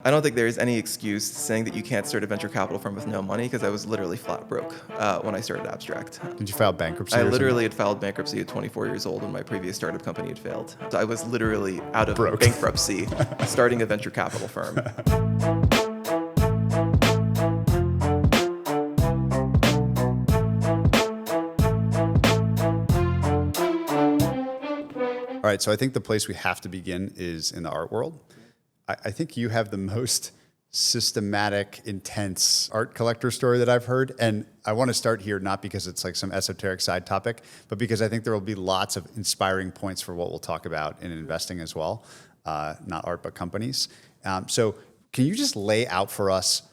I don't think there is any excuse saying that you can't start a venture capital firm with no money, because I was literally flat broke when I started Abstract. Did you file bankruptcy I or literally something? had filed bankruptcy at 24 years old when my previous startup company had failed. So I was literally out of Broke. bankruptcy starting a venture capital firm. All right, so I think the place we have to begin is in the art world. I think you have the most systematic, intense art collector story that I've heard. And I want to start here, not because it's like some esoteric side topic, but because I think there will be lots of inspiring points for what we'll talk about in investing as well. Not art, but companies. So can you just lay out for us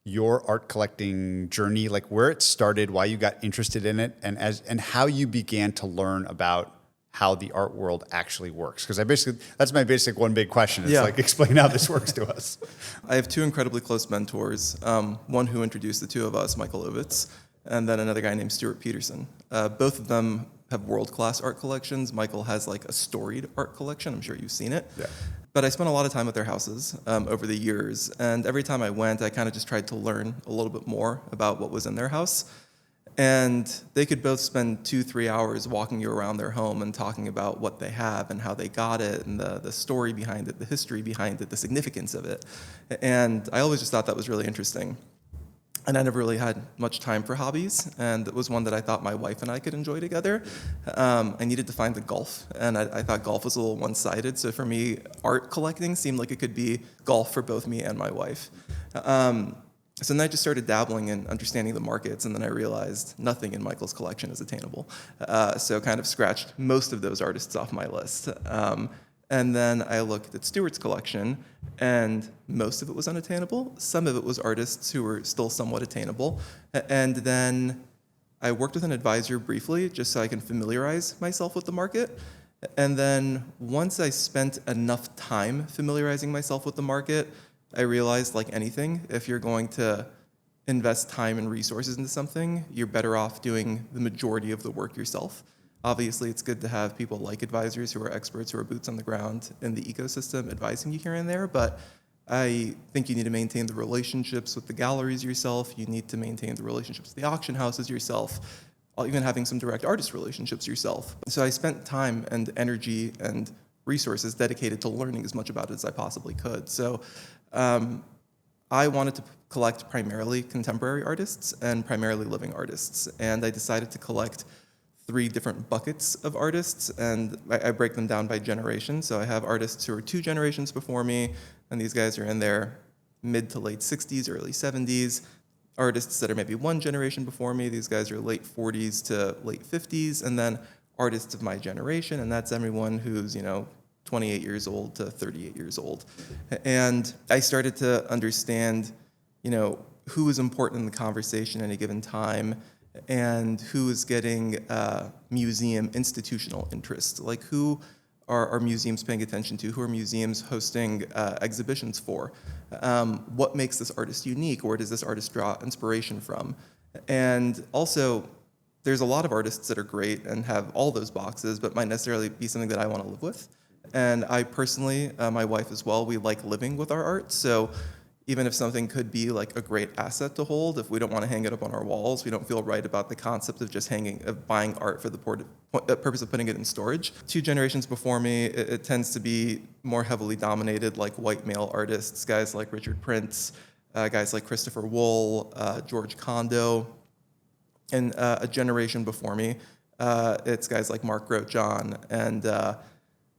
your art collecting journey, like where it started, why you got interested in it, and how you began to learn about how the art world actually works? Because that's my basic one big question. It's like, explain how this works to us. I have two incredibly close mentors. One who introduced the two of us, Michael Ovitz, and then another guy named Stuart Peterson. Both of them have world-class art collections. Michael has like a storied art collection. I'm sure you've seen it. Yeah. But I spent a lot of time at their houses over the years. And every time I went, I kind of just tried to learn a little bit more about what was in their house. And they could both spend 2-3 hours walking you around their home and talking about what they have and how they got it and the story behind it, the history behind it, the significance of it. And I always just thought that was really interesting. And I never really had much time for hobbies, and it was one that I thought my wife and I could enjoy together. I needed to find the golf, and I thought golf was a little one-sided. So for me, art collecting seemed like it could be golf for both me and my wife. So then I just started dabbling in understanding the markets, and then I realized nothing in Michael's collection is attainable. So kind of scratched most of those artists off my list. And then I looked at Stuart's collection, and most of it was unattainable. Some of it was artists who were still somewhat attainable. And then I worked with an advisor briefly, just so I can familiarize myself with the market. And then once I spent enough time familiarizing myself with the market, I realized, like anything, if you're going to invest time and resources into something, you're better off doing the majority of the work yourself. Obviously, it's good to have people like advisors who are experts, who are boots on the ground in the ecosystem advising you here and there, but I think you need to maintain the relationships with the galleries yourself. You need to maintain the relationships with the auction houses yourself, even having some direct artist relationships yourself. So I spent time and energy and resources dedicated to learning as much about it as I possibly could. So I wanted to collect primarily contemporary artists and primarily living artists, and I decided to collect 3 different buckets of artists, and I break them down by generation. So I have artists who are 2 generations before me, and these guys are in their mid to late 60s, early 70s. Artists that are maybe 1 generation before me, these guys are late 40s to late 50s, and then artists of my generation, and that's everyone who's, 28 years old to 38 years old. And I started to understand, who is important in the conversation at any given time, and who is getting museum institutional interest. Like, who are museums paying attention to? Who are museums hosting exhibitions for? What makes this artist unique? Where does this artist draw inspiration from? And also, there's a lot of artists that are great and have all those boxes, but might necessarily be something that I want to live with. And I personally, my wife as well, we like living with our art. So even if something could be like a great asset to hold, if we don't want to hang it up on our walls, we don't feel right about the concept of just buying art for the purpose of putting it in storage. 2 generations before me, it tends to be more heavily dominated, like white male artists, guys like Richard Prince, guys like Christopher Wool, George Condo. And a generation before me, it's guys like Mark Grote-John and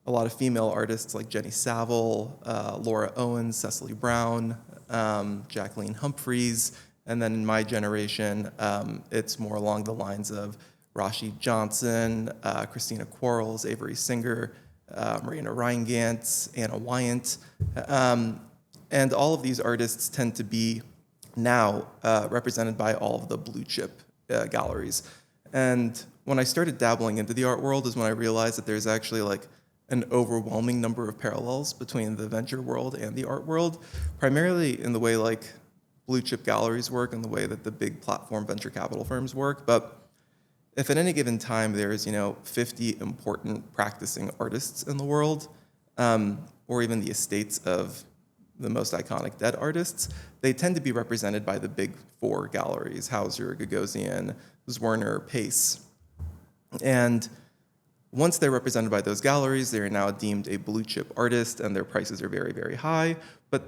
a lot of female artists like Jenny Saville, Laura Owens, Cecily Brown, Jacqueline Humphreys. And then in my generation, it's more along the lines of Rashi Johnson, Christina Quarles, Avery Singer, Marina Reingants, Anna Wyant. And all of these artists tend to be now represented by all of the blue chip galleries. And when I started dabbling into the art world is when I realized that there's actually like an overwhelming number of parallels between the venture world and the art world, primarily in the way like blue chip galleries work and the way that the big platform venture capital firms work. But if at any given time there's 50 important practicing artists in the world, or even the estates of the most iconic dead artists, they tend to be represented by the big four galleries: Hauser, Gagosian, Zwirner, Pace. And once they're represented by those galleries, they are now deemed a blue chip artist, and their prices are very, very high. But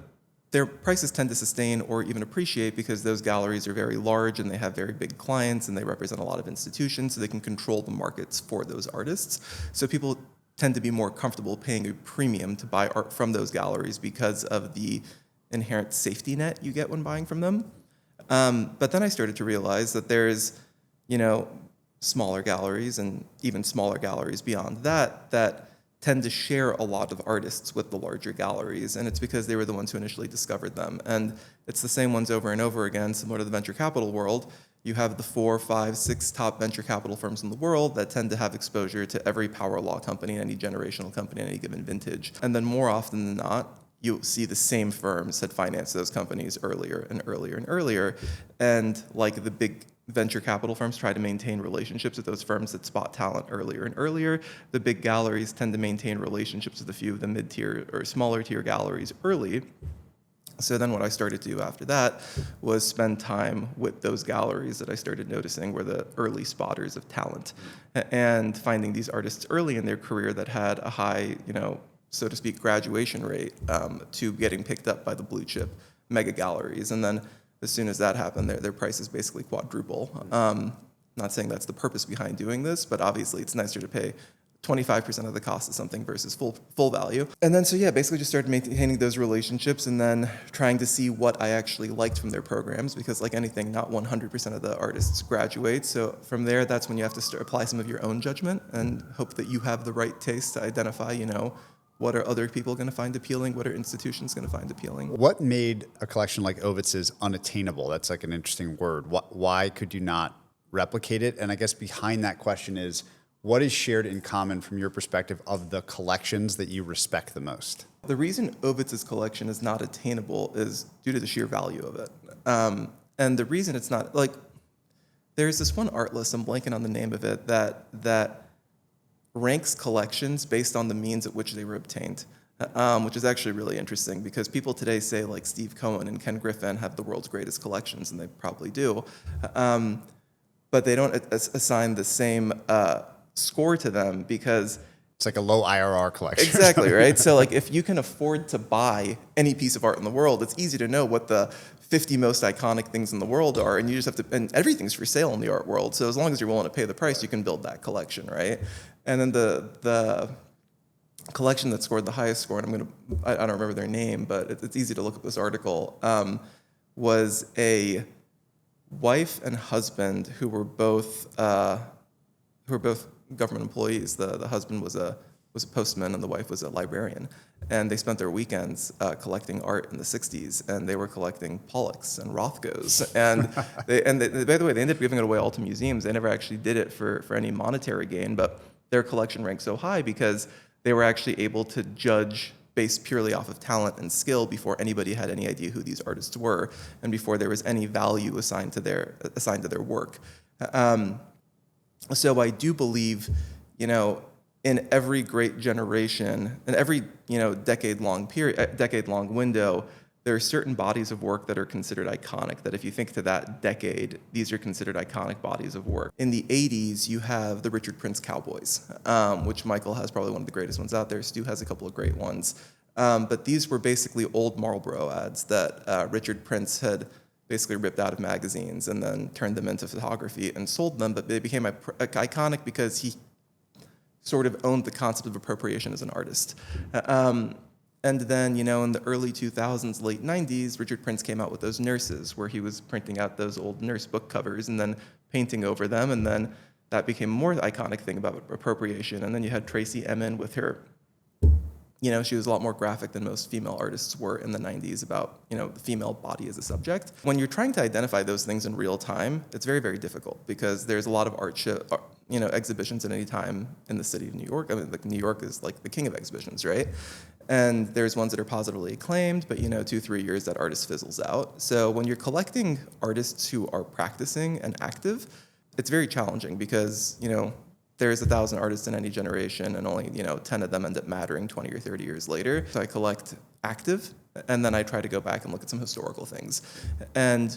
their prices tend to sustain or even appreciate because those galleries are very large and they have very big clients and they represent a lot of institutions, so they can control the markets for those artists. So people tend to be more comfortable paying a premium to buy art from those galleries because of the inherent safety net you get when buying from them. But then I started to realize that there's, smaller galleries and even smaller galleries beyond that tend to share a lot of artists with the larger galleries, and it's because they were the ones who initially discovered them. And it's the same ones over and over again, similar to the venture capital world. You have the 4, 5, 6 top venture capital firms in the world that tend to have exposure to every power law company, any generational company, in any given vintage. And then more often than not, you see the same firms that finance those companies earlier and earlier and earlier. And like the big venture capital firms try to maintain relationships with those firms that spot talent earlier and earlier, the big galleries tend to maintain relationships with a few of the mid-tier or smaller tier galleries early. So then what I started to do after that was spend time with those galleries that I started noticing were the early spotters of talent, and finding these artists early in their career that had a high, so to speak, graduation rate to getting picked up by the blue chip mega galleries. And then as soon as that happened, their prices basically quadruple. Not saying that's the purpose behind doing this, but obviously it's nicer to pay 25% of the cost of something versus full value. And then basically just started maintaining those relationships and then trying to see what I actually liked from their programs, because like anything, not 100% of the artists graduate. So from there, that's when you have to apply some of your own judgment and hope that you have the right taste to identify, what are other people going to find appealing? What are institutions going to find appealing? What made a collection like Ovitz's unattainable? That's like an interesting word. Why could you not replicate it? And I guess behind that question is, what is shared in common from your perspective of the collections that you respect the most? The reason Ovitz's collection is not attainable is due to the sheer value of it. And the reason it's not, there's this one art list, I'm blanking on the name of it, that ranks collections based on the means at which they were obtained, which is actually really interesting because people today say like Steve Cohen and Ken Griffin have the world's greatest collections, and they probably do, but they don't assign the same score to them because it's like a low IRR collection. Exactly, right? So if you can afford to buy any piece of art in the world, it's easy to know what the 50 most iconic things in the world are, and you just have to, and everything's for sale in the art world. So as long as you're willing to pay the price, you can build that collection, right? And then the collection that scored the highest score, and I don't remember their name, but it's easy to look up this article, was a wife and husband who were both government employees. The husband was a postman and the wife was a librarian, and they spent their weekends collecting art in the 60s, and they were collecting Pollocks and Rothkos, and by the way, they ended up giving it away all to museums. They never actually did it for any monetary gain, but their collection ranked so high because they were actually able to judge based purely off of talent and skill before anybody had any idea who these artists were, and before there was any value assigned to their work. So I do believe, in every great generation, in every decade-long window, there are certain bodies of work that are considered iconic. That if you think to that decade, these are considered iconic bodies of work. In the 80s, you have the Richard Prince Cowboys, which Michael has probably one of the greatest ones out there. Stu has a couple of great ones, but these were basically old Marlboro ads that Richard Prince had basically ripped out of magazines and then turned them into photography and sold them, but they became iconic because he sort of owned the concept of appropriation as an artist. And then, in the early 2000s, late 90s, Richard Prince came out with those nurses, where he was printing out those old nurse book covers and then painting over them, and then that became a more iconic thing about appropriation. And then you had Tracy Emin with her, she was a lot more graphic than most female artists were in the 90s about, the female body as a subject. When you're trying to identify those things in real time, it's very, very difficult because there's a lot of art show, exhibitions at any time in the city of New York. I mean, New York is like the king of exhibitions, right? And there's ones that are positively acclaimed, but 2-3 years that artist fizzles out. So when you're collecting artists who are practicing and active, it's very challenging because, there's 1,000 artists in any generation and only, 10 of them end up mattering 20 or 30 years later. So I collect active And then I try to go back and look at some historical things. And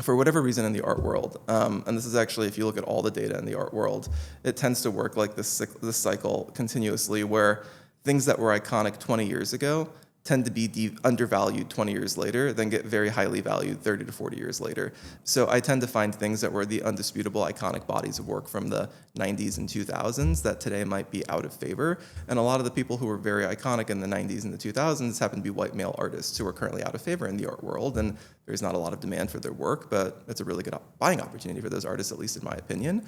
for whatever reason in the art world, and this is actually, if you look at all the data in the art world, it tends to work like this cycle continuously, where things that were iconic 20 years ago tend to be undervalued 20 years later, then get very highly valued 30 to 40 years later. So I tend to find things that were the undisputable iconic bodies of work from the 90s and 2000s that today might be out of favor. And a lot of the people who were very iconic in the 90s and the 2000s happen to be white male artists who are currently out of favor in the art world. And there's not a lot of demand for their work, but it's a really good buying opportunity for those artists, at least in my opinion.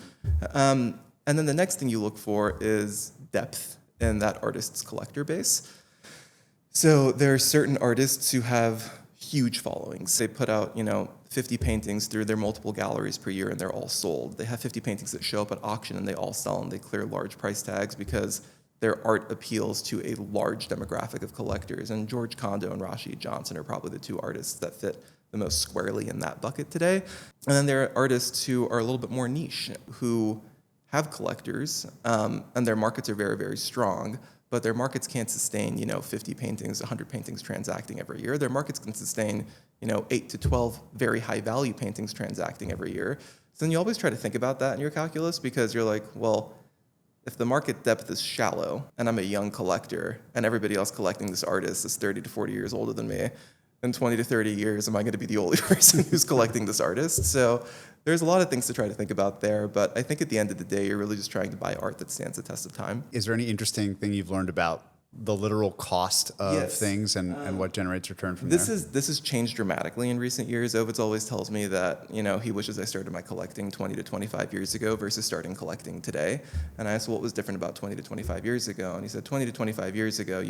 And then the next thing you look for is depth in that artist's collector base. So there are certain artists who have huge followings. They put out, 50 paintings through their multiple galleries per year, and they're all sold. They have 50 paintings that show up at auction, and they all sell, and they clear large price tags because their art appeals to a large demographic of collectors. And George Condo and Rashid Johnson are probably the two artists that fit the most squarely in that bucket today. And then there are artists who are a little bit more niche, who have collectors, and their markets are very, very strong. But their markets can't sustain, 50 paintings, 100 paintings transacting every year. Their markets can sustain, 8 to 12 very high value paintings transacting every year. So then you always try to think about that in your calculus, because you're like, well, if the market depth is shallow and I'm a young collector and everybody else collecting this artist is 30 to 40 years older than me, in 20 to 30 years, am I going to be the only person who's collecting this artist? So there's a lot of things to try to think about there, but I think at the end of the day, you're really just trying to buy art that stands the test of time. Is there any interesting thing you've learned about the literal cost of Yes. things and what generates return from This there? has changed dramatically in recent years. Ovids always tells me that, he wishes I started my collecting 20 to 25 years ago versus starting collecting today. And I asked, what was different about 20 to 25 years ago? And he said 20 to 25 years ago,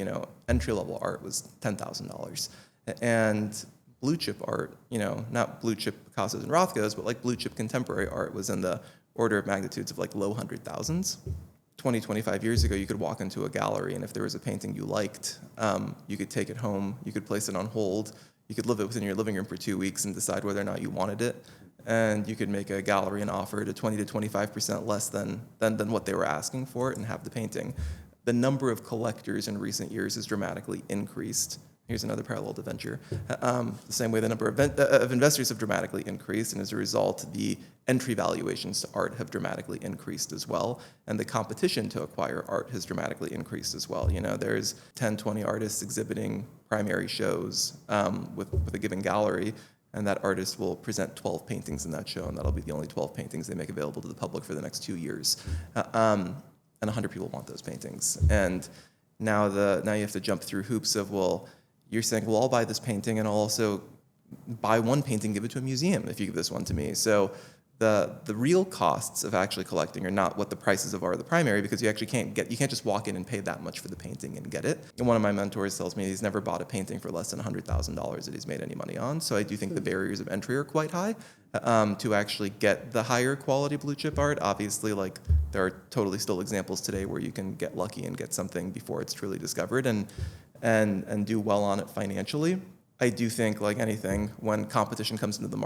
entry-level art was $10,000. And blue chip art, not blue chip Picassos and Rothkos, but like blue chip contemporary art was in the order of magnitudes of like low hundred thousands. 20, 25 years ago, you could walk into a gallery, and if there was a painting you liked, you could take it home, you could place it on hold, you could live it within your living room for 2 weeks and decide whether or not you wanted it, and you could make a gallery an offer to 20 to 25% less than what they were asking for it and have the painting. The number of collectors in recent years has dramatically increased. Here's another parallel to venture. The same way the number of investors have dramatically increased, and as a result, the entry valuations to art have dramatically increased as well, and the competition to acquire art has dramatically increased as well. There's 10, 20 artists exhibiting primary shows with a given gallery, and that artist will present 12 paintings in that show, and that'll be the only 12 paintings they make available to the public for the next 2 years. And 100 people want those paintings. And now you have to jump through hoops of, well, you're saying, well, I'll buy this painting and I'll also buy one painting, give it to a museum if you give this one to me. So the real costs of actually collecting are not what the prices of are the primary, because you can't just walk in and pay that much for the painting and get it. And one of my mentors tells me he's never bought a painting for less than $100,000 that he's made any money on. So I do think the barriers of entry are quite high to actually get the higher quality blue chip art. Obviously, like, there are totally still examples today where you can get lucky and get something before it's truly discovered and do well on it financially. I do think, like anything, when competition comes into the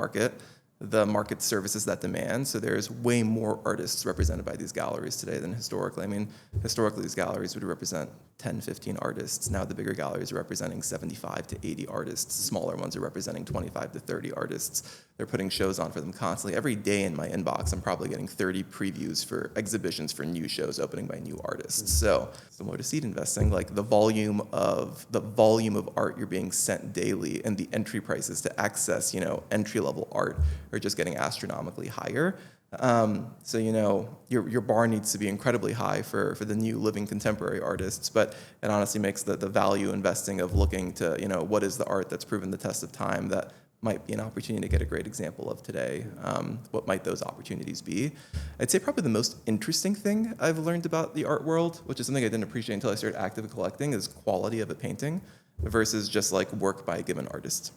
market services that demand. So there's way more artists represented by these galleries today than historically. I mean, historically, these galleries would represent 10, 15 artists. Now the bigger galleries are representing 75 to 80 artists. Smaller ones are representing 25 to 30 artists. They're putting shows on for them constantly. Every day in my inbox, I'm probably getting 30 previews for exhibitions for new shows opening by new artists. So similar to seed investing, like the volume of art you're being sent daily and the entry prices to access, entry-level art are just getting astronomically higher. So your bar needs to be incredibly high for the new living contemporary artists, but it honestly makes the value investing of looking to what is the art that's proven the test of time that might be an opportunity to get a great example of today. What might those opportunities be? I'd say probably the most interesting thing I've learned about the art world, which is something I didn't appreciate until I started actively collecting, is quality of a painting versus just like work by a given artist.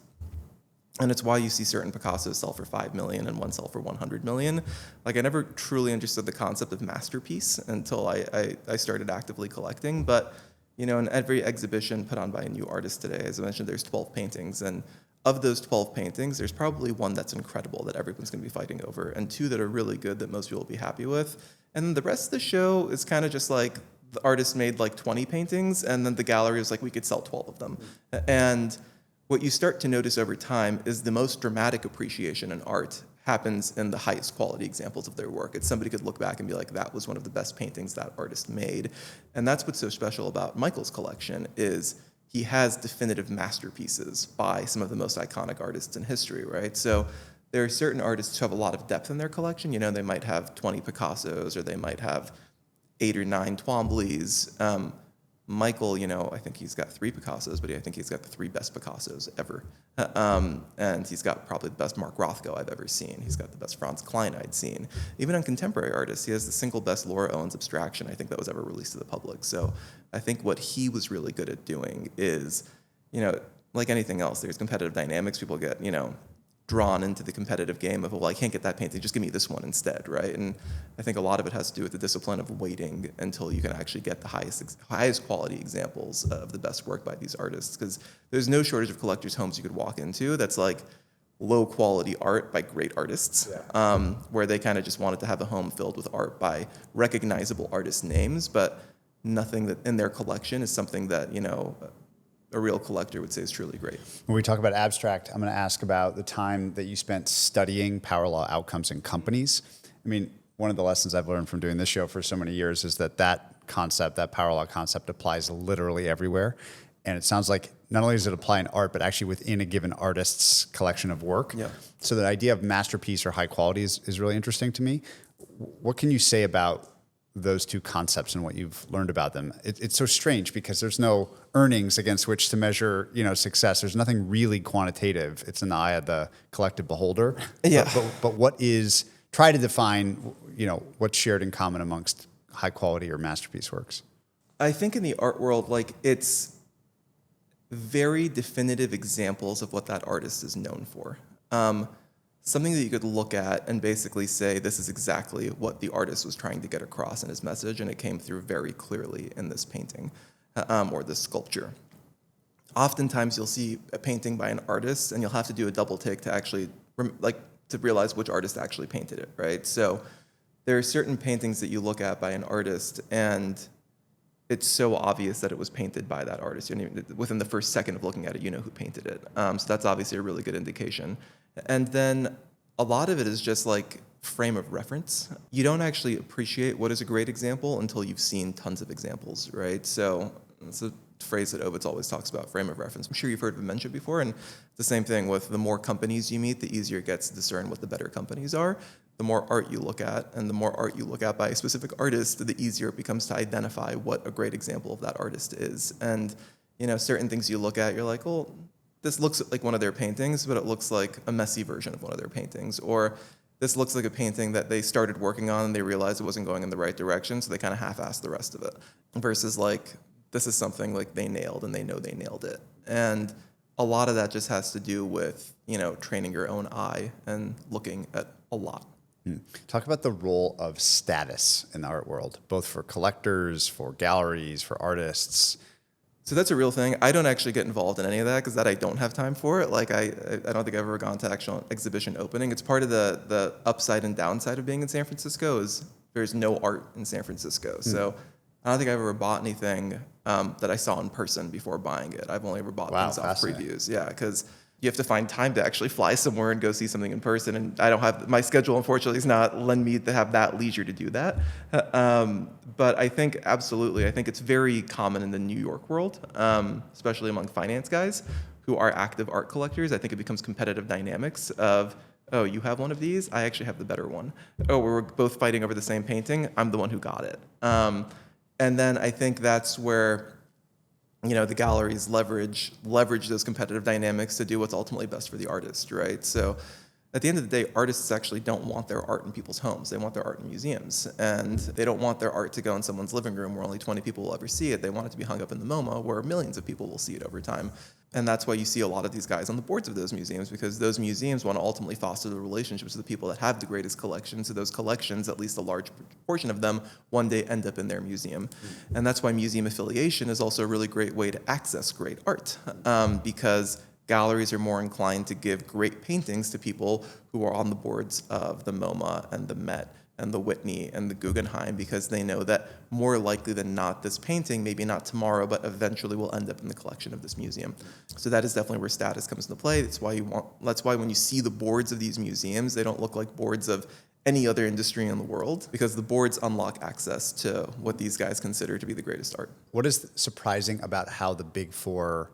And it's why you see certain Picassos sell for $5 million and one sell for $100 million. Like, I never truly understood the concept of masterpiece until I started actively collecting. But, in every exhibition put on by a new artist today, as I mentioned, there's 12 paintings. And of those 12 paintings, there's probably one that's incredible that everyone's going to be fighting over, and two that are really good that most people will be happy with. And then the rest of the show is kind of just like the artist made like 20 paintings, and then the gallery was like, we could sell 12 of them. And what you start to notice over time is the most dramatic appreciation in art happens in the highest quality examples of their work. It's somebody could look back and be like, that was one of the best paintings that artist made. And that's what's so special about Michael's collection is he has definitive masterpieces by some of the most iconic artists in history, right? So there are certain artists who have a lot of depth in their collection. You know, they might have 20 Picassos, or they might have 8 or 9 Twombly's. Michael, you know, I think he's got 3 Picassos, but I think he's got the 3 best Picassos ever. And he's got probably the best Mark Rothko I've ever seen. He's got the best Franz Klein I'd seen. Even on contemporary artists, he has the single best Laura Owens abstraction I think that was ever released to the public. So I think what he was really good at doing is, you know, like anything else, there's competitive dynamics. People get, you know, drawn into the competitive game of, well, I can't get that painting, just give me this one instead, right? And I think a lot of it has to do with the discipline of waiting until you can actually get the highest quality examples of the best work by these artists, because there's no shortage of collectors' homes you could walk into that's like low quality art by great artists, where they kind of just wanted to have a home filled with art by recognizable artist names, but nothing that in their collection is something that, you know, a real collector would say is truly great. When we talk about abstract, I'm going to ask about the time that you spent studying power law outcomes in companies. I mean, one of the lessons I've learned from doing this show for so many years is that concept, that power law concept, applies literally everywhere. And it sounds like not only does it apply in art, but actually within a given artist's collection of work. Yeah. So the idea of masterpiece or high quality is really interesting to me. What can you say about those two concepts and what you've learned about them? It's so strange because there's no earnings against which to measure, you know, success. There's nothing really quantitative. It's in the eye of the collective beholder. Yeah. But what is, try to define, you know, what's shared in common amongst high quality or masterpiece works? I think in the art world, like, it's very definitive examples of what that artist is known for. Something that you could look at and basically say, this is exactly what the artist was trying to get across in his message, and it came through very clearly in this painting or this sculpture. Oftentimes you'll see a painting by an artist and you'll have to do a double take to actually, to realize which artist actually painted it, right? So there are certain paintings that you look at by an artist and it's so obvious that it was painted by that artist. Within the first second of looking at it, you know who painted it. So that's obviously a really good indication. And then a lot of it is just like frame of reference. You don't actually appreciate what is a great example until you've seen tons of examples, right? So it's a phrase that Ovitz always talks about, frame of reference. I'm sure you've heard of mentioned before, and it's the same thing with the more companies you meet, the easier it gets to discern what the better companies are. The more art you look at, and the more art you look at by a specific artist, the easier it becomes to identify what a great example of that artist is. And, you know, certain things you look at, you're like, well, this looks like one of their paintings, but it looks like a messy version of one of their paintings. Or this looks like a painting that they started working on and they realized it wasn't going in the right direction, so they kind of half-assed the rest of it. Versus like, this is something like they nailed and they know they nailed it. And a lot of that just has to do with, you know, training your own eye and looking at a lot. Talk about the role of status in the art world, both for collectors, for galleries, for artists. So that's a real thing. I don't actually get involved in any of that because I don't have time for it. Like I don't think I've ever gone to actual exhibition opening. It's part of the upside and downside of being in San Francisco is there's no art in San Francisco. So I don't think I've ever bought anything that I saw in person before buying it. I've only ever bought things off previews. Yeah, because you have to find time to actually fly somewhere and go see something in person. And I don't have, my schedule unfortunately is not lend me to have that leisure to do that. But I think absolutely, I think it's very common in the New York world, especially among finance guys who are active art collectors. I think it becomes competitive dynamics of, oh, you have one of these? I actually have the better one. Oh, we're both fighting over the same painting. I'm the one who got it. And then I think that's where, you know, the galleries leverage those competitive dynamics to do what's ultimately best for the artist, right? So at the end of the day, artists actually don't want their art in people's homes. They want their art in museums. And they don't want their art to go in someone's living room where only 20 people will ever see it. They want it to be hung up in the MoMA where millions of people will see it over time. And that's why you see a lot of these guys on the boards of those museums, because those museums want to ultimately foster the relationships with the people that have the greatest collections. So those collections, at least a large portion of them, one day end up in their museum. And that's why museum affiliation is also a really great way to access great art, because galleries are more inclined to give great paintings to people who are on the boards of the MoMA and the Met and the Whitney and the Guggenheim, because they know that more likely than not, this painting, maybe not tomorrow, but eventually will end up in the collection of this museum. So that is definitely where status comes into play. That's why when you see the boards of these museums, they don't look like boards of any other industry in the world, because the boards unlock access to what these guys consider to be the greatest art. What is surprising about how the big four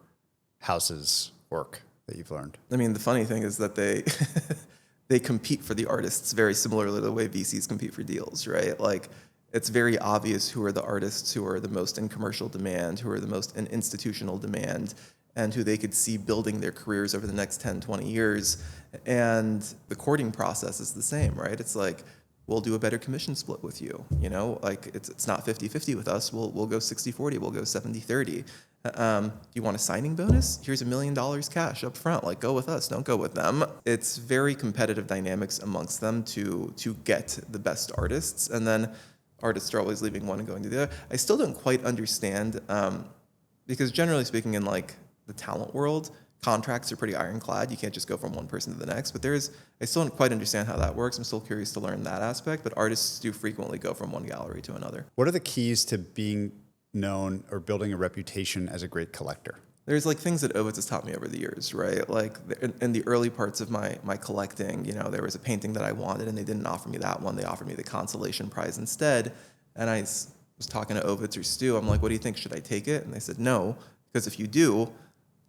houses work that you've learned? I mean, the funny thing is that they they compete for the artists very similarly to the way VCs compete for deals, right? Like, it's very obvious who are the artists who are the most in commercial demand, who are the most in institutional demand, and who they could see building their careers over the next 10, 20 years. And the courting process is the same, right? It's like, we'll do a better commission split with you. You know, like it's not 50-50 with us. We'll go 60-40. We'll go 70-30. Do you want a signing bonus? Here's $1 million cash up front. Like, go with us. Don't go with them. It's very competitive dynamics amongst them to get the best artists. And then artists are always leaving one and going to the other. I still don't quite understand, because generally speaking in like the talent world, contracts are pretty ironclad. You can't just go from one person to the next. But I still don't quite understand how that works. I'm still curious to learn that aspect. But artists do frequently go from one gallery to another. What are the keys to being known or building a reputation as a great collector? There's like things that Ovitz has taught me over the years, right? Like in the early parts of my collecting, you know, there was a painting that I wanted and they didn't offer me that one. They offered me the consolation prize instead. And I was talking to Ovitz or Stu. I'm like, what do you think? Should I take it? And they said, no, because if you do,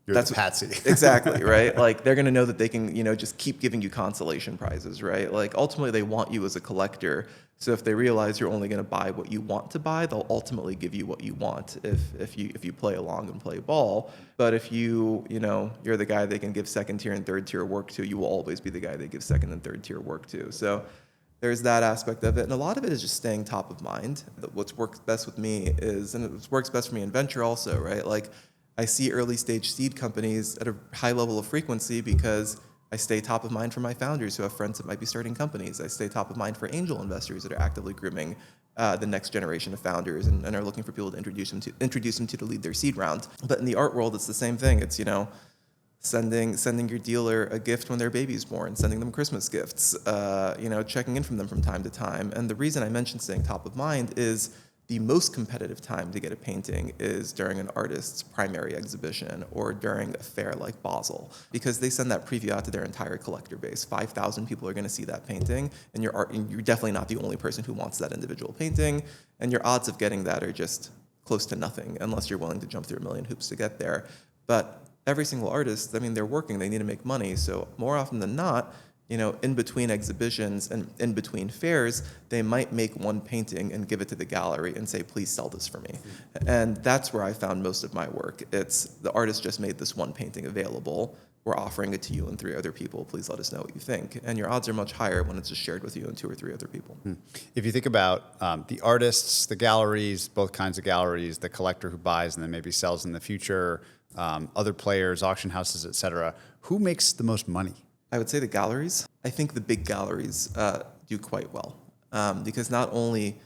That's the patsy. Exactly, right? Like, they're going to know that they can, you know, just keep giving you consolation prizes, right? Like, ultimately, they want you as a collector. So if they realize you're only going to buy what you want to buy, they'll ultimately give you what you want if you play along and play ball. But if you're the guy they can give second tier and third tier work to, you will always be the guy they give second and third tier work to. So there's that aspect of it. And a lot of it is just staying top of mind. What's worked best with me is, and it works best for me in venture also, right? Like, I see early stage seed companies at a high level of frequency because I stay top of mind for my founders who have friends that might be starting companies. I stay top of mind for angel investors that are actively grooming the next generation of founders and are looking for people to introduce them to lead their seed round. But in the art world, it's the same thing. It's, you know, sending your dealer a gift when their baby's born, sending them Christmas gifts, checking in from them from time to time. And the reason I mentioned staying top of mind is the most competitive time to get a painting is during an artist's primary exhibition or during a fair like Basel, because they send that preview out to their entire collector base. 5,000 people are going to see that painting, and you're definitely not the only person who wants that individual painting, and your odds of getting that are just close to nothing unless you're willing to jump through a million hoops to get there. But every single artist, I mean, they're working, they need to make money, so more often than not, you know, in between exhibitions and in between fairs, they might make one painting and give it to the gallery and say, please sell this for me. And that's where I found most of my work. It's the artist just made this one painting available. We're offering it to you and 3 other people. Please let us know what you think. And your odds are much higher when it's just shared with you and 2 or 3 other people. If you think about the artists, the galleries, both kinds of galleries, the collector who buys and then maybe sells in the future, other players, auction houses, et cetera, who makes the most money? I would say the galleries. I think the big galleries do quite well, because not only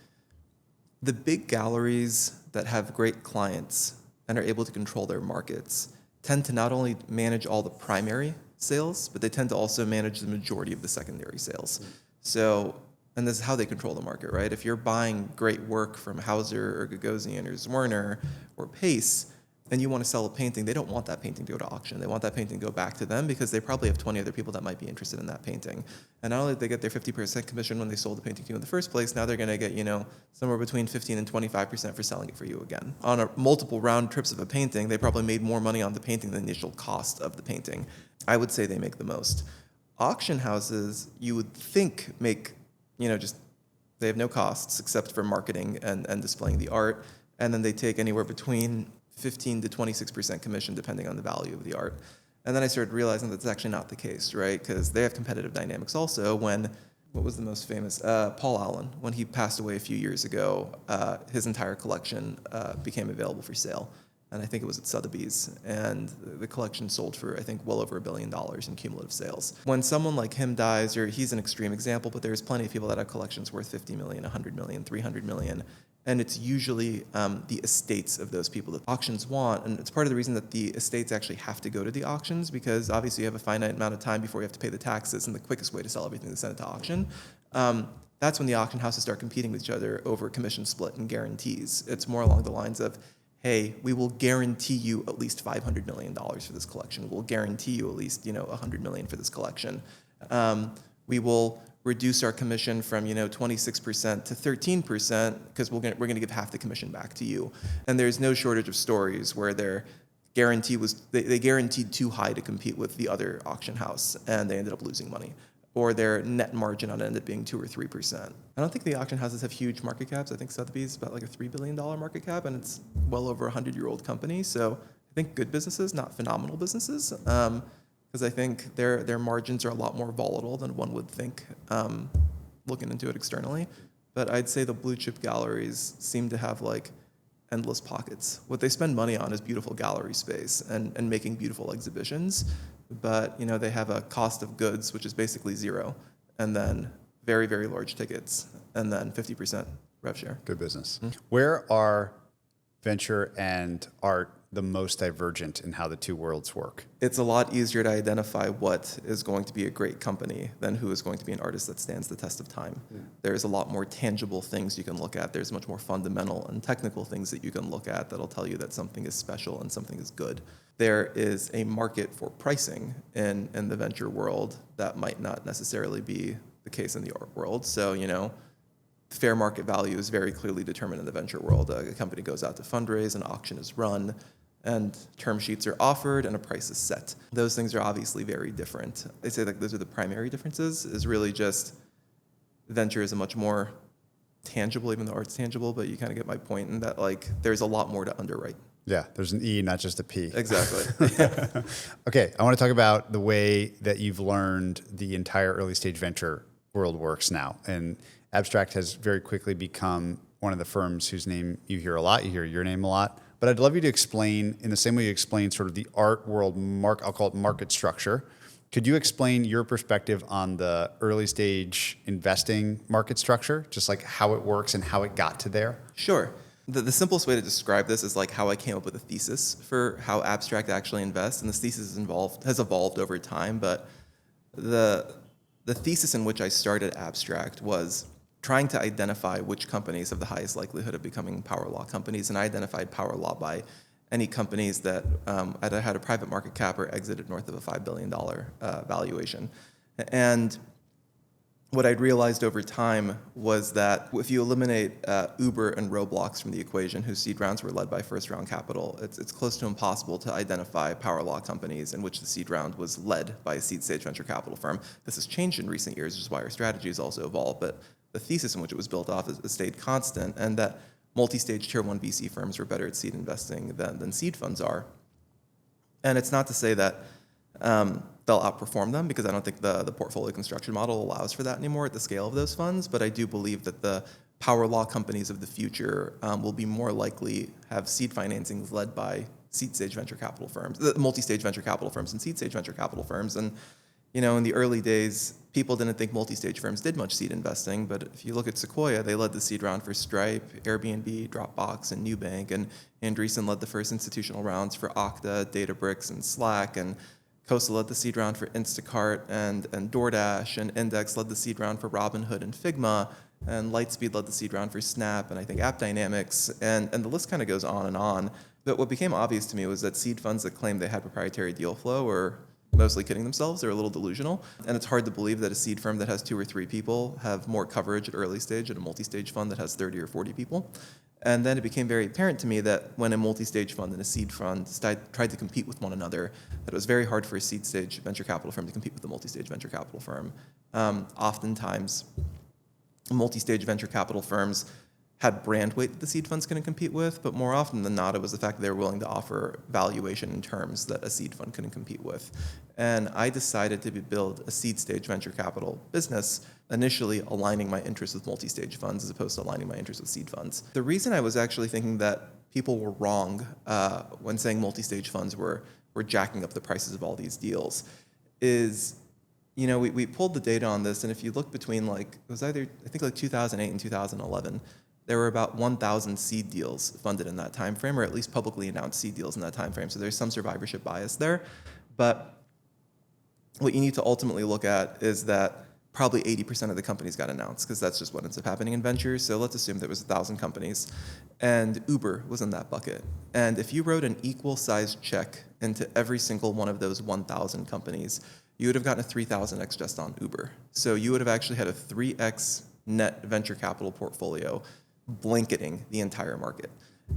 the big galleries that have great clients and are able to control their markets tend to not only manage all the primary sales, but they tend to also manage the majority of the secondary sales. So, and this is how they control the market, right? If you're buying great work from Hauser or Gagosian or Zwirner or Pace, and you want to sell a painting, they don't want that painting to go to auction. They want that painting to go back to them because they probably have 20 other people that might be interested in that painting. And not only did they get their 50% commission when they sold the painting to you in the first place, now they're going to get, you know, somewhere between 15 and 25% for selling it for you again. On a multiple round trips of a painting, they probably made more money on the painting than the initial cost of the painting. I would say they make the most. Auction houses, you would think make, you know, just, they have no costs except for marketing and displaying the art. And then they take anywhere between 15 to 26% commission depending on the value of the art. And then I started realizing that's actually not the case, right? Because they have competitive dynamics also. When, what was the most famous? Paul Allen, when he passed away a few years ago, his entire collection became available for sale. And I think it was at Sotheby's. And the collection sold for, I think, well over $1 billion in cumulative sales. When someone like him dies, or he's an extreme example, but there's plenty of people that have collections worth 50 million, 100 million, 300 million. And it's usually the estates of those people that auctions want. And it's part of the reason that the estates actually have to go to the auctions, because obviously you have a finite amount of time before you have to pay the taxes, and the quickest way to sell everything is to send it to auction. that's when the auction houses start competing with each other over commission split and guarantees. It's more along the lines of, hey, we will guarantee you at least $500 million for this collection. We'll guarantee you at least, $100 million for this collection. We will reduce our commission from 26% to 13% because we're going to give half the commission back to you. And there's no shortage of stories where they guaranteed too high to compete with the other auction house, and they ended up losing money. Or their net margin on it ended up being 2 or 3%. I don't think the auction houses have huge market caps. I think Sotheby's about like a $3 billion market cap, and it's well over a 100-year-old company. So I think good businesses, not phenomenal businesses, because I think their margins are a lot more volatile than one would think looking into it externally. But I'd say the blue chip galleries seem to have like endless pockets. What they spend money on is beautiful gallery space and making beautiful exhibitions. But they have a cost of goods, which is basically zero, and then very, very large tickets, and then 50% rev share. Good business. Mm-hmm. Where are venture and art the most divergent in how the two worlds work? It's a lot easier to identify what is going to be a great company than who is going to be an artist that stands the test of time. Yeah. There's a lot more tangible things you can look at. There's much more fundamental and technical things that you can look at that'll tell you that something is special and something is good. There is a market for pricing in the venture world that might not necessarily be the case in the art world. So, fair market value is very clearly determined in the venture world. A company goes out to fundraise, an auction is run, and term sheets are offered, and a price is set. Those things are obviously very different. I'd say those are the primary differences, is really just venture is a much more tangible, even though art's tangible, but you kind of get my point in that there's a lot more to underwrite. Yeah, there's an E, not just a P. Exactly. Yeah. Okay, I want to talk about the way that you've learned the entire early stage venture world works now. And Abstract has very quickly become one of the firms whose name you hear a lot. You hear your name a lot. But I'd love you to explain, in the same way you explain sort of the art world, I'll call it market structure. Could you explain your perspective on the early stage investing market structure, just like how it works and how it got to there? Sure. The simplest way to describe this is like how I came up with a thesis for how Abstract actually invests, and this thesis has evolved over time. But the thesis in which I started Abstract was trying to identify which companies have the highest likelihood of becoming power law companies, and I identified power law by any companies that either had a private market cap or exited north of a $5 billion valuation. And what I'd realized over time was that if you eliminate Uber and Roblox from the equation, whose seed rounds were led by first-round capital, it's close to impossible to identify power law companies in which the seed round was led by a seed-stage venture capital firm. This has changed in recent years, which is why our strategy has also evolved, but the thesis in which it was built off has stayed constant, and that multi-stage tier 1 VC firms were better at seed investing than seed funds are. And it's not to say that they'll outperform them, because I don't think the portfolio construction model allows for that anymore at the scale of those funds. But I do believe that the power law companies of the future will be more likely have seed financings led by seed stage venture capital firms, multi-stage venture capital firms and seed stage venture capital firms. And in the early days, people didn't think multi-stage firms did much seed investing. But if you look at Sequoia, they led the seed round for Stripe, Airbnb, Dropbox, and Nubank. And Andreessen led the first institutional rounds for Okta, Databricks, and Slack. And Costa led the seed round for Instacart and DoorDash, and Index led the seed round for Robinhood and Figma, and Lightspeed led the seed round for Snap, and I think AppDynamics, and the list kind of goes on and on. But what became obvious to me was that seed funds that claimed they had proprietary deal flow were mostly kidding themselves. They're a little delusional, and it's hard to believe that a seed firm that has 2 or 3 people have more coverage at early stage at a multi-stage fund that has 30 or 40 people. And then it became very apparent to me that when a multi-stage fund and a seed fund tried to compete with one another, that it was very hard for a seed stage venture capital firm to compete with a multi-stage venture capital firm. Oftentimes, multi-stage venture capital firms had brand weight that the seed funds couldn't compete with, but more often than not, it was the fact that they were willing to offer valuation in terms that a seed fund couldn't compete with. And I decided to build a seed stage venture capital business, initially aligning my interests with multi-stage funds as opposed to aligning my interests with seed funds. The reason I was actually thinking that people were wrong when saying multi-stage funds were jacking up the prices of all these deals is, we pulled the data on this, and if you look between it was either, I think 2008 and 2011, there were about 1,000 seed deals funded in that time frame, or at least publicly announced seed deals in that time frame. So there's some survivorship bias there. But what you need to ultimately look at is that probably 80% of the companies got announced because that's just what ends up happening in ventures. So let's assume there was 1,000 companies and Uber was in that bucket. And if you wrote an equal sized check into every single one of those 1,000 companies, you would have gotten a 3,000x just on Uber. So you would have actually had a 3x net venture capital portfolio blanketing the entire market.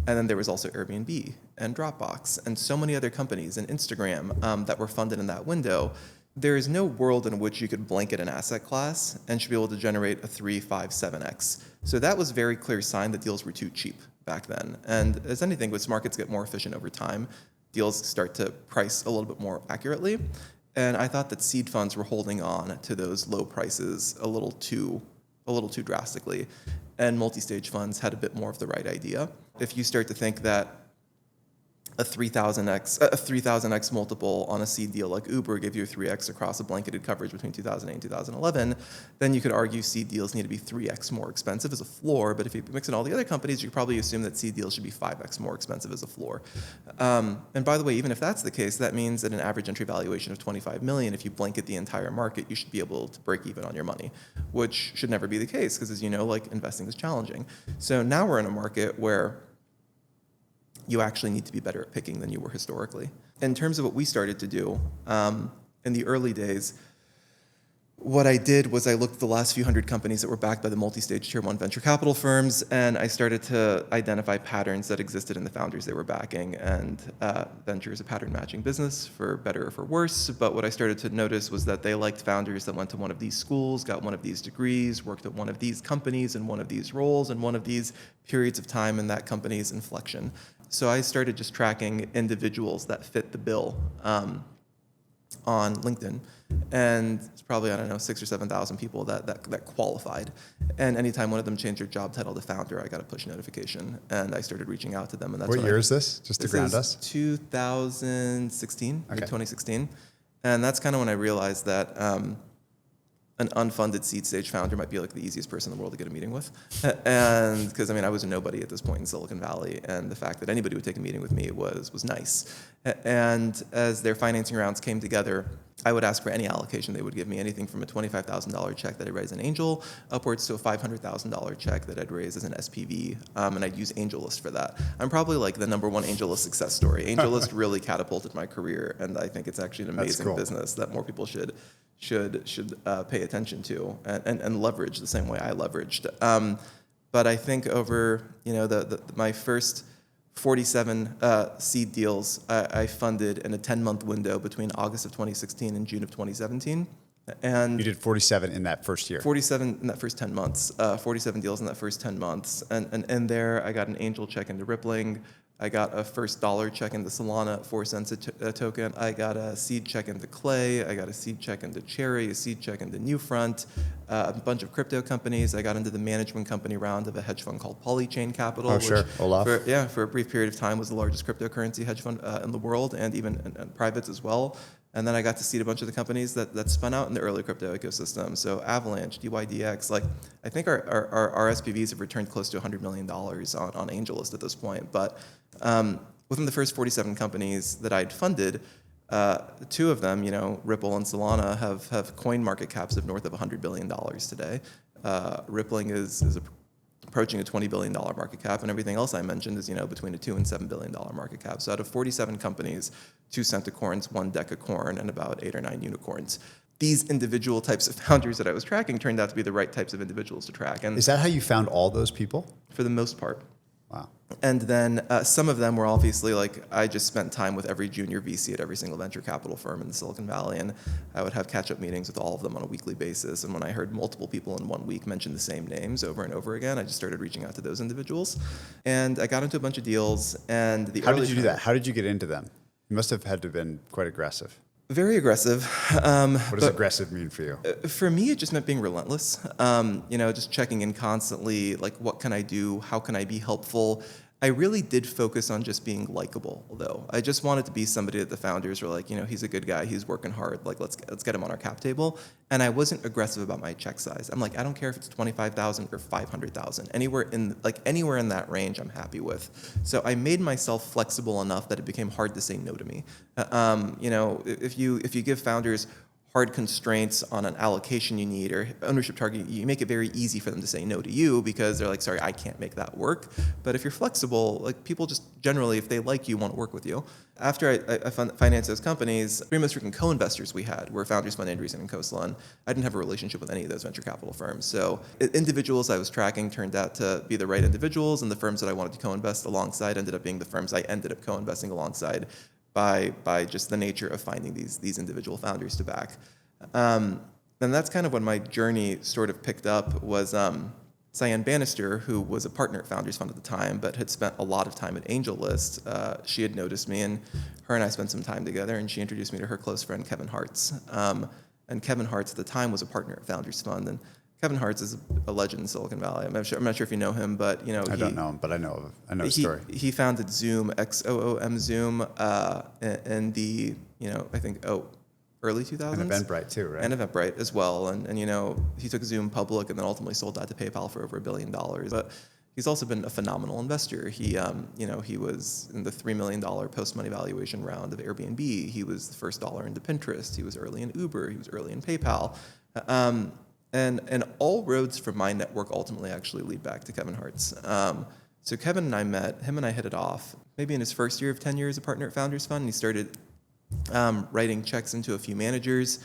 And then there was also Airbnb and Dropbox and so many other companies and Instagram that were funded in that window. There is no world in which you could blanket an asset class and should be able to generate a 3, 5, 7x. So that was a very clear sign that deals were too cheap back then. And as anything, as markets get more efficient over time, deals start to price a little bit more accurately. And I thought that seed funds were holding on to those low prices a little too drastically. And multi-stage funds had a bit more of the right idea. If you start to think that a 3,000x multiple on a seed deal like Uber gave you a 3x across a blanketed coverage between 2008 and 2011, then you could argue seed deals need to be 3x more expensive as a floor. But if you mix in all the other companies, you could probably assume that seed deals should be 5x more expensive as a floor. And by the way, even if that's the case, that means that an average entry valuation of 25 million, if you blanket the entire market, you should be able to break even on your money, which should never be the case because, as you know, like investing is challenging. So now we're in a market where you actually need to be better at picking than you were historically. In terms of what we started to do, in the early days, what I did was I looked at the last few hundred companies that were backed by the multi-stage tier 1 venture capital firms, and I started to identify patterns that existed in the founders they were backing. And venture is a pattern matching business, for better or for worse. But what I started to notice was that they liked founders that went to one of these schools, got one of these degrees, worked at one of these companies in one of these roles and one of these periods of time in that company's inflection. So I started just tracking individuals that fit the bill on LinkedIn. And it's probably, I don't know, 6,000 or 7,000 people that qualified. And anytime one of them changed their job title to founder, I got a push notification. And I started reaching out to them. And that's what year is this? Just to ground us? 2016, okay. 2016. And that's kind of when I realized that an unfunded seed stage founder might be like the easiest person in the world to get a meeting with. And because I was a nobody at this point in Silicon Valley, and the fact that anybody would take a meeting with me was nice. And as their financing rounds came together, I would ask for any allocation they would give me, anything from a $25,000 check that I'd raise an angel, upwards to a $500,000 check that I'd raise as an SPV, and I'd use AngelList for that. I'm probably like the #1 AngelList success story. AngelList really catapulted my career, and I think it's actually an amazing business that more people should pay attention to and leverage the same way I leveraged. But I think over my first 47 seed deals I funded in a 10-month window between August of 2016 and June of 2017. And you did 47 in that first year? 47 in that first 10 months. 47 deals in that first 10 months. And there I got an angel check into Rippling. I got a first dollar check into Solana at 4 cents a token. I got a seed check into Clay. I got a seed check into Cherry, a seed check into Newfront, a bunch of crypto companies. I got into the management company round of a hedge fund called Polychain Capital. Oh, sure. Olaf. For a brief period of time was the largest cryptocurrency hedge fund in the world, and even and privates as well. And then I got to seed a bunch of the companies that spun out in the early crypto ecosystem. So Avalanche, DYDX, I think our SPVs have returned close to $100 million on AngelList at this point. But within the first 47 companies that I'd funded, 2 of them, Ripple and Solana, have coin market caps of north of $100 billion today. Rippling is approaching a $20 billion market cap, and everything else I mentioned is between a $2 and $7 billion market cap. So out of 47 companies, 2 centacorns, 1 decacorn, and about 8 or 9 unicorns. These individual types of founders that I was tracking turned out to be the right types of individuals to track. And is that how you found all those people? For the most part. Wow. And then some of them were obviously I just spent time with every junior VC at every single venture capital firm in the Silicon Valley, and I would have catch-up meetings with all of them on a weekly basis. And when I heard multiple people in 1 week mention the same names over and over again, I just started reaching out to those individuals. And I got into a bunch of deals. And how did you do that? How did you get into them? You must have had to have been quite aggressive. Very aggressive. What does aggressive mean for you? For me, it just meant being relentless. Just checking in constantly, what can I do? How can I be helpful? I really did focus on just being likable, though. I just wanted to be somebody that the founders were like, he's a good guy, he's working hard, let's get him on our cap table. And I wasn't aggressive about my check size. I'm like, I don't care if it's 25,000 or 500,000. Anywhere in that range, I'm happy with. So I made myself flexible enough that it became hard to say no to me. If you give founders hard constraints on an allocation you need or ownership target, you make it very easy for them to say no to you because they're like, sorry, I can't make that work. But if you're flexible, like people just generally, if they like you, want to work with you. After I financed those companies, three most frequent co-investors we had were Founders Fund, Andreessen, and Khosla. I didn't have a relationship with any of those venture capital firms. So individuals I was tracking turned out to be the right individuals, and the firms that I wanted to co-invest alongside ended up being the firms I ended up co-investing alongside by just the nature of finding these individual founders to back. And that's kind of when my journey sort of picked up was Cyan Bannister, who was a partner at Founders Fund at the time, but had spent a lot of time at AngelList. She had noticed me, and her and I spent some time together, and she introduced me to her close friend, Kevin Hartz. And Kevin Hartz at the time was a partner at Founders Fund. And Kevin Hartz is a legend in Silicon Valley. I'm not sure if you know him, but I don't know him, but I know his story. He founded Zoom, XOOM Zoom, in the I think early 2000s. And Eventbrite too, right? And Eventbrite as well. And he took Zoom public and then ultimately sold that to PayPal for over $1 billion. But he's also been a phenomenal investor. He was in the $3 million post-money valuation round of Airbnb. He was the first dollar into Pinterest. He was early in Uber. He was early in PayPal. And all roads from my network ultimately actually lead back to Kevin Hartz. So Kevin and I met, him and I hit it off maybe in his first year of tenure as a partner at Founders Fund. He started writing checks into a few managers.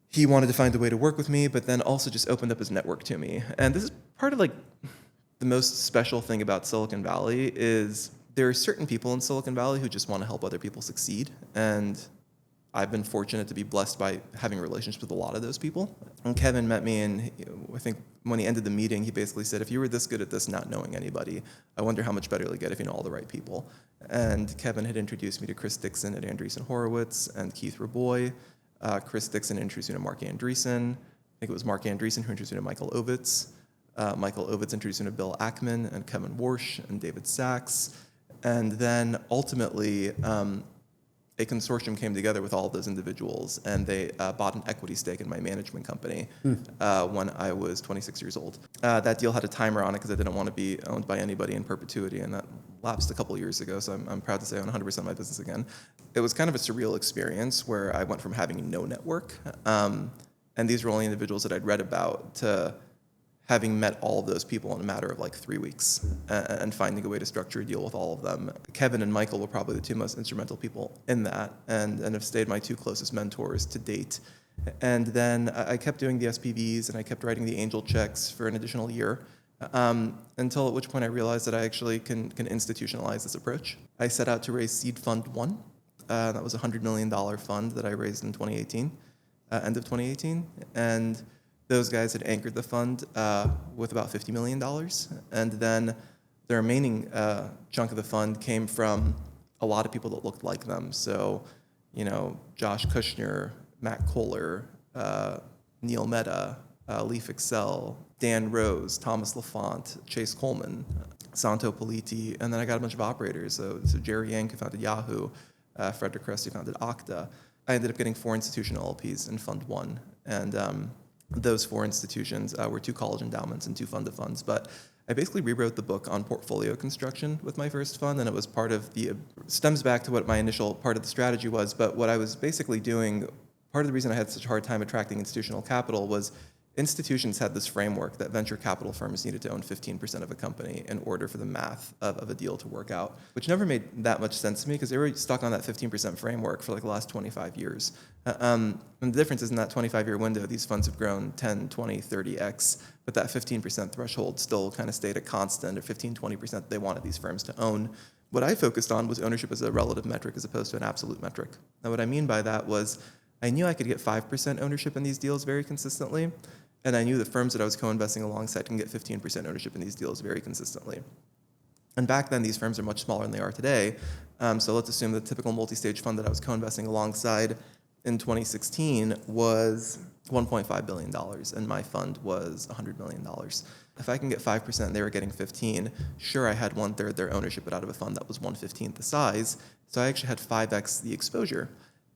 He wanted to find a way to work with me, but then also just opened up his network to me. And this is part of like the most special thing about Silicon Valley is there are certain people in Silicon Valley who just want to help other people succeed. And I've been fortunate to be blessed by having relationships with a lot of those people. And Kevin met me, and I think when he ended the meeting, he basically said, if you were this good at this not knowing anybody, I wonder how much better you'll get if you know all the right people. And Kevin had introduced me to Chris Dixon at Andreessen Horowitz and Keith Raboy. Chris Dixon introduced me to Mark Andreessen. I think it was Mark Andreessen who introduced me to Michael Ovitz. Michael Ovitz introduced me to Bill Ackman and Kevin Warsh and David Sachs. And then ultimately, a consortium came together with all of those individuals, and they bought an equity stake in my management company when I was 26 years old. That deal had a timer on it because I didn't want to be owned by anybody in perpetuity, and that lapsed a couple years ago, so I'm proud to say I own 100% of my business again. It was kind of a surreal experience where I went from having no network, and these were only individuals that I'd read about, to having met all of those people in a matter of like 3 weeks and finding a way to structure a deal with all of them. Kevin and Michael were probably the two most instrumental people in that and have stayed my two closest mentors to date. And then I kept doing the SPVs and I kept writing the angel checks for an additional year until at which point I realized that I actually can institutionalize this approach. I set out to raise Seed Fund 1. That was a $100 million fund that I raised in 2018, end of 2018. And those guys had anchored the fund with about $50 million. And then the remaining chunk of the fund came from a lot of people that looked like them. So, Josh Kushner, Matt Kohler, Neil Mehta, Leaf Excel, Dan Rose, Thomas LaFont, Chase Coleman, Santo Politi, and then I got a bunch of operators. So Jerry Yang, who founded Yahoo, Frederick Kress, who founded Okta. I ended up getting 4 institutional LPs in Fund 1. And those 4 institutions were 2 college endowments and 2 fund of funds. But I basically rewrote the book on portfolio construction with my first fund, and it was stems back to what my initial part of the strategy was. But what I was basically doing, part of the reason I had such a hard time attracting institutional capital was institutions had this framework that venture capital firms needed to own 15% of a company in order for the math of a deal to work out, which never made that much sense to me because they were stuck on that 15% framework for like the last 25 years. And the difference is in that 25-year window, these funds have grown 10, 20, 30x, but that 15% threshold still kind of stayed a constant, or 15, 20% they wanted these firms to own. What I focused on was ownership as a relative metric as opposed to an absolute metric. Now, what I mean by that was I knew I could get 5% ownership in these deals very consistently, and I knew the firms that I was co-investing alongside can get 15% ownership in these deals very consistently. And back then, these firms are much smaller than they are today. So let's assume the typical multi-stage fund that I was co-investing alongside in 2016 was $1.5 billion, and my fund was $100 million. If I can get 5% and they were getting 15, sure, I had 1/3 their ownership, but out of a fund that was 1/15 the size. So I actually had 5x the exposure.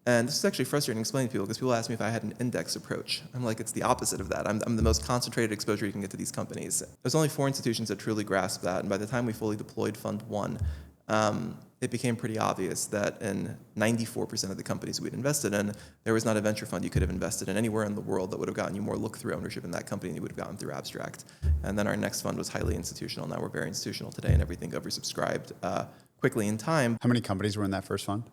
And this is actually frustrating to explain to people because people ask me if I had an index approach. I'm like, it's the opposite of that. I'm the most concentrated exposure you can get to these companies. There's only 4 institutions that truly grasp that. And by the time we fully deployed Fund 1, it became pretty obvious that in 94% of the companies we'd invested in, there was not a venture fund you could have invested in anywhere in the world that would have gotten you more look-through ownership in that company than you would have gotten through abstract. And then our next fund was highly institutional. Now we're very institutional today, and everything oversubscribed quickly in time. How many companies were in that first fund?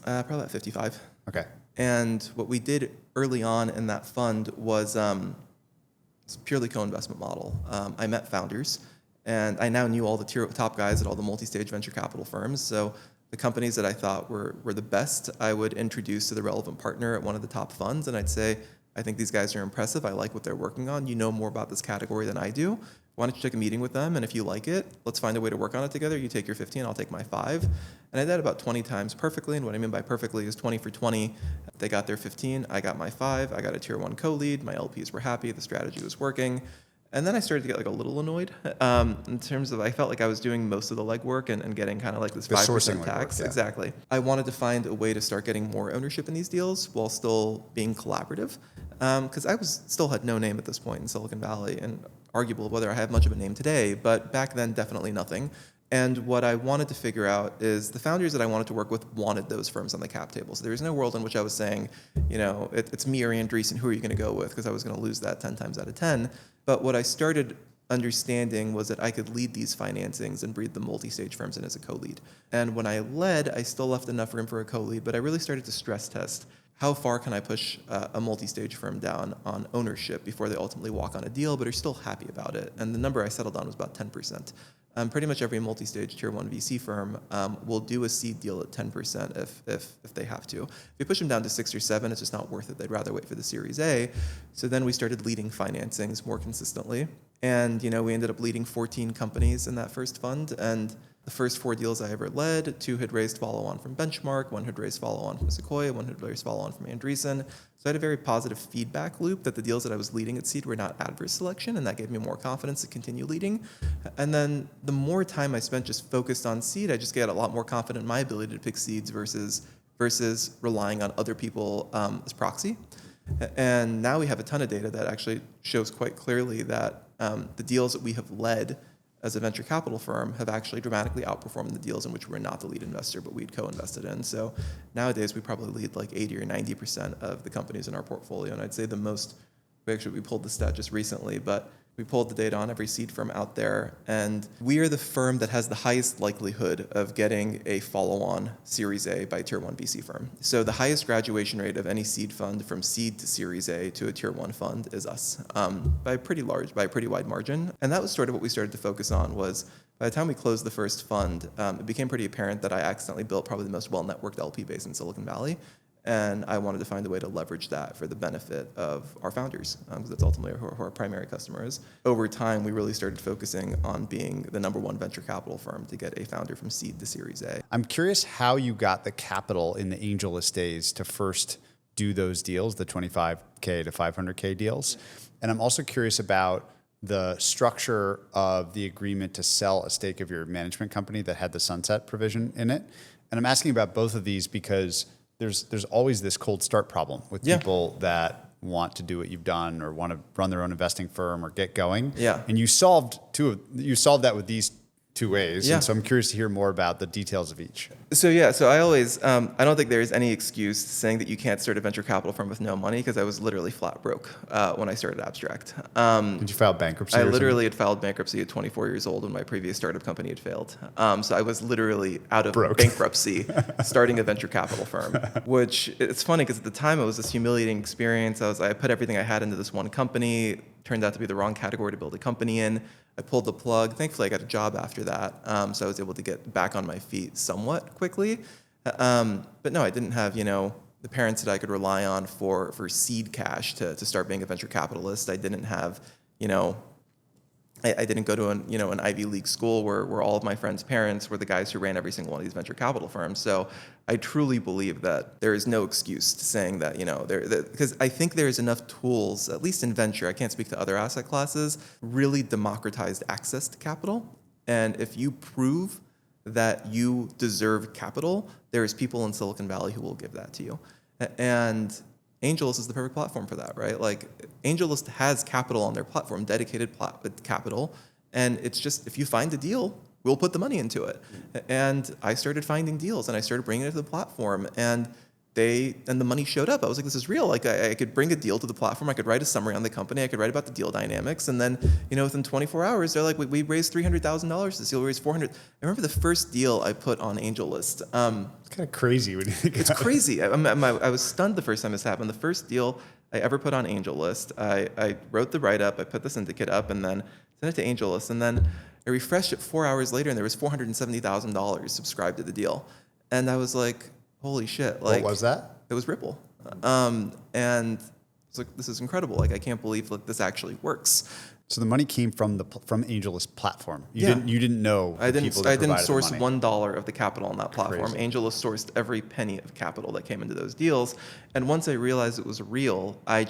Probably about 55. Okay. And what we did early on in that fund was it's a purely co-investment model. I met founders, and I now knew all the top guys at all the multi-stage venture capital firms. So the companies that I thought were the best, I would introduce to the relevant partner at one of the top funds, and I'd say, I think these guys are impressive. I like what they're working on. You know more about this category than I do. Why don't you take a meeting with them? And if you like it, let's find a way to work on it together. You take your 15, I'll take my 5. And I did about 20 times perfectly. And what I mean by perfectly is 20 for 20. They got their 15. I got my 5. I got a tier 1 co-lead. My LPs were happy. The strategy was working. And then I started to get like a little annoyed in terms of I felt like I was doing most of the legwork and getting kind of like this 5% tax. Yeah. Exactly. I wanted to find a way to start getting more ownership in these deals while still being collaborative. Because I still had no name at this point in Silicon Valley, and arguable whether I have much of a name today, but back then definitely nothing. And what I wanted to figure out is the founders that I wanted to work with wanted those firms on the cap table. So there was no world in which I was saying, it's me or Andreessen, who are you going to go with? Because I was going to lose that 10 times out of 10. But what I started understanding was that I could lead these financings and breed the multi-stage firms in as a co-lead. And when I led, I still left enough room for a co-lead, but I really started to stress test how far can I push a multi-stage firm down on ownership before they ultimately walk on a deal but are still happy about it. And the number I settled on was about 10%. Pretty much every multi-stage tier 1 VC firm will do a seed deal at 10% if they have to. If you push them down to 6 or 7, it's just not worth it. They'd rather wait for the Series A. So then we started leading financings more consistently. And we ended up leading 14 companies in that first fund. And the first 4 deals I ever led, 2 had raised follow-on from Benchmark, 1 had raised follow-on from Sequoia, 1 had raised follow-on from Andreessen. So I had a very positive feedback loop that the deals that I was leading at seed were not adverse selection, and that gave me more confidence to continue leading. And then the more time I spent just focused on seed, I just got a lot more confident in my ability to pick seeds versus relying on other people as proxy. And now we have a ton of data that actually shows quite clearly that the deals that we have led as a venture capital firm have actually dramatically outperformed the deals in which we're not the lead investor, but we'd co-invested in. So nowadays we probably lead like 80 or 90% of the companies in our portfolio. And I'd say we pulled the stat just recently, but we pulled the data on every seed firm out there, and we are the firm that has the highest likelihood of getting a follow-on Series A by a Tier 1 VC firm. So the highest graduation rate of any seed fund from seed to Series A to a Tier 1 fund is us, by a pretty wide margin. And that was sort of what we started to focus on was, by the time we closed the first fund, it became pretty apparent that I accidentally built probably the most well-networked LP base in Silicon Valley. And I wanted to find a way to leverage that for the benefit of our founders, because that's ultimately who our primary customer is. Over time, we really started focusing on being the number 1 venture capital firm to get a founder from seed to Series A. I'm curious how you got the capital in the AngelList days to first do those deals, the 25K to 500K deals. And I'm also curious about the structure of the agreement to sell a stake of your management company that had the sunset provision in it. And I'm asking about both of these because there's always this cold start problem with people that want to do what you've done or want to run their own investing firm or get going. Yeah. And you solved that with these 2 ways. Yeah. And so I'm curious to hear more about the details of each. So I always, I don't think there is any excuse saying that you can't start a venture capital firm with no money, because I was literally flat broke when I started Abstract. Did you file bankruptcy? I literally had filed bankruptcy at 24 years old when my previous startup company had failed. So I was literally out of bankruptcy starting a venture capital firm, which it's funny because at the time it was this humiliating experience. I put everything I had into this one company, turned out to be the wrong category to build a company in. I pulled the plug. Thankfully, I got a job after that, so I was able to get back on my feet somewhat quickly. But no, I didn't have the parents that I could rely on for seed cash to start being a venture capitalist. I didn't have I didn't go to an Ivy League school where all of my friends' parents were the guys who ran every single one of these venture capital firms. So I truly believe that there is no excuse to saying that, because I think there's enough tools, at least in venture, I can't speak to other asset classes, really democratized access to capital. And if you prove that you deserve capital, there's people in Silicon Valley who will give that to you. And AngelList is the perfect platform for that, right? Like, AngelList has capital on their platform, dedicated capital, and it's just, if you find a deal, we'll put the money into it. And I started finding deals and I started bringing it to the platform, and the money showed up. I was like, this is real. Like I could bring a deal to the platform. I could write a summary on the company. I could write about the deal dynamics. And then, within 24 hours, they're like, we raised $300,000 this deal. We raised 400. I remember the first deal I put on AngelList. It's kind of crazy when you think It's about crazy. I was stunned the first time this happened. The first deal I ever put on AngelList, I wrote the write-up, I put the syndicate up, and then sent it to AngelList. And then I refreshed it 4 hours later, and there was $470,000 subscribed to the deal. And I was like, holy shit. Like, what was that? It was Ripple. And it's like, this is incredible. Like, I can't believe this actually works. So the money came from AngelList platform. You didn't know. I didn't source the money. $1 of the capital on that platform. Crazy. AngelList sourced every penny of capital that came into those deals. And once I realized it was real, I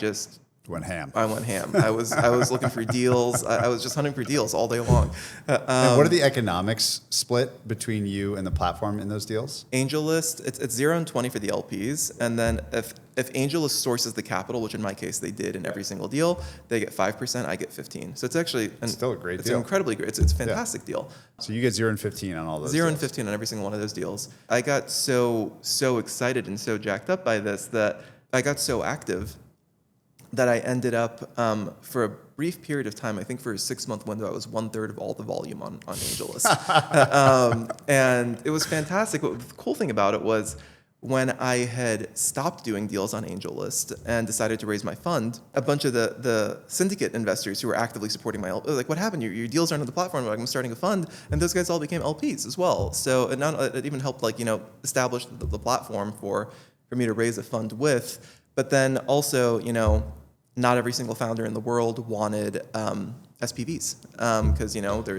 went ham. I was looking for deals. I was just hunting for deals all day long. And what are the economics split between you and the platform in those deals? AngelList, it's 0 and 20 for the LPs, and then if AngelList sources the capital, which in my case they did in every single deal, they get 5%, I get 15. So it's actually still a great deal. It's incredibly great. It's a fantastic deal. So you get 0 and 15 on all those. 0 and 15 on every single one of those deals. I got so excited and so jacked up by this that I got so active that I ended up, for a brief period of time, I think for a 6-month window, I was 1/3 of all the volume on AngelList. And it was fantastic. But the cool thing about it was when I had stopped doing deals on AngelList and decided to raise my fund, a bunch of the syndicate investors who were actively supporting my LP, like, what happened? Your deals aren't on the platform. Like, I'm starting a fund. And those guys all became LPs as well. So it even helped, establish the platform for me to raise a fund with. But then also, not every single founder in the world wanted SPVs because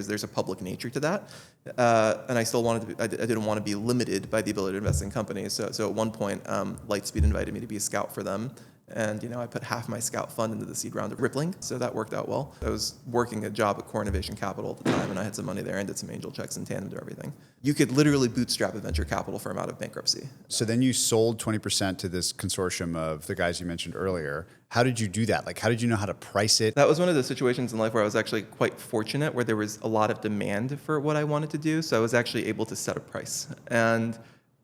there's a public nature to that, and I still wanted to. I didn't want to be limited by the ability to invest in companies. So at one point, Lightspeed invited me to be a scout for them, and I put half my scout fund into the seed round of Rippling, so that worked out well. I was working a job at Core Innovation Capital at the time, and I had some money there and did some angel checks in tandem to everything. You could literally bootstrap a venture capital firm out of bankruptcy. So then you sold 20% to this consortium of the guys you mentioned earlier. How did you do that? Like, how did you know how to price it? That was one of the situations in life where I was actually quite fortunate, where there was a lot of demand for what I wanted to do. So I was actually able to set a price. And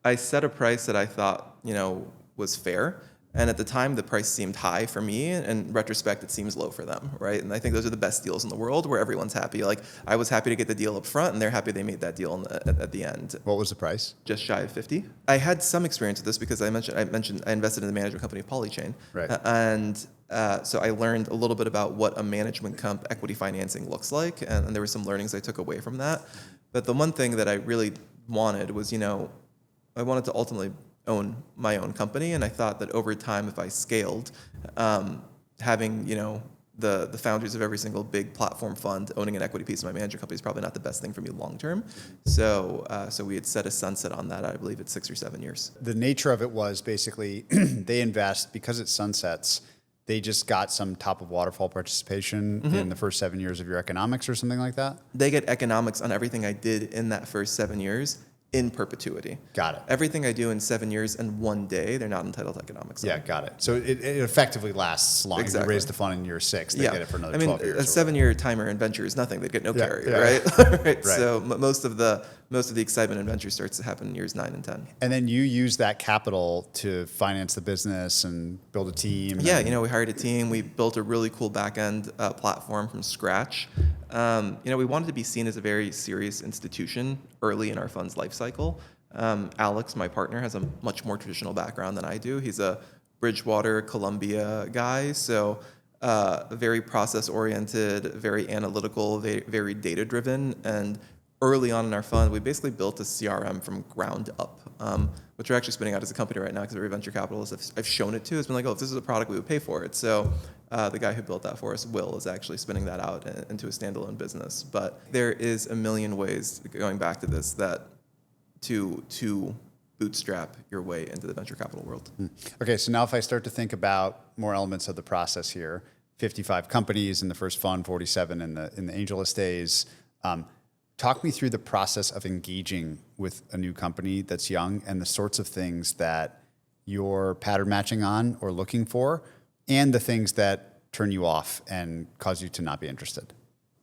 I set a price that I thought, was fair. And at the time, the price seemed high for me. And in retrospect, it seems low for them, right? And I think those are the best deals in the world, where everyone's happy. Like, I was happy to get the deal up front, and they're happy they made that deal at the end. What was the price? Just shy of 50. I had some experience with this because I mentioned I invested in the management company Polychain. Right. So I learned a little bit about what a management comp equity financing looks like, and there were some learnings I took away from that. But the one thing that I really wanted was, I wanted to ultimately own my own company, and I thought that over time, if I scaled, having the founders of every single big platform fund owning an equity piece of my management company is probably not the best thing for me long term. So we had set a sunset on that. I believe it's 6 or 7 years. The nature of it was basically they invest because it sunsets. They just got some top of waterfall participation in the first 7 years of your economics or something like that? They get economics on everything I did in that first 7 years in perpetuity. Got it. Everything I do in 7 years and 1 day, they're not entitled to economics on. Yeah, got it. So it effectively lasts long. Exactly. You raise the fund in year 6, they get it for another 12 years. A 7-year timer in venture is nothing. They get no carry, right? Right. So most of the excitement in venture starts to happen in years 9 and 10. And then you use that capital to finance the business and build a team. Yeah, we hired a team. We built a really cool back-end platform from scratch. We wanted to be seen as a very serious institution early in our fund's life cycle. Alex, my partner, has a much more traditional background than I do. He's a Bridgewater, Columbia guy, so very process-oriented, very analytical, very data-driven. And early on in our fund, we basically built a CRM from ground up, which we're actually spinning out as a company right now because every venture capitalist I've shown it to has been like, oh, if this is a product, we would pay for it. So the guy who built that for us, Will, is actually spinning that out into a standalone business. But there is a million ways, going back to this, that to bootstrap your way into the venture capital world. Okay, so now if I start to think about more elements of the process here, 55 companies in the first fund, 47 in the AngelList days. Talk me through the process of engaging with a new company that's young and the sorts of things that you're pattern matching on or looking for, and the things that turn you off and cause you to not be interested.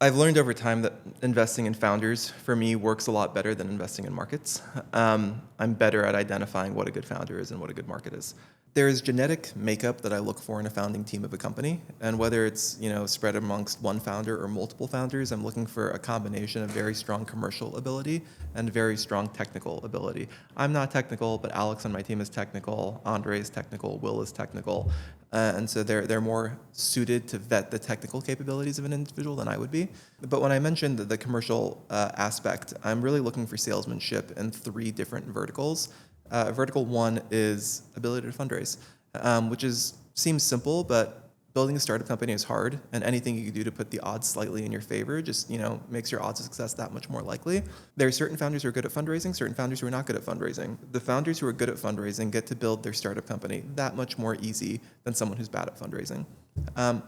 I've learned over time that investing in founders, for me, works a lot better than investing in markets. I'm better at identifying what a good founder is and what a good market is. There's genetic makeup that I look for in a founding team of a company, and whether it's spread amongst one founder or multiple founders, I'm looking for a combination of very strong commercial ability and very strong technical ability. I'm not technical, but Alex on my team is technical, Andre is technical, Will is technical, and so they're more suited to vet the technical capabilities of an individual than I would be. But when I mentioned the commercial aspect, I'm really looking for salesmanship in 3 different verticals. Vertical 1 is ability to fundraise, which seems simple, but building a startup company is hard, and anything you can do to put the odds slightly in your favor just makes your odds of success that much more likely. There are certain founders who are good at fundraising, certain founders who are not good at fundraising. The founders who are good at fundraising get to build their startup company that much more easy than someone who's bad at fundraising.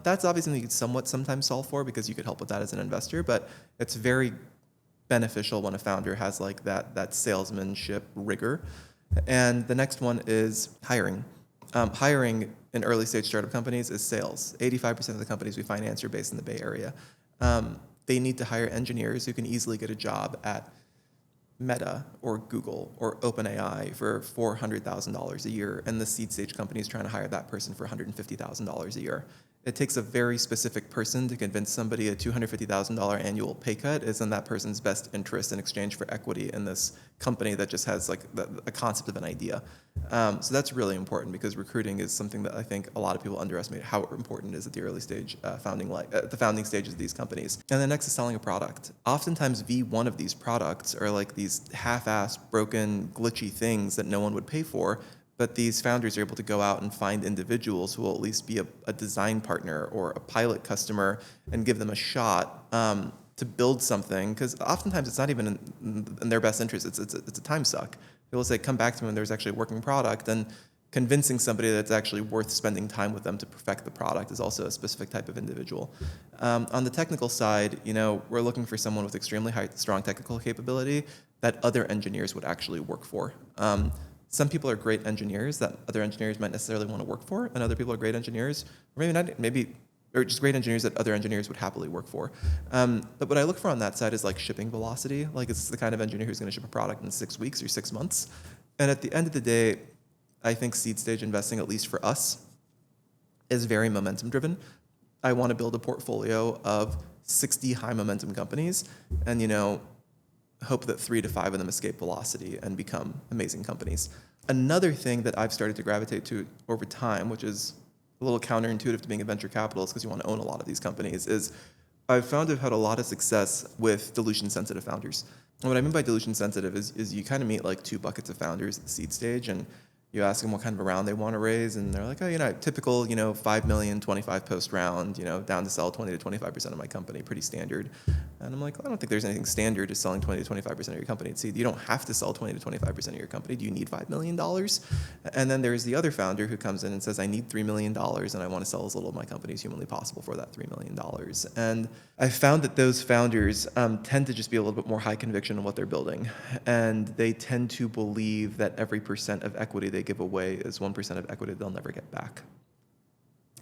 That's obviously something you could somewhat sometimes solve for because you could help with that as an investor, but it's very beneficial when a founder has like that salesmanship rigor. And the next one is hiring. Hiring in early stage startup companies is sales. 85% of the companies we finance are based in the Bay Area. They need to hire engineers who can easily get a job at Meta or Google or OpenAI for $400,000 a year, and the seed stage company is trying to hire that person for $150,000 a year. It takes a very specific person to convince somebody a $250,000 annual pay cut is in that person's best interest in exchange for equity in this company that just has like a concept of an idea. So that's really important because recruiting is something that I think a lot of people underestimate how important it is at the early stage the founding stages of these companies. And then next is selling a product. Oftentimes V1 of these products are like these half-assed, broken, glitchy things that no one would pay for. But these founders are able to go out and find individuals who will at least be a design partner or a pilot customer and give them a shot to build something. Because oftentimes it's not even in their best interest. It's a time suck. People say, come back to me when there's actually a working product. And convincing somebody that it's actually worth spending time with them to perfect the product is also a specific type of individual. On the technical side, we're looking for someone with extremely strong technical capability that other engineers would actually work for. Some people are great engineers that other engineers might necessarily want to work for, and other people are great engineers, or maybe not, or just great engineers that other engineers would happily work for. But what I look for on that side is like shipping velocity. Like it's the kind of engineer who's going to ship a product in 6 weeks or 6 months. And at the end of the day, I think seed stage investing, at least for us, is very momentum driven. I want to build a portfolio of 60 high momentum companies, and hope that 3 to 5 of them escape velocity and become amazing companies. Another thing that I've started to gravitate to over time, which is a little counterintuitive to being a venture capitalist because you want to own a lot of these companies, is I've found I've had a lot of success with dilution sensitive founders. And what I mean by dilution sensitive is you kind of meet like 2 buckets of founders at the seed stage, and you ask them what kind of a round they want to raise, and they're like, typical, 5 million, 25 post round, down to sell 20 to 25% of my company, pretty standard. And I'm like, I don't think there's anything standard to selling 20 to 25% of your company at seed. You don't have to sell 20 to 25% of your company. Do you need $5 million? And then there's the other founder who comes in and says, I need $3 million, and I want to sell as little of my company as humanly possible for that $3 million. And I found that those founders tend to just be a little bit more high conviction in what they're building. And they tend to believe that every percent of equity they give away is 1% of equity they'll never get back.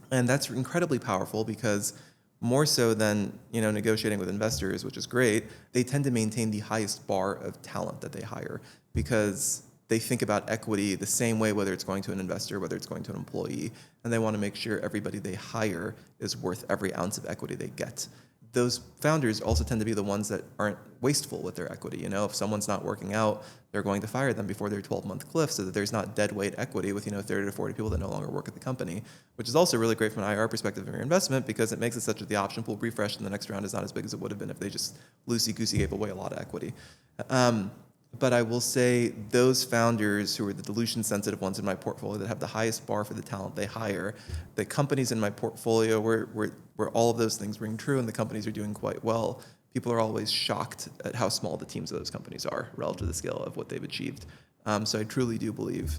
And that's incredibly powerful because more so than negotiating with investors, which is great, they tend to maintain the highest bar of talent that they hire because they think about equity the same way, whether it's going to an investor, whether it's going to an employee, and they want to make sure everybody they hire is worth every ounce of equity they get. Those founders also tend to be the ones that aren't wasteful with their equity. If someone's not working out, they're going to fire them before their 12-month cliff so that there's not dead weight equity with 30 to 40 people that no longer work at the company, which is also really great from an IR perspective of your investment because it makes it such that the option pool refresh in the next round is not as big as it would have been if they just loosey-goosey gave away a lot of equity. But I will say those founders who are the dilution-sensitive ones in my portfolio that have the highest bar for the talent they hire, the companies in my portfolio where all of those things ring true and the companies are doing quite well, people are always shocked at how small the teams of those companies are relative to the scale of what they've achieved. So I truly do believe,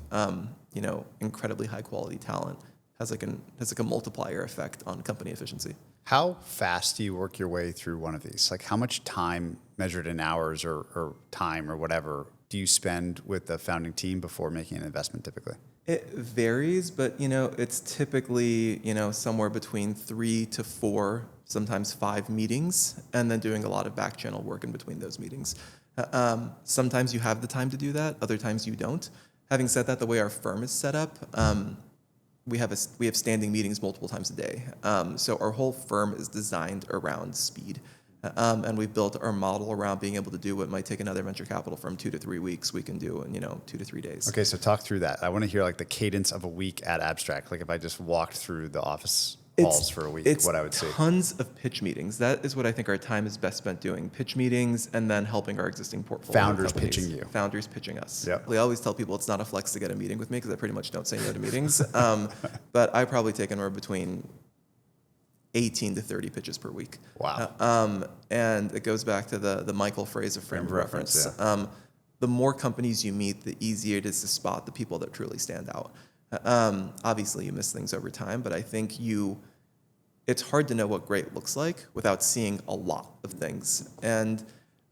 incredibly high-quality talent has like a multiplier effect on company efficiency. How fast do you work your way through one of these? Like how much time measured in hours or time or whatever do you spend with the founding team before making an investment typically? It varies, but it's typically somewhere between 3 to 4, sometimes 5 meetings, and then doing a lot of back channel work in between those meetings. Sometimes you have the time to do that, other times you don't. Having said that, the way our firm is set up, we have standing meetings multiple times a day. So our whole firm is designed around speed. And we've built our model around being able to do what might take another venture capital firm 2 to 3 weeks, we can do in 2 to 3 days. Okay, so talk through that. I want to hear like the cadence of a week at Abstract. Like if I just walked through the office halls for a week, what I would see. Tons of pitch meetings. That is what I think our time is best spent doing. Pitch meetings and then helping our existing portfolio Founders companies. pitching you. Founders pitching us. Yep. I always tell people it's not a flex to get a meeting with me because I pretty much don't say no to meetings. But I probably take anywhere between 18 to 30 pitches per week. Wow. And it goes back to the Michael phrase of frame of reference. Yeah. The more companies you meet, the easier it is to spot the people that truly stand out. Obviously, you miss things over time, but I think it's hard to know what great looks like without seeing a lot of things. And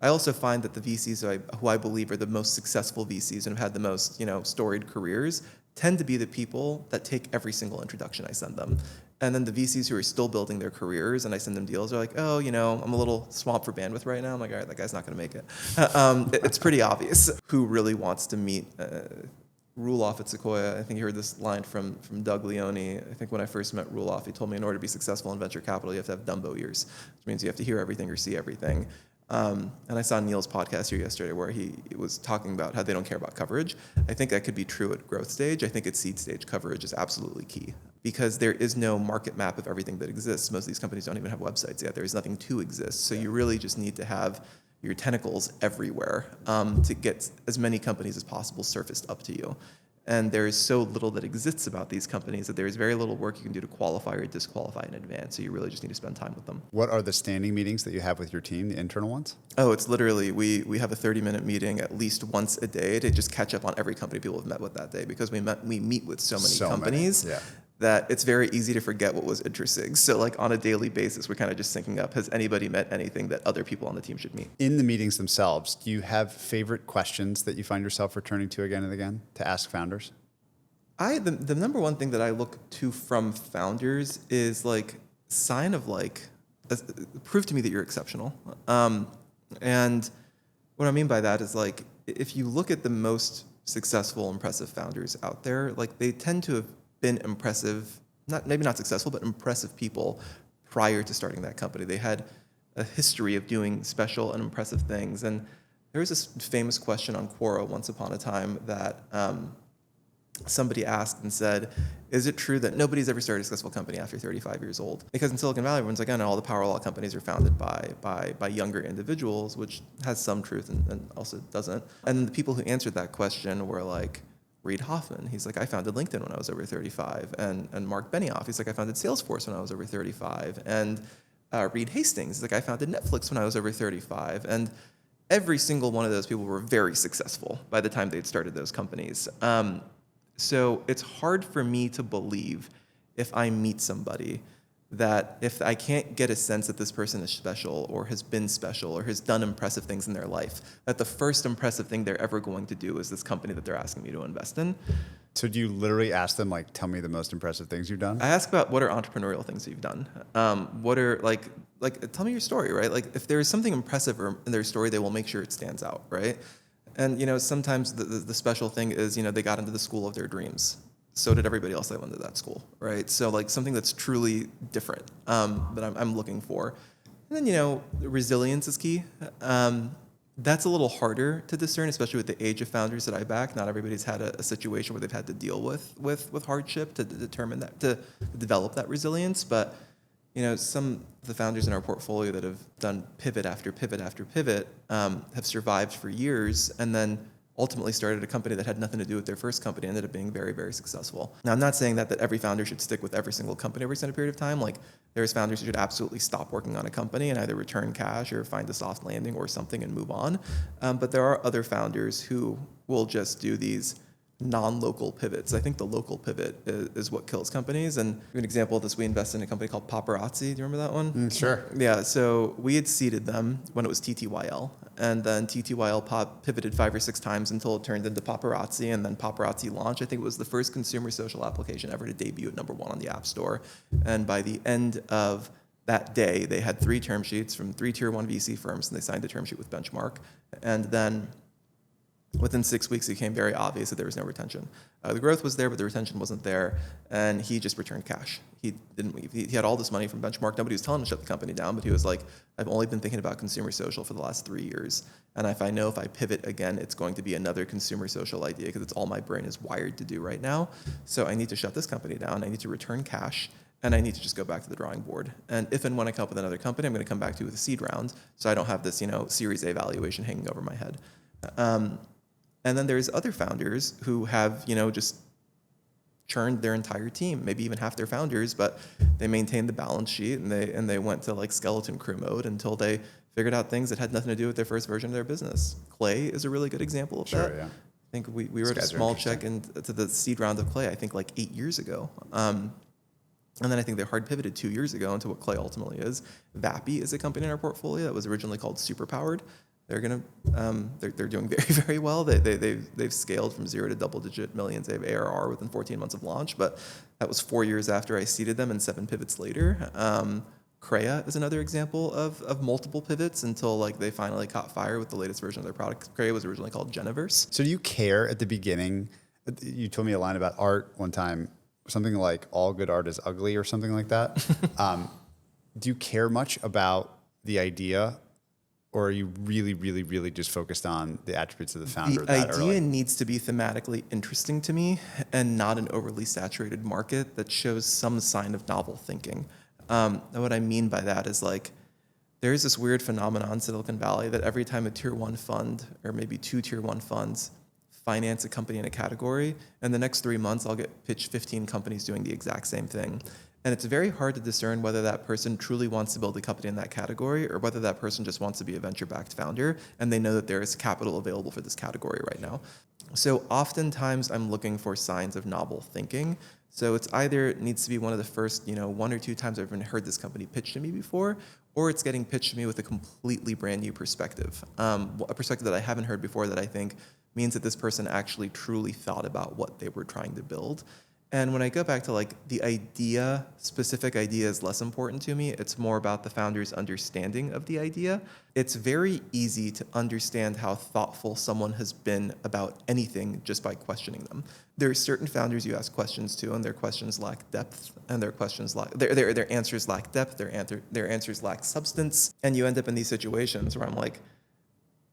I also find that the VCs who I believe are the most successful VCs and have had the most storied careers tend to be the people that take every single introduction I send them. And then the VCs who are still building their careers and I send them deals are like, oh, I'm a little swamped for bandwidth right now. I'm like, all right, that guy's not going to make it. It's pretty obvious who really wants to meet Roelof at Sequoia. I think you heard this line from Doug Leone. I think when I first met Roelof, he told me in order to be successful in venture capital, you have to have Dumbo ears, which means you have to hear everything or see everything. And I saw Neil's podcast here yesterday where he was talking about how they don't care about coverage. I think that could be true at growth stage. I think at seed stage coverage is absolutely key because there is no market map of everything that exists. Most of these companies don't even have websites yet. There's nothing to exist. So you really just need to have your tentacles everywhere to get as many companies as possible surfaced up to you. And there is so little that exists about these companies that there is very little work you can do to qualify or disqualify in advance. So you really just need to spend time with them. What are the standing meetings that you have with your team, the internal ones? Oh, it's literally, we have a 30-minute meeting at least once a day to just catch up on every company people have met with that day because we meet with so many companies. Yeah. That it's very easy to forget what was interesting. So like on a daily basis, we're kind of just syncing up. Has anybody met anything that other people on the team should meet? In the meetings themselves, do you have favorite questions that you find yourself returning to again and again to ask founders? The number one thing that I look to from founders is like sign of like, prove to me that you're exceptional. And what I mean by that is like, if you look at the most successful, impressive founders out there, like they tend to have been impressive, maybe not successful, but impressive people prior to starting that company. They had a history of doing special and impressive things. And there was this famous question on Quora once upon a time that somebody asked and said, is it true that nobody's ever started a successful company after 35 years old? Because in Silicon Valley, everyone's like, oh no, all the Power of companies are founded by younger individuals, which has some truth and also doesn't. And the people who answered that question were like, Reid Hoffman, he's like, I founded LinkedIn when I was over 35. And Mark Benioff, he's like, I founded Salesforce when I was over 35. And Reed Hastings, he's like, I founded Netflix when I was over 35. And every single one of those people were very successful by the time they'd started those companies. So it's hard for me to believe if I meet somebody that if I can't get a sense that this person is special or has been special or has done impressive things in their life, that the first impressive thing they're ever going to do is this company that they're asking me to invest in. So do you literally ask them, like, tell me the most impressive things you've done? I ask about what are entrepreneurial things you've done. What are, like, tell me your story, right? Like, if there's something impressive in their story, they will make sure it stands out, right? And, sometimes the special thing is, they got into the school of their dreams. So did everybody else that went to that school, right? So like something that's truly different that I'm looking for. And then, resilience is key. That's a little harder to discern, especially with the age of founders that I back. Not everybody's had a situation where they've had to deal with hardship to determine that, to develop that resilience. But, some of the founders in our portfolio that have done pivot after pivot after pivot have survived for years and then ultimately started a company that had nothing to do with their first company, ended up being very, very successful. Now, I'm not saying that every founder should stick with every single company over a certain period of time. Like, there's founders who should absolutely stop working on a company and either return cash or find a soft landing or something and move on. But there are other founders who will just do these non-local pivots. I think the local pivot is what kills companies. And an example of this, we invested in a company called Paparazzi. Do you remember that one? Sure. Yeah, so we had seeded them when it was TTYL. and then TTYL pivoted 5 or 6 times until it turned into Paparazzi, and then Paparazzi launched. I think it was the first consumer social application ever to debut at #1 on the App Store. And by the end of that day, they had 3 term sheets from 3 tier 1 VC firms, and they signed a term sheet with Benchmark. And then within 6 weeks, it became very obvious that there was no retention. The growth was there, but the retention wasn't there, and he just returned cash. He had all this money from Benchmark. Nobody was telling him to shut the company down, but he was like, I've only been thinking about consumer social for the last 3 years, and if I pivot again, it's going to be another consumer social idea because it's all my brain is wired to do right now. So I need to shut this company down. I need to return cash, and I need to just go back to the drawing board. And if and when I come up with another company, I'm going to come back to you with a seed round, so I don't have this, Series A valuation hanging over my head. And then there's other founders who have, just churned their entire team, maybe even half their founders, but they maintained the balance sheet and they went to like skeleton crew mode until they figured out things that had nothing to do with their first version of their business. Clay is a really good example of that. Yeah. I think we wrote a small check into the seed round of Clay, I think like 8 years ago. And then I think they hard pivoted 2 years ago into what Clay ultimately is. Vappy is a company in our portfolio that was originally called Superpowered. They're doing very, very well. They've scaled from 0 to double-digit millions of ARR within 14 months of launch, but that was 4 years after I seeded them and 7 pivots later. Crea is another example of multiple pivots until like they finally caught fire with the latest version of their product. Crea was originally called Geniverse. So do you care at the beginning? You told me a line about art one time, something like all good art is ugly or something like that. Do you care much about the idea? Or are you really, really, really just focused on the attributes of the founder? The idea needs to be thematically interesting to me and not an overly saturated market that shows some sign of novel thinking. And what I mean by that is like, there's this weird phenomenon in Silicon Valley that every time a tier 1 fund or maybe 2 tier 1 funds finance a company in a category, in the next 3 months, I'll get pitched 15 companies doing the exact same thing. And it's very hard to discern whether that person truly wants to build a company in that category or whether that person just wants to be a venture-backed founder and they know that there is capital available for this category right now. So oftentimes I'm looking for signs of novel thinking. So it's either it needs to be one of the first, 1 or 2 times I've even heard this company pitched to me before, or it's getting pitched to me with a completely brand new perspective, a perspective that I haven't heard before that I think means that this person actually truly thought about what they were trying to build. And when I go back to like the idea, specific idea is less important to me. It's more about the founder's understanding of the idea. It's very easy to understand how thoughtful someone has been about anything just by questioning them. There are certain founders you ask questions to, and their questions lack depth, and their answers lack depth. Their answers lack substance, and you end up in these situations where I'm like,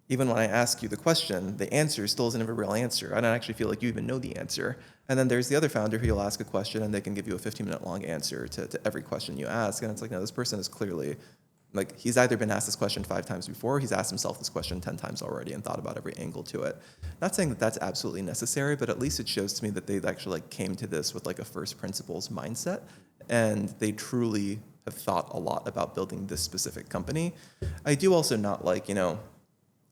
even when I ask you the question, the answer still isn't a real answer. I don't actually feel like you even know the answer. And then there's the other founder who you'll ask a question and they can give you a 15-minute long answer to every question you ask. And it's like, no, this person is clearly, like, he's either been asked this question 5 times before, or he's asked himself this question 10 times already and thought about every angle to it. Not saying that that's absolutely necessary, but at least it shows to me that they actually came to this with like a first principles mindset, and they truly have thought a lot about building this specific company. I do also not like,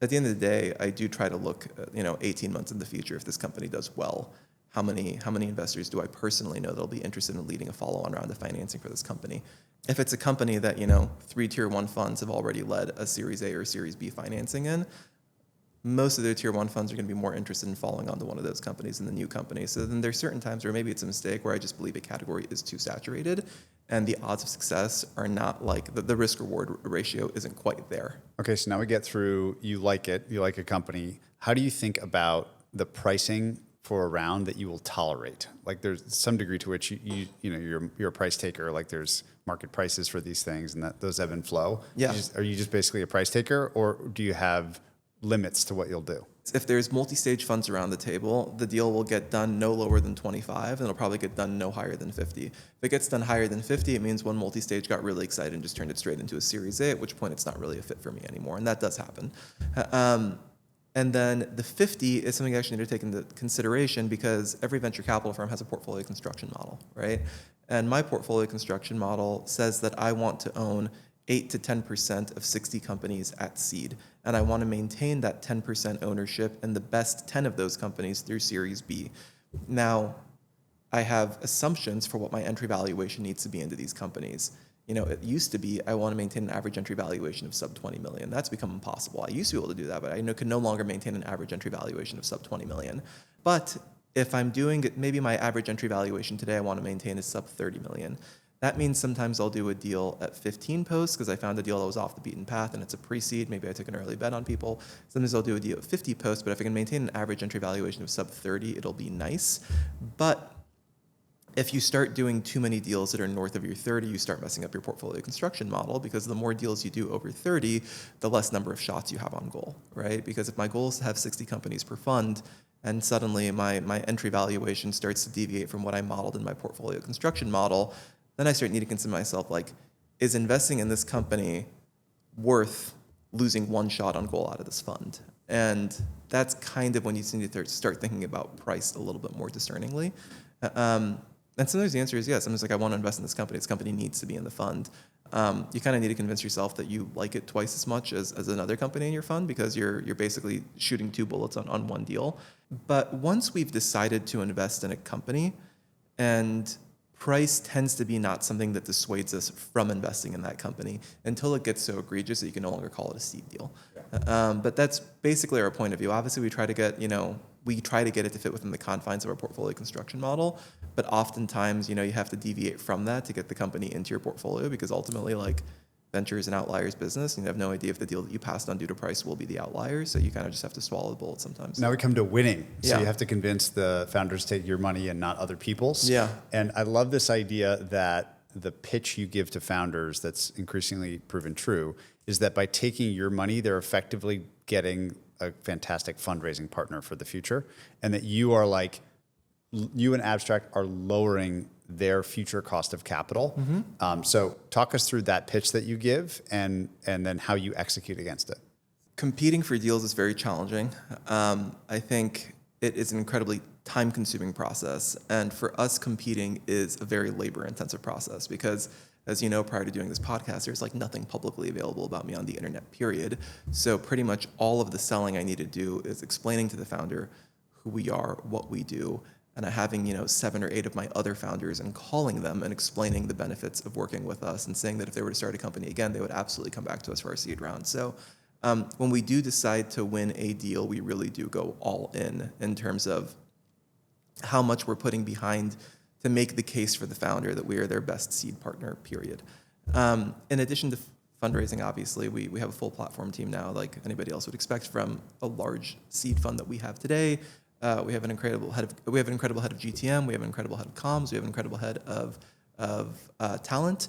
at the end of the day, I do try to look, 18 months in the future. If this company does well, how many investors do I personally know that'll be interested in leading a follow-on round of financing for this company? If it's a company that 3 tier 1 funds have already led a Series A or Series B financing in, most of their tier 1 funds are going to be more interested in following on to one of those companies than the new company. So then there's certain times where maybe it's a mistake where I just believe a category is too saturated and the odds of success are not like, the risk-reward ratio isn't quite there. Okay, so now we get through, you like a company. How do you think about the pricing for a round that you will tolerate? Like there's some degree to which you're a price taker, like there's market prices for these things and that those ebb and flow. Yeah. Are you just basically a price taker, or do you have limits to what you'll do? If there's multi-stage funds around the table, the deal will get done no lower than 25, and it'll probably get done no higher than 50. If it gets done higher than 50, it means one multi-stage got really excited and just turned it straight into a Series A, at which point it's not really a fit for me anymore, and that does happen. And then the 50 is something I actually need to take into consideration because every venture capital firm has a portfolio construction model, right? And my portfolio construction model says that I want to own 8 to 10% of 60 companies at seed. And I want to maintain that 10% ownership in the best 10 of those companies through Series B. Now, I have assumptions for what my entry valuation needs to be into these companies. It used to be I want to maintain an average entry valuation of sub 20 million. That's become impossible. I used to be able to do that, but I can no longer maintain an average entry valuation of sub 20 million. But if I'm doing it, maybe my average entry valuation today I want to maintain is sub 30 million. That means sometimes I'll do a deal at 15 posts because I found a deal that was off the beaten path and it's a pre-seed. Maybe I took an early bet on people. Sometimes I'll do a deal at 50 posts, but if I can maintain an average entry valuation of sub 30, it'll be nice. But if you start doing too many deals that are north of your 30, you start messing up your portfolio construction model, because the more deals you do over 30, the less number of shots you have on goal, right? Because if my goal is to have 60 companies per fund, and suddenly my entry valuation starts to deviate from what I modeled in my portfolio construction model, then I start needing to consider myself, like, is investing in this company worth losing one shot on goal out of this fund? And that's kind of when you need to start thinking about price a little bit more discerningly. And sometimes the answer is yes. Sometimes, like, I want to invest in this company. This company needs to be in the fund. You kind of need to convince yourself that you like it twice as much as another company in your fund, because you're basically shooting two bullets on one deal. But once we've decided to invest in a company, and price tends to be not something that dissuades us from investing in that company until it gets so egregious that you can no longer call it a seed deal. But that's basically our point of view. Obviously, we try to get it to fit within the confines of our portfolio construction model, but oftentimes, you have to deviate from that to get the company into your portfolio, because ultimately, like, venture is an outliers business, and you have no idea if the deal that you passed on due to price will be the outlier, so you kind of just have to swallow the bullet sometimes. Now we come to winning. So Yeah. you have to convince the founders to take your money and not other people's. Yeah. And I love this idea that the pitch you give to founders that's increasingly proven true is that by taking your money, they're effectively getting a fantastic fundraising partner for the future, and that you are like, you and Abstract are lowering their future cost of capital. Mm-hmm. So talk us through that pitch that you give, and then how you execute against it. Competing for deals is very challenging. I think it is an incredibly time-consuming process, and for us, competing is a very labor-intensive process, because, as you know, prior to doing this podcast, there's like nothing publicly available about me on the internet, period. So pretty much all of the selling I need to do is explaining to the founder who we are, what we do, and having 7 or 8 of my other founders and calling them and explaining the benefits of working with us, and saying that if they were to start a company again, they would absolutely come back to us for our seed round. So when we do decide to win a deal, we really do go all in terms of how much we're putting behind to make the case for the founder that we are their best seed partner, period. In addition to fundraising, obviously, we have a full platform team now, like anybody else would expect from a large seed fund that we have today. We have an incredible head of GTM. We have an incredible head of comms. We have an incredible head of talent.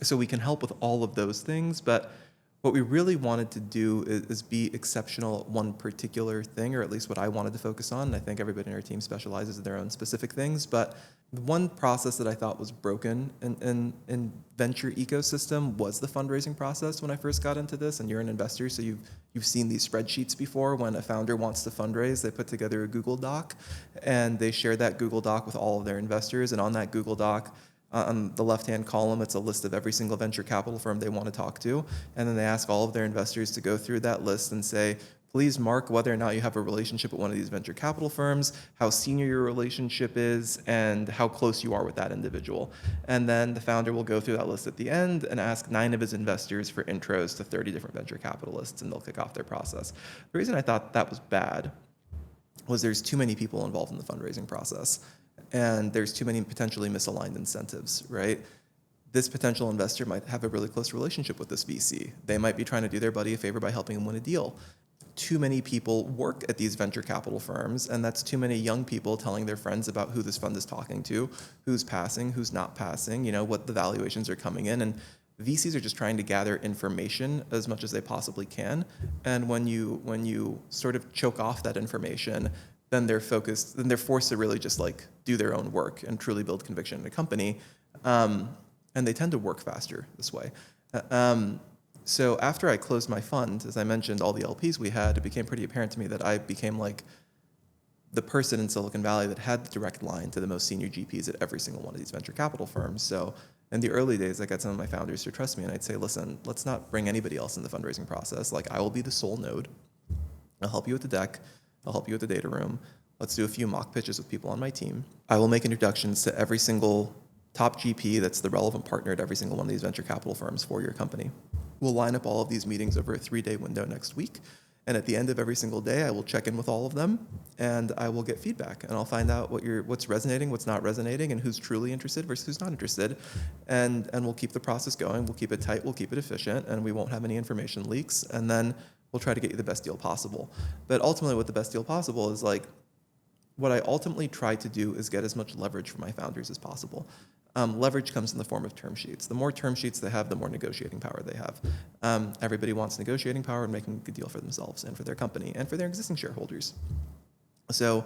So we can help with all of those things. But what we really wanted to do is be exceptional at one particular thing, or at least what I wanted to focus on. And I think everybody in our team specializes in their own specific things. But the one process that I thought was broken in venture ecosystem was the fundraising process when I first got into this. And you're an investor, so you've seen these spreadsheets before. When a founder wants to fundraise, they put together a Google Doc, and they share that Google Doc with all of their investors. And on that Google Doc, on the left-hand column, it's a list of every single venture capital firm they want to talk to. And then they ask all of their investors to go through that list and say, please mark whether or not you have a relationship with one of these venture capital firms, how senior your relationship is, and how close you are with that individual. And then the founder will go through that list at the end and ask 9 of his investors for intros to 30 different venture capitalists, and they'll kick off their process. The reason I thought that was bad was there's too many people involved in the fundraising process, and there's too many potentially misaligned incentives, right? This potential investor might have a really close relationship with this VC. They might be trying to do their buddy a favor by helping him win a deal. Too many people work at these venture capital firms, and that's too many young people telling their friends about who this fund is talking to, who's passing, who's not passing, what the valuations are coming in. And VCs are just trying to gather information as much as they possibly can. And when you sort of choke off that information, then they're forced to really just like do their own work and truly build conviction in a company. And they tend to work faster this way. So after I closed my fund, as I mentioned, all the LPs we had, it became pretty apparent to me that I became like the person in Silicon Valley that had the direct line to the most senior GPs at every single one of these venture capital firms. So in the early days, I got some of my founders to trust me, and I'd say, listen, let's not bring anybody else in the fundraising process. Like, I will be the sole node. I'll help you with the deck. I'll help you with the data room. Let's do a few mock pitches with people on my team. I will make introductions to every single top GP that's the relevant partner at every single one of these venture capital firms for your company. We'll line up all of these meetings over a 3-day window next week. And at the end of every single day, I will check in with all of them, and I will get feedback, and I'll find out what's resonating, what's not resonating, and who's truly interested versus who's not interested. And we'll keep the process going. We'll keep it tight. We'll keep it efficient, and we won't have any information leaks. And then we'll try to get you the best deal possible. But ultimately, what the best deal possible is like, what I ultimately try to do is get as much leverage from my founders as possible. Leverage comes in the form of term sheets. The more term sheets they have, the more negotiating power they have. Everybody wants negotiating power and making a good deal for themselves and for their company and for their existing shareholders. So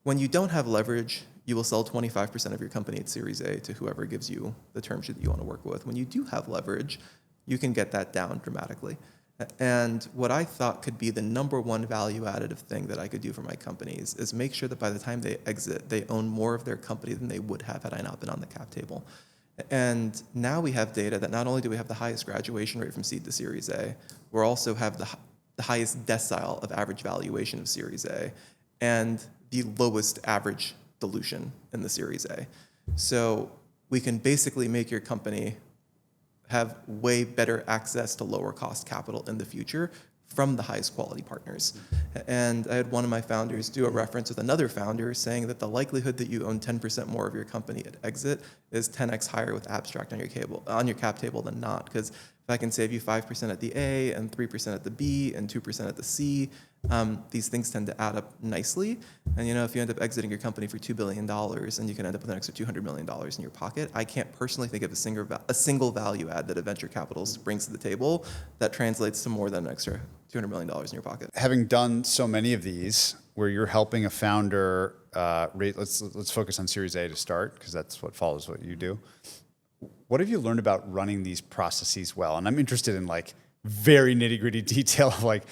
when you don't have leverage, you will sell 25% of your company at Series A to whoever gives you the term sheet that you want to work with. When you do have leverage, you can get that down dramatically. And what I thought could be the number one value additive thing that I could do for my companies is make sure that by the time they exit, they own more of their company than they would have had I not been on the cap table. And now we have data that not only do we have the highest graduation rate from seed to Series A, we also have the highest decile of average valuation of Series A and the lowest average dilution in the Series A. So we can basically make your company have way better access to lower cost capital in the future from the highest quality partners. And I had one of my founders do a reference with another founder saying that the likelihood that you own 10% more of your company at exit is 10x higher with abstract on your cap table than not. Because if I can save you 5% at the A and 3% at the B and 2% at the C, these things tend to add up nicely. And if you end up exiting your company for $2 billion and you can end up with an extra $200 million in your pocket, I can't personally think of a single value add that a venture capitalist brings to the table that translates to more than an extra $200 million in your pocket. Having done so many of these, where you're helping a founder, let's focus on Series A to start, because that's what follows what you do. What have you learned about running these processes well? And I'm interested in like very nitty gritty detail of like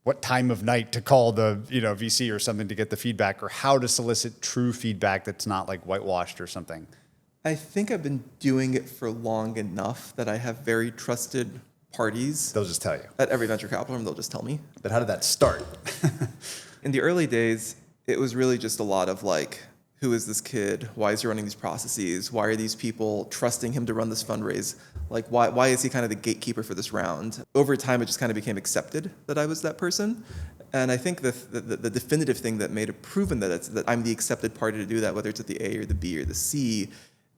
what time of night to call the VC or something to get the feedback, or how to solicit true feedback that's not like whitewashed or something. I think I've been doing it for long enough that I have very trusted parties. They'll just tell you. At every venture capital firm, they'll just tell me. But how did that start? In the early days, it was really just a lot of like, who is this kid? Why is he running these processes? Why are these people trusting him to run this fundraise? Like, why is he kind of the gatekeeper for this round? Over time, it just kind of became accepted that I was that person. And I think the definitive thing that made it proven that I'm the accepted party to do that, whether it's at the A or the B or the C,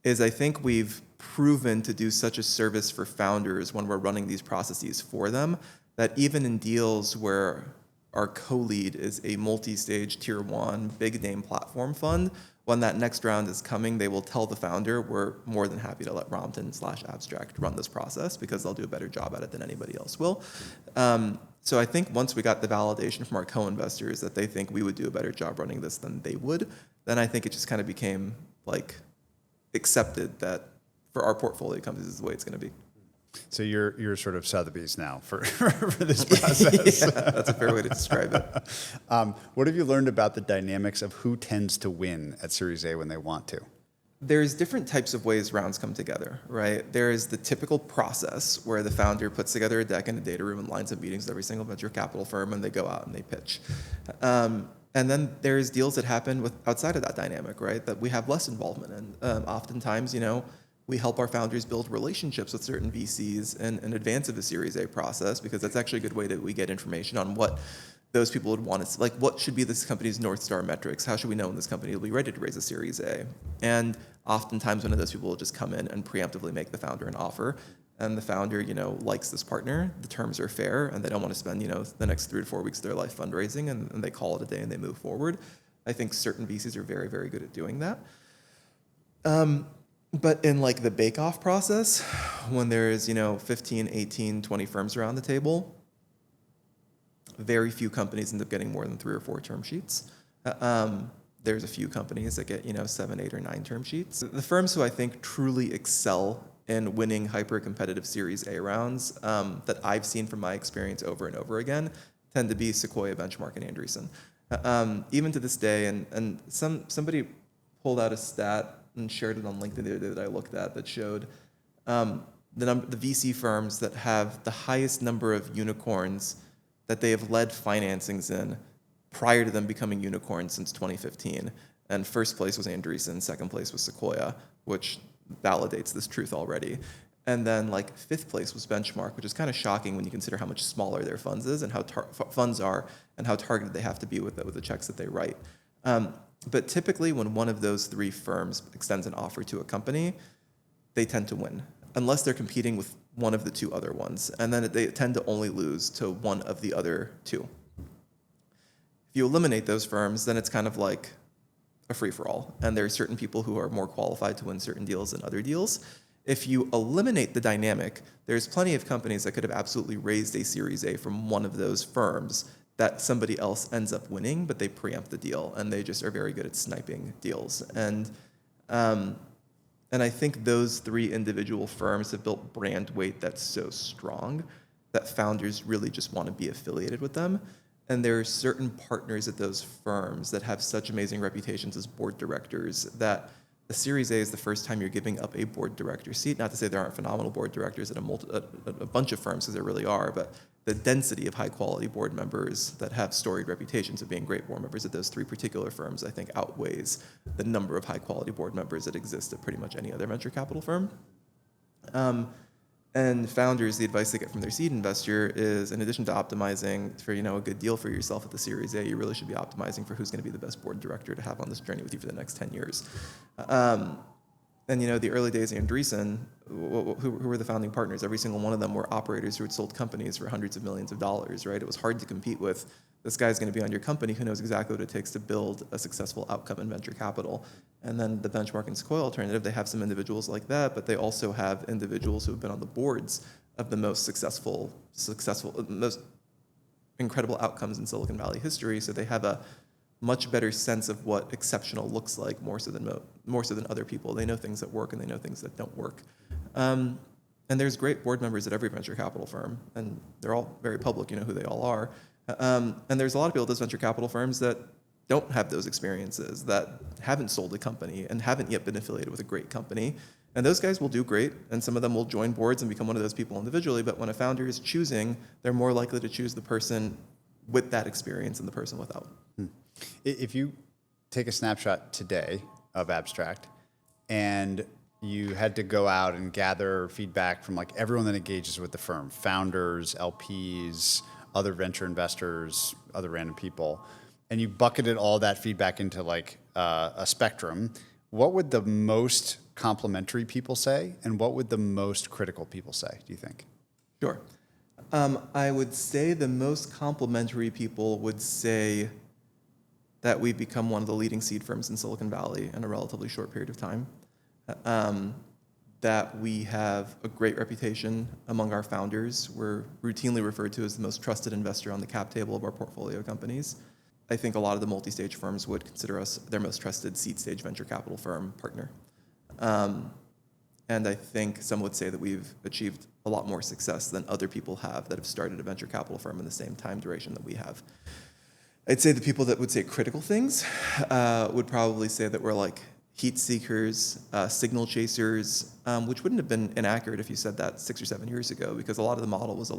is I think we've proven to do such a service for founders when we're running these processes for them, that even in deals where our co-lead is a multi-stage tier 1 big name platform fund, when that next round is coming, they will tell the founder, we're more than happy to let Ramtin/Abstract run this process because they'll do a better job at it than anybody else will. So I think once we got the validation from our co-investors that they think we would do a better job running this than they would, then I think it just kind of became like accepted that for our portfolio companies, this is the way it's going to be. So you're sort of Sotheby's now for this process. Yeah, that's a fair way to describe it. What have you learned about the dynamics of who tends to win at Series A when they want to? There's different types of ways rounds come together, right? There is the typical process where the founder puts together a deck in a data room and lines up meetings with every single venture capital firm, and they go out and they pitch. And then there's deals that happen outside of that dynamic, right? That we have less involvement in. Oftentimes, we help our founders build relationships with certain VCs in advance of the Series A process, because that's actually a good way that we get information on what those people would want us, like what should be this company's North Star metrics? How should we know when this company will be ready to raise a Series A? And oftentimes one of those people will just come in and preemptively make the founder an offer. And the founder, likes this partner, the terms are fair, and they don't want to spend, the next 3 to 4 weeks of their life fundraising, and they call it a day and they move forward. I think certain VCs are very, very good at doing that. But in like the bake-off process, when there's, 15, 18, 20 firms around the table, very few companies end up getting more than 3 or 4 term sheets. There's a few companies that get, 7, 8, or 9 term sheets. The firms who I think truly excel in winning hyper-competitive Series A rounds that I've seen from my experience over and over again tend to be Sequoia, Benchmark, and Andreessen. Even to this day, and somebody pulled out a stat and shared it on LinkedIn the other day that I looked at that showed the VC firms that have the highest number of unicorns that they have led financings in prior to them becoming unicorns since 2015. And first place was Andreessen, second place was Sequoia, which validates this truth already. And then like fifth place was Benchmark, which is kind of shocking when you consider how much smaller their funds is and how funds are and how targeted they have to be with the checks that they write. But typically when one of those three firms extends an offer to a company, they tend to win, unless they're competing with one of the two other ones. And then they tend to only lose to one of the other two. If you eliminate those firms, then it's kind of like a free-for-all. And there are certain people who are more qualified to win certain deals than other deals. If you eliminate the dynamic, there's plenty of companies that could have absolutely raised a Series A from one of those firms that somebody else ends up winning, but they preempt the deal, and they just are very good at sniping deals. And I think those three individual firms have built brand weight that's so strong that founders really just want to be affiliated with them. And there are certain partners at those firms that have such amazing reputations as board directors that a Series A is the first time you're giving up a board director seat. Not to say there aren't phenomenal board directors at a bunch of firms, because there really are, but the density of high-quality board members that have storied reputations of being great board members at those three particular firms, I think, outweighs the number of high-quality board members that exist at pretty much any other venture capital firm. And founders, the advice they get from their seed investor is, in addition to optimizing for a good deal for yourself at the Series A, you really should be optimizing for who's going to be the best board director to have on this journey with you for the next 10 years. And the early days of Andreessen, who were the founding partners, every single one of them were operators who had sold companies for hundreds of millions of dollars, right? It was hard to compete with. This guy's going to be on your company who knows exactly what it takes to build a successful outcome in venture capital. And then the Benchmark and Sequoia alternative, they have some individuals like that, but they also have individuals who have been on the boards of the most successful, most incredible outcomes in Silicon Valley history. So they have a much better sense of what exceptional looks like, more so than other people. They know things that work and they know things that don't work. And there's great board members at every venture capital firm, and they're all very public. You know who they all are. And there's a lot of people at those venture capital firms that don't have those experiences, that haven't sold a company and haven't yet been affiliated with a great company. And those guys will do great, and some of them will join boards and become one of those people individually, but when a founder is choosing, they're more likely to choose the person with that experience than the person without. If you take a snapshot today of Abstract and you had to go out and gather feedback from like everyone that engages with the firm, founders, LPs, other venture investors, other random people, and you bucketed all that feedback into like a spectrum, what would the most complimentary people say and what would the most critical people say, do you think? Sure. I would say the most complimentary people would say that we've become one of the leading seed firms in Silicon Valley in a relatively short period of time, that we have a great reputation among our founders. We're routinely referred to as the most trusted investor on the cap table of our portfolio companies. I think a lot of the multi-stage firms would consider us their most trusted seed stage venture capital firm partner. And I think some would say that we've achieved a lot more success than other people have that have started a venture capital firm in the same time duration that we have. I'd say the people that would say critical things would probably say that we're like heat seekers, signal chasers, which wouldn't have been inaccurate if you said that 6 or 7 years ago, because a lot of the model was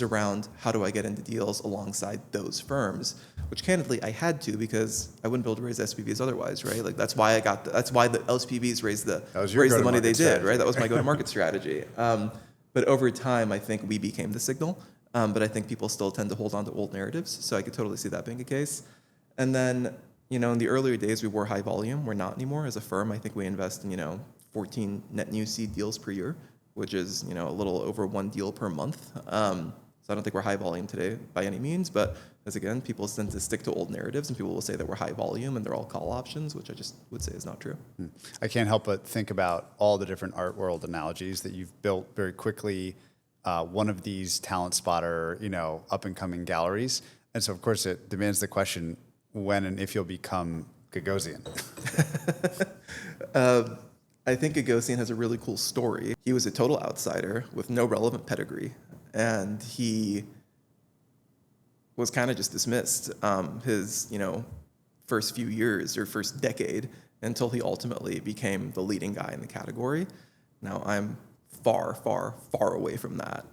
around how do I get into deals alongside those firms, which candidly I had to, because I wouldn't be able to raise SPVs otherwise, right? Like that's why that's why the SPVs raised the money they did, right? That was my go-to-market strategy. But over time, I think we became the signal. But I think people still tend to hold on to old narratives, so I could totally see that being a case. And then, in the earlier days, we were high volume. We're not anymore. As a firm, I think we invest in, 14 net new seed deals per year, which is, a little over one deal per month. So I don't think we're high volume today by any means, but as again, people tend to stick to old narratives, and people will say that we're high volume and they're all call options, which I just would say is not true. I can't help but think about all the different art world analogies that you've built very quickly. One of these talent spotter, up and coming galleries. And so of course it demands the question, when and if you'll become Gagosian. I think Gagosian has a really cool story. He was a total outsider with no relevant pedigree, and he was kind of just dismissed his, first few years or first decade until he ultimately became the leading guy in the category. Now I'm far, far, far away from that.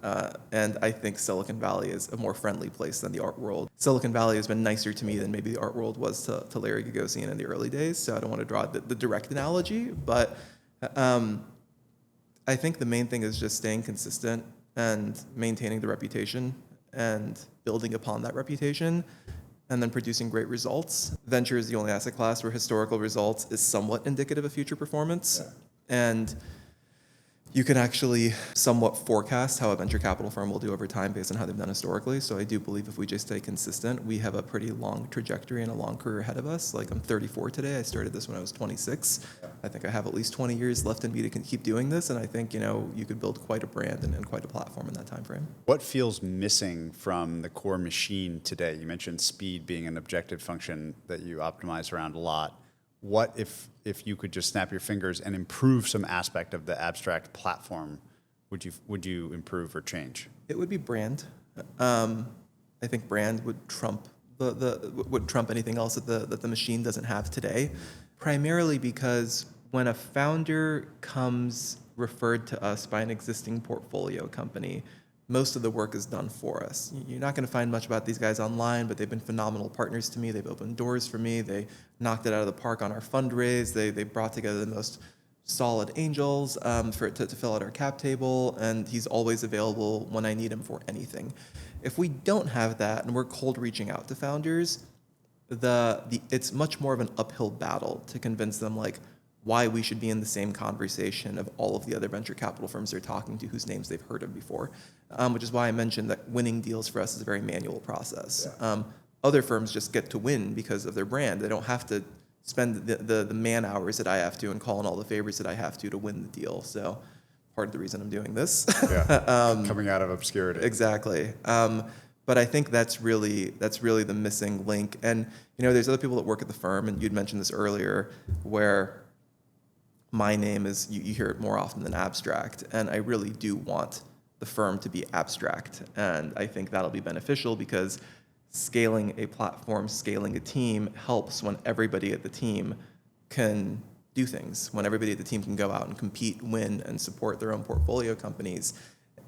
And I think Silicon Valley is a more friendly place than the art world. Silicon Valley has been nicer to me than maybe the art world was to Larry Gagosian in the early days. So I don't want to draw the direct analogy, but I think the main thing is just staying consistent and maintaining the reputation and building upon that reputation and then producing great results. Venture is the only asset class where historical results is somewhat indicative of future performance. Yeah. And you can actually somewhat forecast how a venture capital firm will do over time based on how they've done historically. So I do believe if we just stay consistent, we have a pretty long trajectory and a long career ahead of us. Like, I'm 34 today. I started this when I was 26. I think I have at least 20 years left in me to keep doing this. And I think, you could build quite a brand and quite a platform in that time frame. What feels missing from the core machine today? You mentioned speed being an objective function that you optimize around a lot. What if you could just snap your fingers and improve some aspect of the abstract platform, would you improve or change? It would be brand. I think brand would trump would trump anything else that the machine doesn't have today. Primarily because when a founder comes referred to us by an existing portfolio company, most of the work is done for us. You're not going to find much about these guys online, but they've been phenomenal partners to me. They've opened doors for me. They knocked it out of the park on our fundraise. They brought together the most solid angels to fill out our cap table, and he's always available when I need him for anything. If we don't have that and we're cold reaching out to founders, it's much more of an uphill battle to convince them why we should be in the same conversation of all of the other venture capital firms they're talking to whose names they've heard of before, which is why I mentioned that winning deals for us is a very manual process. Yeah. Other firms just get to win because of their brand. They don't have to spend the man hours that I have to and call in all the favors that I have to win the deal. So part of the reason I'm doing this. Yeah. Coming out of obscurity. Exactly. But I think that's really the missing link. And there's other people that work at the firm, and you'd mentioned this earlier, where my name is, you hear it more often than abstract, and I really do want the firm to be abstract. And I think that'll be beneficial because scaling a platform, scaling a team helps when everybody at the team can do things, when everybody at the team can go out and compete, win, and support their own portfolio companies.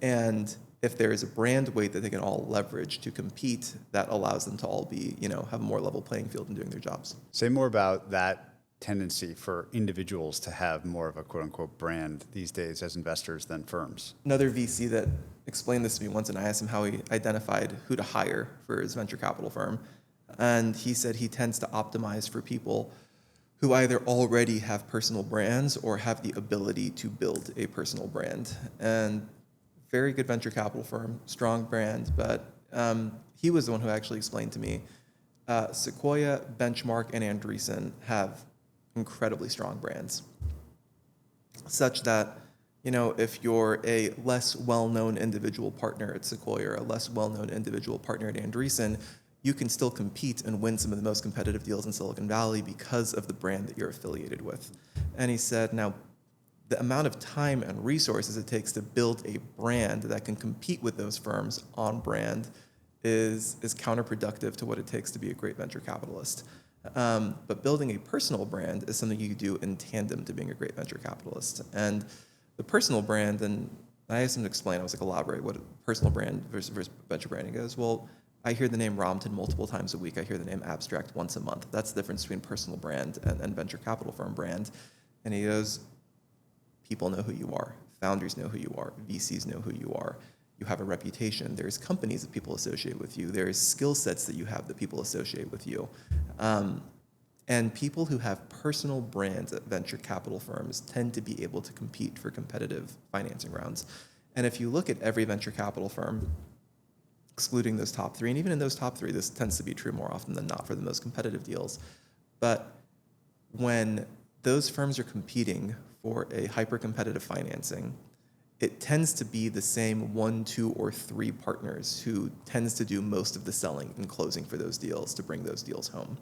And if there is a brand weight that they can all leverage to compete, that allows them to all be, have a more level playing field in doing their jobs. Say more about that tendency for individuals to have more of a quote-unquote brand these days as investors than firms. Another VC that explained this to me once, and I asked him how he identified who to hire for his venture capital firm. And he said he tends to optimize for people who either already have personal brands or have the ability to build a personal brand. And very good venture capital firm, strong brand, but he was the one who actually explained to me Sequoia, Benchmark, and Andreessen have incredibly strong brands, such that if you're a less well-known individual partner at Sequoia or a less well-known individual partner at Andreessen, you can still compete and win some of the most competitive deals in Silicon Valley because of the brand that you're affiliated with. And he said, now, the amount of time and resources it takes to build a brand that can compete with those firms on brand is counterproductive to what it takes to be a great venture capitalist. But building a personal brand is something you do in tandem to being a great venture capitalist. And the personal brand, and I asked him to explain, I was like, elaborate, what personal brand versus venture brand? He goes, well, I hear the name Ramtin multiple times a week. I hear the name abstract once a month. That's the difference between personal brand and venture capital firm brand. And he goes, people know who you are. Founders know who you are. VCs know who you are. You have a reputation. There's companies that people associate with you. There's skill sets that you have that people associate with you. And people who have personal brands at venture capital firms tend to be able to compete for competitive financing rounds. And if you look at every venture capital firm, excluding those top three, and even in those top three, this tends to be true more often than not for the most competitive deals. But when those firms are competing for a hyper-competitive financing, it tends to be the same 1, 2, or 3 partners who tends to do most of the selling and closing for those deals to bring those deals home.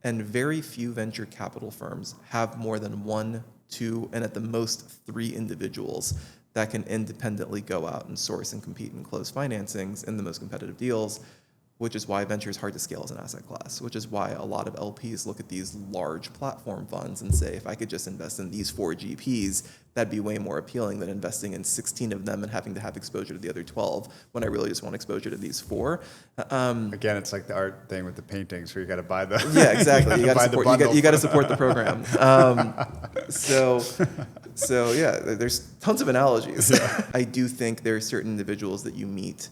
And very few venture capital firms have more than 1, 2, and at the most 3 individuals that can independently go out and source and compete and close financings in the most competitive deals, which is why venture is hard to scale as an asset class, which is why a lot of LPs look at these large platform funds and say, if I could just invest in these 4 GPs, that'd be way more appealing than investing in 16 of them and having to have exposure to the other 12 when I really just want exposure to these 4. Again, it's like the art thing with the paintings where you got to buy the Yeah, exactly. You got to support the support program. So yeah, there's tons of analogies. Yeah. I do think there are certain individuals that you meet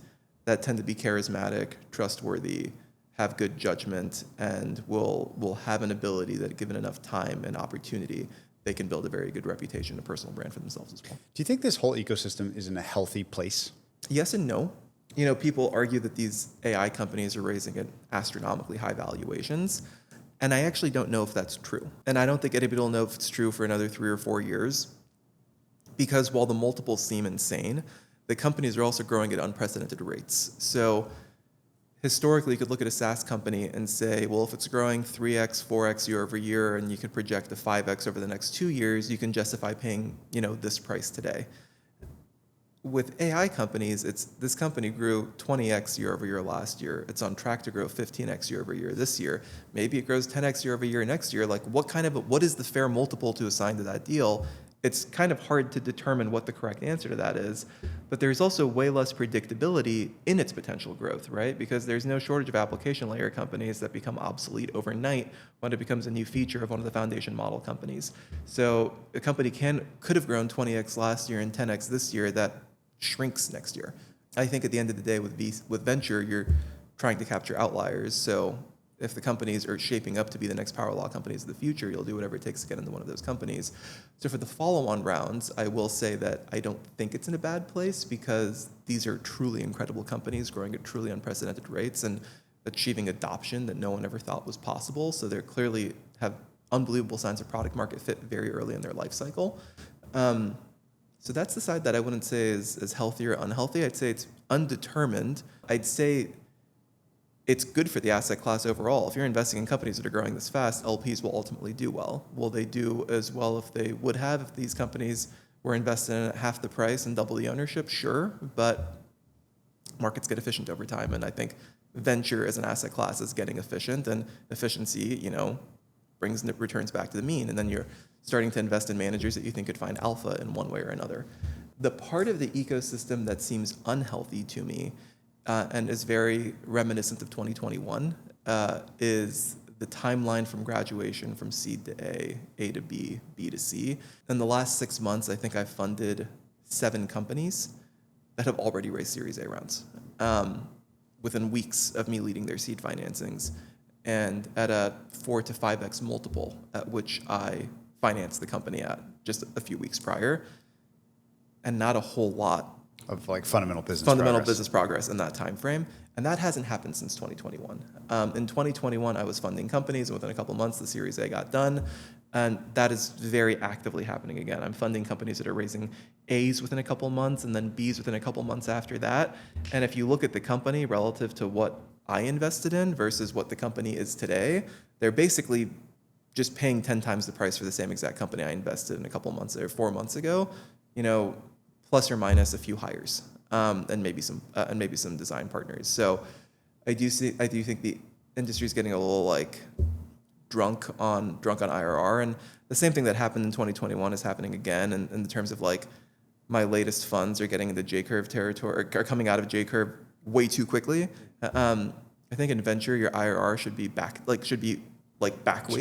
that tend to be charismatic, trustworthy, have good judgment, and will have an ability that, given enough time and opportunity, they can build a very good reputation, a personal brand for themselves as well. Do you think this whole ecosystem is in a healthy place? Yes and no. People argue that these AI companies are raising at astronomically high valuations, and I actually don't know if that's true. And I don't think anybody will know if it's true for another 3 or 4 years, because while the multiples seem insane, the companies are also growing at unprecedented rates. So historically, you could look at a SaaS company and say, well, if it's growing 3x, 4x year over year, and you can project a 5x over the next 2 years, you can justify paying, this price today. With AI companies, this company grew 20x year over year last year. It's on track to grow 15x year over year this year. Maybe it grows 10x year over year next year. Like, what is the fair multiple to assign to that deal? It's kind of hard to determine what the correct answer to that is, but there's also way less predictability in its potential growth, right? Because there's no shortage of application layer companies that become obsolete overnight when it becomes a new feature of one of the foundation model companies. So a company could have grown 20x last year and 10x this year that shrinks next year. I think at the end of the day with venture, you're trying to capture outliers. So if the companies are shaping up to be the next power law companies of the future, you'll do whatever it takes to get into one of those companies. So for the follow-on rounds, I will say that I don't think it's in a bad place, because these are truly incredible companies growing at truly unprecedented rates and achieving adoption that no one ever thought was possible. So they clearly have unbelievable signs of product market fit very early in their life cycle. So that's the side that I wouldn't say is healthy or unhealthy. I'd say it's undetermined. I'd say it's good for the asset class overall. If you're investing in companies that are growing this fast, LPs will ultimately do well. Will they do as well if they would have if these companies were invested in at half the price and double the ownership? Sure, but markets get efficient over time, and I think venture as an asset class is getting efficient, and efficiency, brings returns back to the mean, and then you're starting to invest in managers that you think could find alpha in one way or another. The part of the ecosystem that seems unhealthy to me and is very reminiscent of 2021 is the timeline from graduation from seed to A to B, B to C. In the last 6 months, I think I've funded 7 companies that have already raised Series A rounds within weeks of me leading their seed financings, and at a 4 to 5x multiple at which I financed the company at just a few weeks prior, and not a whole lot of fundamental business progress in that time frame. And that hasn't happened since 2021. In 2021, I was funding companies, and within a couple months, the Series A got done. And that is very actively happening again. I'm funding companies that are raising A's within a couple months and then B's within a couple months after that. And if you look at the company relative to what I invested in versus what the company is today, they're basically just paying 10 times the price for the same exact company I invested in a couple months or 4 months ago, plus or minus a few hires, and maybe some design partners. So I do think the industry is getting a little drunk on IRR, and the same thing that happened in 2021 is happening again. And in terms of my latest funds are getting into J-curve territory, are coming out of J-curve way too quickly. I think in venture your IRR should be back weighted. Should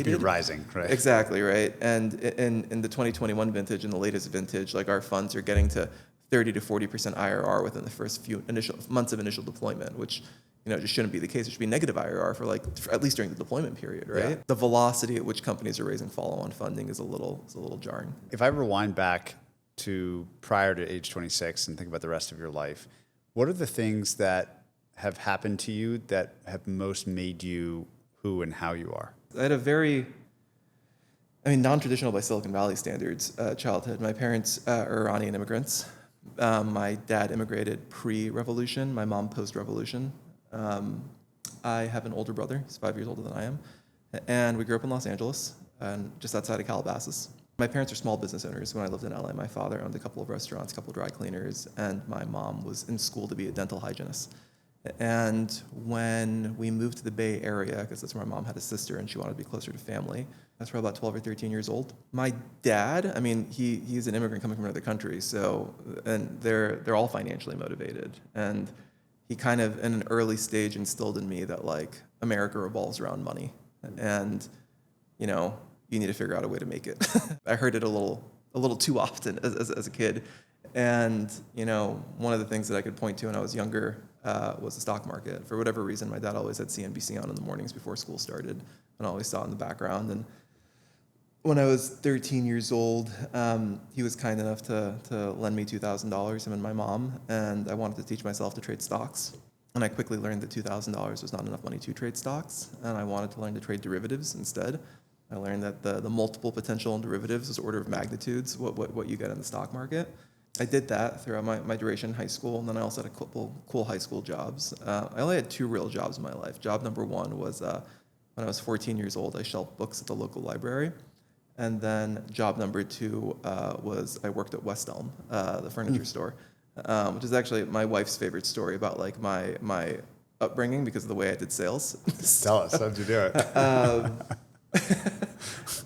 be rising, right? Exactly, right. And in the 2021 vintage and the latest vintage, our funds are getting to 30 to 40% IRR within the first few initial months of initial deployment, which just shouldn't be the case. It should be negative IRR for at least during the deployment period, right? Yeah. The velocity at which companies are raising follow-on funding is a little jarring. If I rewind back to prior to age 26 and think about the rest of your life, what are the things that have happened to you that have most made you who and how you are? I had a very, non-traditional by Silicon Valley standards childhood. My parents are Iranian immigrants. My dad immigrated pre-revolution, my mom post-revolution. I have an older brother, he's 5 years older than I am. And we grew up in Los Angeles, and just outside of Calabasas. My parents are small business owners. When I lived in LA, my father owned a couple of restaurants, a couple of dry cleaners, and my mom was in school to be a dental hygienist. And when we moved to the Bay Area, because that's where my mom had a sister and she wanted to be closer to family, that's probably about 12 or 13 years old. My dad, I mean, he's an immigrant coming from another country, so, and they're all financially motivated. And he kind of, in an early stage, instilled in me that, like, America revolves around money. And, you know, you need to figure out a way to make it. I heard it a little too often as a kid. And, you know, one of the things that I could point to when I was younger was the stock market. For whatever reason, my dad always had CNBC on in the mornings before school started, and I always saw it in the background. And when I was 13 years old, he was kind enough to lend me $2,000, him and my mom, and I wanted to teach myself to trade stocks. And I quickly learned that $2,000 was not enough money to trade stocks, and I wanted to learn to trade derivatives instead. I learned that the multiple potential in derivatives is order of magnitudes what you get in the stock market. I did that throughout my duration in high school, and then I also had a couple cool high school jobs. I only had 2 real jobs in my life. Job number 1 was when I was 14 years old, I shelved books at the local library. And then job number 2 was I worked at West Elm, the furniture store, which is actually my wife's favorite story about, like, my upbringing because of the way I did sales. Tell us, how'd you do it?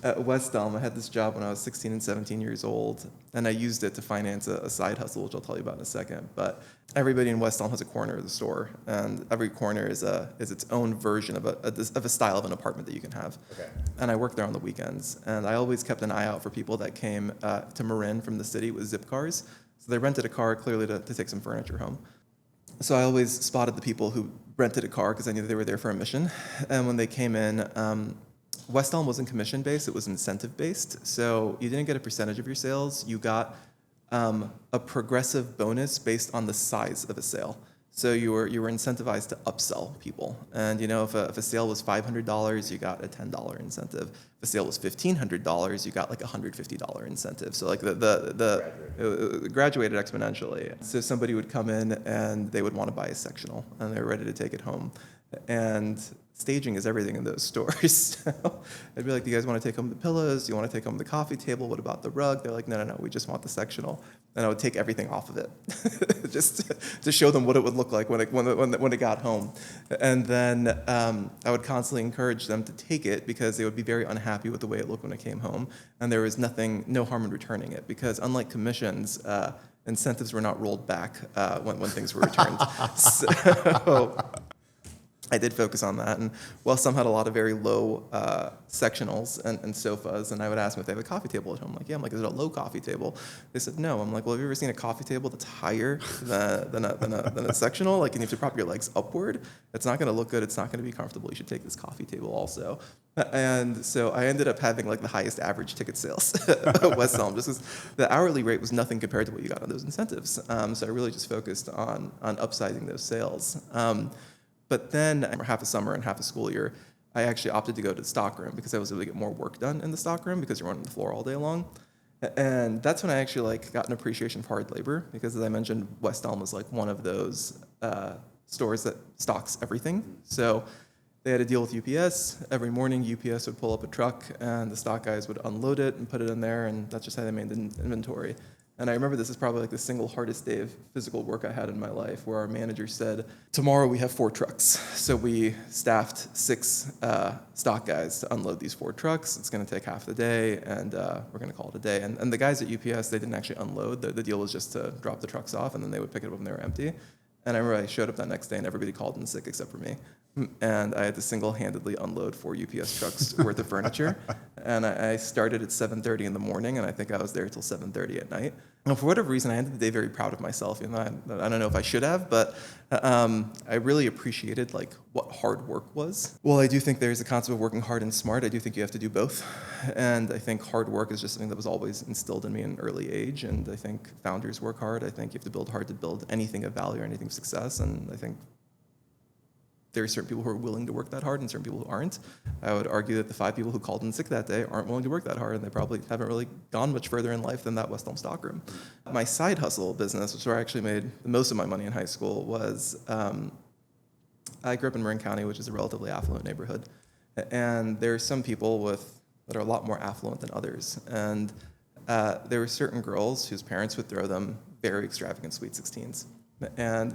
At West Elm, I had this job when I was 16 and 17 years old, and I used it to finance a side hustle, which I'll tell you about in a second. But everybody in West Elm has a corner of the store, and every corner is its own version of a style of an apartment that you can have. Okay. And I worked there on the weekends, and I always kept an eye out for people that came to Marin from the city with zip cars. So they rented a car clearly to take some furniture home. So I always spotted the people who rented a car because I knew they were there for a mission. And when they came in, West Elm wasn't commission-based, it was incentive-based. So you didn't get a percentage of your sales, you got a progressive bonus based on the size of a sale. So you were incentivized to upsell people. And, you know, if a sale was $500, you got a $10 incentive. If a sale was $1,500, you got like a $150 incentive. So, like, it graduated exponentially. So somebody would come in and they would want to buy a sectional, and they were ready to take it home. And staging is everything in those stores. So I'd be like, do you guys want to take home the pillows? Do you want to take home the coffee table? What about the rug? They're like, no, we just want the sectional. And I would take everything off of it just to show them what it would look like when it got home. And then I would constantly encourage them to take it because they would be very unhappy with the way it looked when it came home. And there was no harm in returning it because, unlike commissions, incentives were not rolled back when things were returned. So I did focus on that, and West Elm had a lot of very low sectionals and sofas, and I would ask them if they have a coffee table at home. I'm like, yeah. I'm like, is it a low coffee table? They said no. I'm like, well, have you ever seen a coffee table that's higher than a sectional? Like, and you have to prop your legs upward. It's not going to look good. It's not going to be comfortable. You should take this coffee table also. And so I ended up having, like, the highest average ticket sales at West Elm, just because the hourly rate was nothing compared to what you got on those incentives. So I really just focused on upsizing those sales. But then, half a summer and half a school year, I actually opted to go to the stockroom because I was able to get more work done in the stockroom because you're on the floor all day long. And that's when I actually, like, got an appreciation for hard labor because, as I mentioned, West Elm was like one of those stores that stocks everything. So they had a deal with UPS. Every morning, UPS would pull up a truck, and the stock guys would unload it and put it in there, and that's just how they made the inventory. And I remember this is probably like the single hardest day of physical work I had in my life, where our manager said, tomorrow we have 4 trucks. So we staffed 6 stock guys to unload these 4 trucks. It's going to take half the day, and we're going to call it a day. And the guys at UPS, they didn't actually unload. The deal was just to drop the trucks off, and then they would pick it up when they were empty. And I remember I showed up that next day, and everybody called in sick except for me. And I had to single-handedly unload 4 UPS trucks worth of furniture. And I started at 7:30 in the morning, and I think I was there till 7:30 at night. And for whatever reason, I ended the day very proud of myself. You know, I don't know if I should have, but I really appreciated, like, what hard work was. Well, I do think there's a concept of working hard and smart. I do think you have to do both. And I think hard work is just something that was always instilled in me in an early age. And I think founders work hard. I think you have to build hard to build anything of value or anything of success. And I think there are certain people who are willing to work that hard and certain people who aren't. I would argue that the 5 people who called in sick that day aren't willing to work that hard, and they probably haven't really gone much further in life than that West Elm stockroom. My side hustle business, which is where I actually made most of my money in high school, was I grew up in Marin County, which is a relatively affluent neighborhood. And there are some people that are a lot more affluent than others. And there were certain girls whose parents would throw them very extravagant sweet 16s. And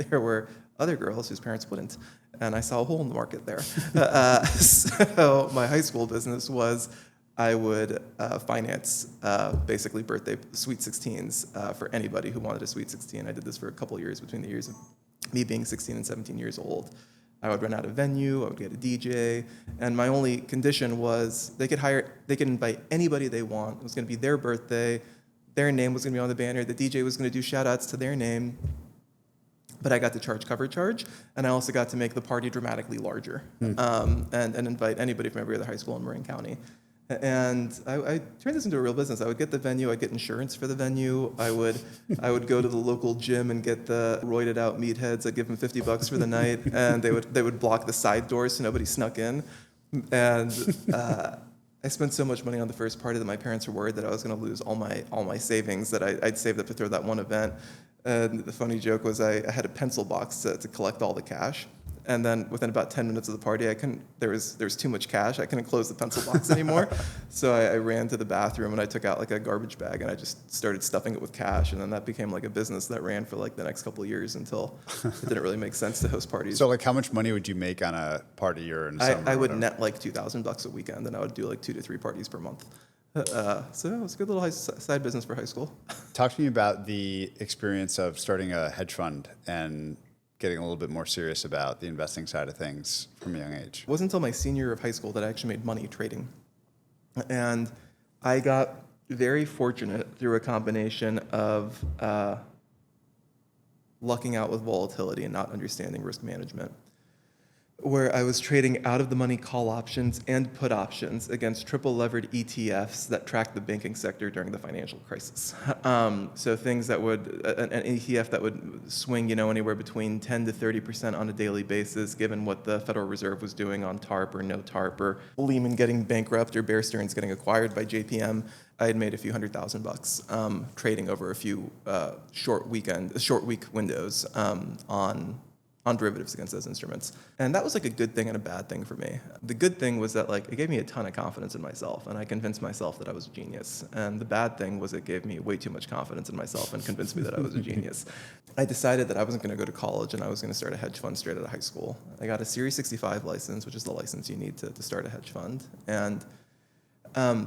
there were other girls whose parents wouldn't. And I saw a hole in the market there. So my high school business was I would finance basically birthday sweet 16s for anybody who wanted a sweet 16. I did this for a couple years between the years of me being 16 and 17 years old. I would rent out a venue, I would get a DJ, and my only condition was they could invite anybody they want. It was going to be their birthday, their name was going to be on the banner, the DJ was going to do shout outs to their name, but I got to charge cover charge, and I also got to make the party dramatically larger and invite anybody from every other high school in Marin County. And I turned this into a real business. I would get the venue, I'd get insurance for the venue. I would go to the local gym and get the roided out meatheads. I'd give them $50 for the night, and they would block the side doors so nobody snuck in. And I spent so much money on the first party that my parents were worried that I was going to lose all my savings that I'd saved up to throw that one event. And the funny joke was I had a pencil box to collect all the cash. And then within about 10 minutes of the party, there was too much cash. I couldn't close the pencil box anymore. So I ran to the bathroom and I took out like a garbage bag and I just started stuffing it with cash. And then that became like a business that ran for like the next couple of years until it didn't really make sense to host parties. So like how much money would you make on a party or in summer? I would net like $2,000 a weekend, and I would do like 2 to 3 parties per month. So it was a good little side business for high school. Talk to me about the experience of starting a hedge fund and getting a little bit more serious about the investing side of things from a young age. It wasn't until my senior year of high school that I actually made money trading. And I got very fortunate through a combination of lucking out with volatility and not understanding risk management, where I was trading out-of-the-money call options and put options against triple-levered ETFs that tracked the banking sector during the financial crisis. So things that an ETF that would swing, anywhere between 10 to 30% on a daily basis, given what the Federal Reserve was doing on TARP or no TARP, or Lehman getting bankrupt or Bear Stearns getting acquired by JPM. I had made a few $100,000 trading over a few short week windows on derivatives against those instruments. And that was like a good thing and a bad thing for me. The good thing was that it gave me a ton of confidence in myself, and I convinced myself that I was a genius. And the bad thing was it gave me way too much confidence in myself and convinced me that I was a genius. I decided that I wasn't going to go to college and I was going to start a hedge fund straight out of high school. I got a Series 65 license, which is the license you need to start a hedge fund. And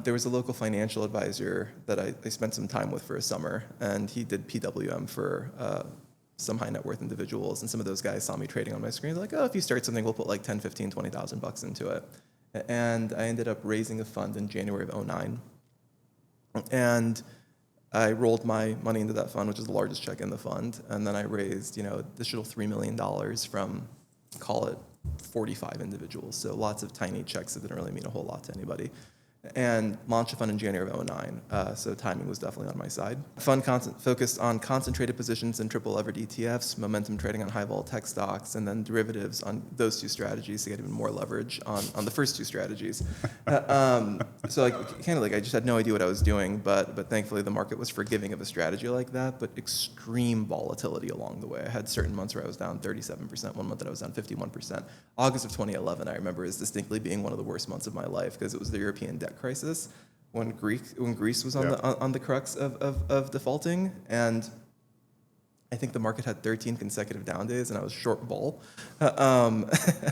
there was a local financial advisor that I spent some time with for a summer, and he did PWM for some high net worth individuals, and some of those guys saw me trading on my screen. They're like, oh, if you start something, we'll put like 10, 15, 20,000 bucks into it. And I ended up raising a fund in January of 2009. And I rolled my money into that fund, which is the largest check in the fund. And then I raised, additional $3 million from, call it 45 individuals. So lots of tiny checks that didn't really mean a whole lot to anybody. And launched a fund in January of 2009, so timing was definitely on my side. Fund focused on concentrated positions in triple levered ETFs, momentum trading on high vol tech stocks, and then derivatives on those two strategies to get even more leverage on the first two strategies. So I just had no idea what I was doing, but thankfully the market was forgiving of a strategy like that, but extreme volatility along the way. I had certain months where I was down 37%, one month that I was down 51%. August of 2011, I remember, as distinctly being one of the worst months of my life because it was the European debt crisis when Greece was on the crux of defaulting, and I think the market had 13 consecutive down days, and I was short vol. I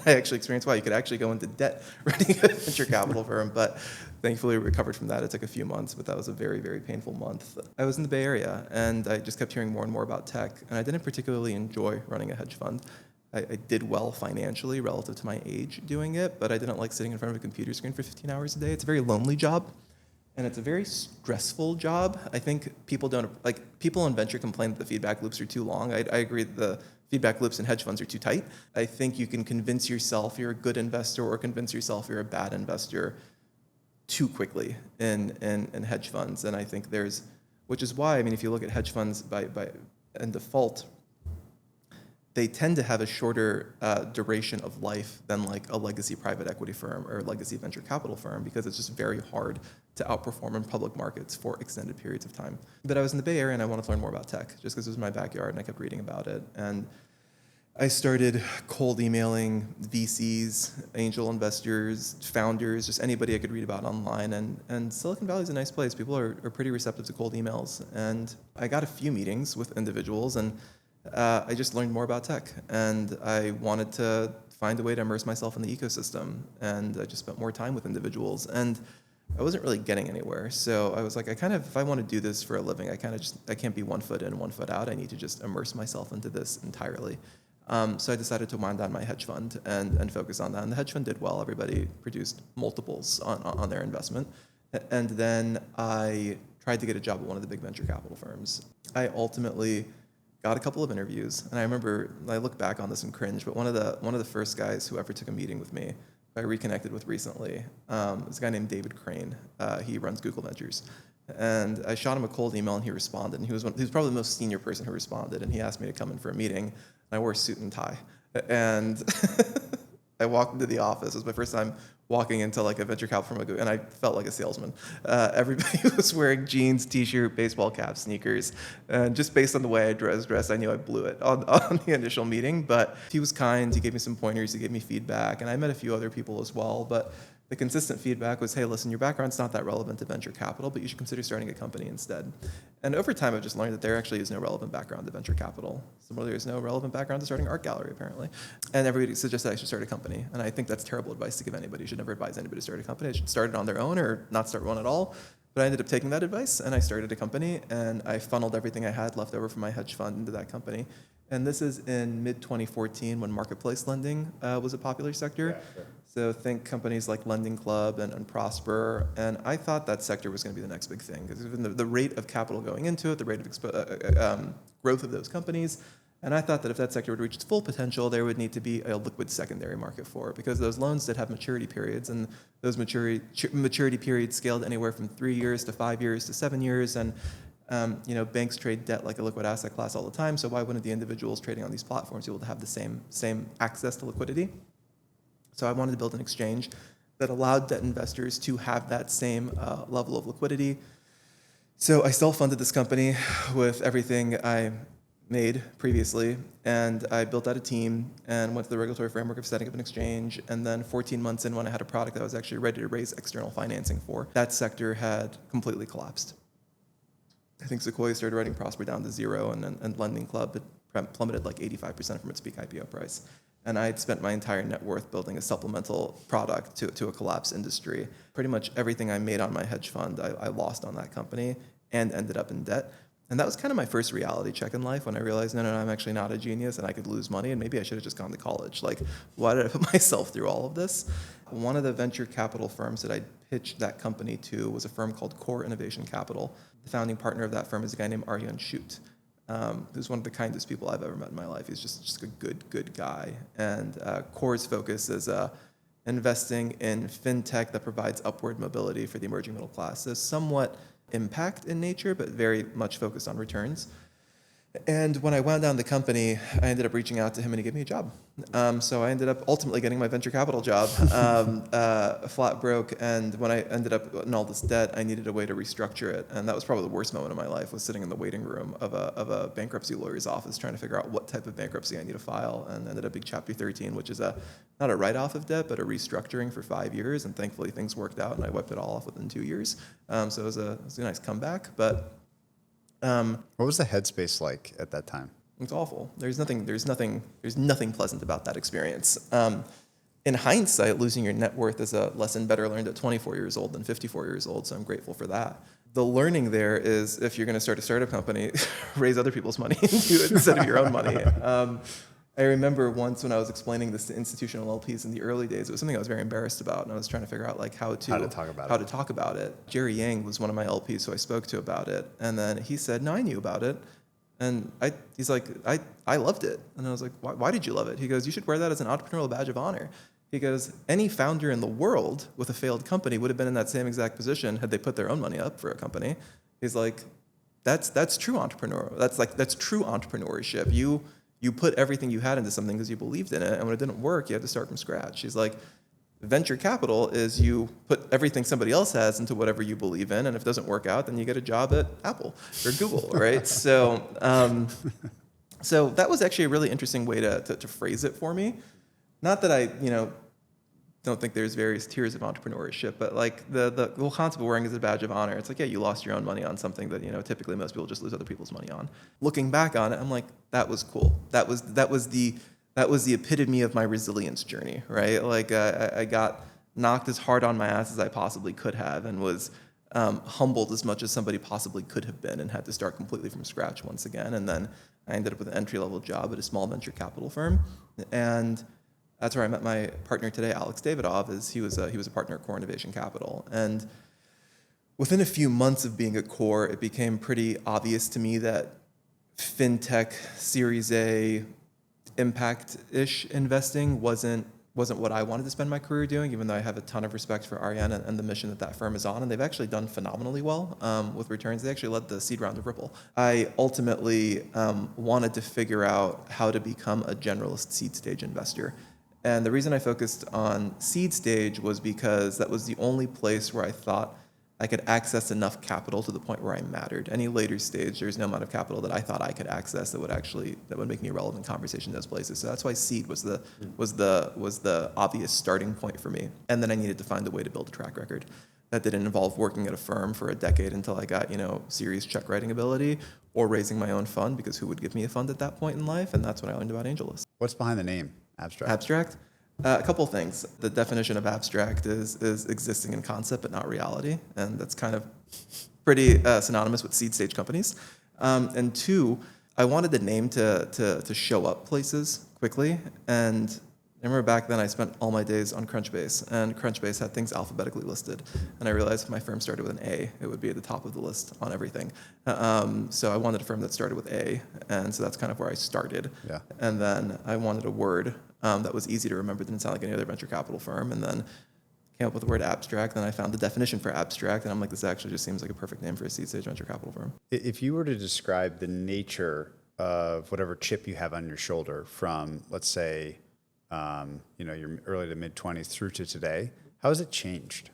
actually experienced, wow, you could actually go into debt running a venture capital firm, but thankfully recovered from that. It took a few months, but that was a very, very painful month. I was in the Bay Area, and I just kept hearing more and more about tech, and I didn't particularly enjoy running a hedge fund. I did well financially relative to my age doing it, but I didn't like sitting in front of a computer screen for 15 hours a day. It's a very lonely job, and it's a very stressful job. I think people in venture complain that the feedback loops are too long. I agree that the feedback loops in hedge funds are too tight. I think you can convince yourself you're a good investor or convince yourself you're a bad investor too quickly in hedge funds. And I think which is why, if you look at hedge funds by default, they tend to have a shorter duration of life than like a legacy private equity firm or a legacy venture capital firm, because it's just very hard to outperform in public markets for extended periods of time. But I was in the Bay Area and I wanted to learn more about tech just because it was my backyard and I kept reading about it. And I started cold emailing VCs, angel investors, founders, just anybody I could read about online. And Silicon Valley is a nice place. People are pretty receptive to cold emails. And I got a few meetings with individuals, and I just learned more about tech, and I wanted to find a way to immerse myself in the ecosystem, and I just spent more time with individuals, and I wasn't really getting anywhere. So I was like, if I want to do this for a living, I can't be 1 foot in, 1 foot out. I need to just immerse myself into this entirely. So I decided to wind down my hedge fund and focus on that. And the hedge fund did well. Everybody produced multiples on their investment. And then I tried to get a job at one of the big venture capital firms. I ultimately got a couple of interviews, and I remember, I look back on this and cringe, but one of the first guys who ever took a meeting with me, I reconnected with recently, is a guy named David Crane. He runs Google Ventures. And I shot him a cold email, and he responded. And he was probably the most senior person who responded, and he asked me to come in for a meeting. And I wore a suit and tie. And I walked into the office. It was my first time walking into like a venture capital firm, and I felt like a salesman. Everybody was wearing jeans, t-shirt, baseball cap, sneakers. And just based on the way I dressed, I knew I blew it on the initial meeting. But he was kind. He gave me some pointers. He gave me feedback. And I met a few other people as well. But the consistent feedback was, hey, listen, your background's not that relevant to venture capital, but you should consider starting a company instead. And over time, I've just learned that there actually is no relevant background to venture capital. Similarly, there's no relevant background to starting an art gallery, apparently. And everybody suggests that I should start a company. And I think that's terrible advice to give anybody. You should never advise anybody to start a company. They should start it on their own or not start one at all. But I ended up taking that advice, and I started a company, and I funneled everything I had left over from my hedge fund into that company. And this is in mid-2014 when marketplace lending was a popular sector. Yeah, sure. So think companies like Lending Club and Prosper. And I thought that sector was going to be the next big thing, because the rate of capital going into it, the rate of growth of those companies. And I thought that if that sector would reach its full potential, there would need to be a liquid secondary market for it, because those loans did have maturity periods, and those maturity periods scaled anywhere from 3 years to 5 years to 7 years. And banks trade debt like a liquid asset class all the time, so why wouldn't the individuals trading on these platforms be able to have the same access to liquidity? So I wanted to build an exchange that allowed debt investors to have that same level of liquidity. So I self-funded this company with everything I made previously, and I built out a team and went through the regulatory framework of setting up an exchange. And then 14 months in, when I had a product that I was actually ready to raise external financing for, that sector had completely collapsed. I think Sequoia started writing Prosper down to zero, and Lending Club had plummeted like 85% from its peak IPO price. And I had spent my entire net worth building a supplemental product to a collapsed industry. Pretty much everything I made on my hedge fund, I lost on that company and ended up in debt. And that was kind of my first reality check in life, when I realized, no, I'm actually not a genius, and I could lose money, and maybe I should have just gone to college. Like, why did I put myself through all of this? One of the venture capital firms that I pitched that company to was a firm called Core Innovation Capital. The founding partner of that firm is a guy named Iranian, who's one of the kindest people I've ever met in my life. He's just a good guy. And Core's focus is investing in fintech that provides upward mobility for the emerging middle class. So somewhat impact in nature, but very much focused on returns. And when I wound down the company, I ended up reaching out to him, and he gave me a job. So I ended up ultimately getting my venture capital job, flat broke. And when I ended up in all this debt, I needed a way to restructure it. And that was probably the worst moment of my life, was sitting in the waiting room of a bankruptcy lawyer's office trying to figure out what type of bankruptcy I need to file. And ended up being Chapter 13, which is not a write-off of debt, but a restructuring for 5 years. And thankfully things worked out, and I wiped it all off within 2 years. So it was a nice comeback. But what was the headspace like at that time? it's awful. There's nothing pleasant about that experience. In hindsight, losing your net worth is a lesson better learned at 24 years old than 54 years old, so I'm grateful for that. The learning there is, if you're going to start a startup company, raise other people's money into it instead of your own money. I remember once when I was explaining this to institutional LPs in the early days, it was something I was very embarrassed about, and I was trying to figure out like how to talk about it. Jerry Yang was one of my LPs who I spoke to about it, and then he said, no, I knew about it. And he's like, I loved it. And I was like, why did you love it? He goes, you should wear that as an entrepreneurial badge of honor. He goes, any founder in the world with a failed company would have been in that same exact position had they put their own money up for a company. He's like, that's true entrepreneurial. That's true entrepreneurship. You put everything you had into something because you believed in it, and when it didn't work, you had to start from scratch. He's like, venture capital is you put everything somebody else has into whatever you believe in, and if it doesn't work out, then you get a job at Apple or Google, right? So that was actually a really interesting way to phrase it for me. Not that I, don't think there's various tiers of entrepreneurship, but like the whole concept of wearing as a badge of honor, it's like, yeah, you lost your own money on something that, typically most people just lose other people's money on. Looking back on it, I'm like, that was cool. That was the epitome of my resilience journey, right? Like I got knocked as hard on my ass as I possibly could have, and was humbled as much as somebody possibly could have been, and had to start completely from scratch once again. And then I ended up with an entry-level job at a small venture capital firm, and that's where I met my partner today, Alex Davidov. He was a partner at Core Innovation Capital, and within a few months of being at Core, it became pretty obvious to me that fintech Series A impact-ish investing wasn't what I wanted to spend my career doing, even though I have a ton of respect for Ariane and the mission that firm is on, and they've actually done phenomenally well with returns. They actually led the seed round of Ripple. I ultimately wanted to figure out how to become a generalist seed stage investor. And the reason I focused on seed stage was because that was the only place where I thought I could access enough capital to the point where I mattered. Any later stage, there's no amount of capital that I thought I could access that would make me a relevant conversation in those places. So that's why seed was the obvious starting point for me. And then I needed to find a way to build a track record. That didn't involve working at a firm for a decade until I got, serious check writing ability, or raising my own fund, because who would give me a fund at that point in life? And that's when I learned about AngelList. What's behind the name, Abstract? Abstract? A couple of things. The definition of abstract is existing in concept but not reality, and that's kind of pretty synonymous with seed stage companies. And two, I wanted the name to show up places quickly, and I remember back then I spent all my days on Crunchbase, and Crunchbase had things alphabetically listed, and I realized if my firm started with an A, it would be at the top of the list on everything. So I wanted a firm that started with A, and so that's kind of where I started. Yeah. And then I wanted a word that was easy to remember, didn't sound like any other venture capital firm, and then came up with the word abstract, and I found the definition for abstract, and I'm like, this actually just seems like a perfect name for a seed stage venture capital firm. If you were to describe the nature of whatever chip you have on your shoulder from, let's say, your early to mid-20s through to today, how has it changed?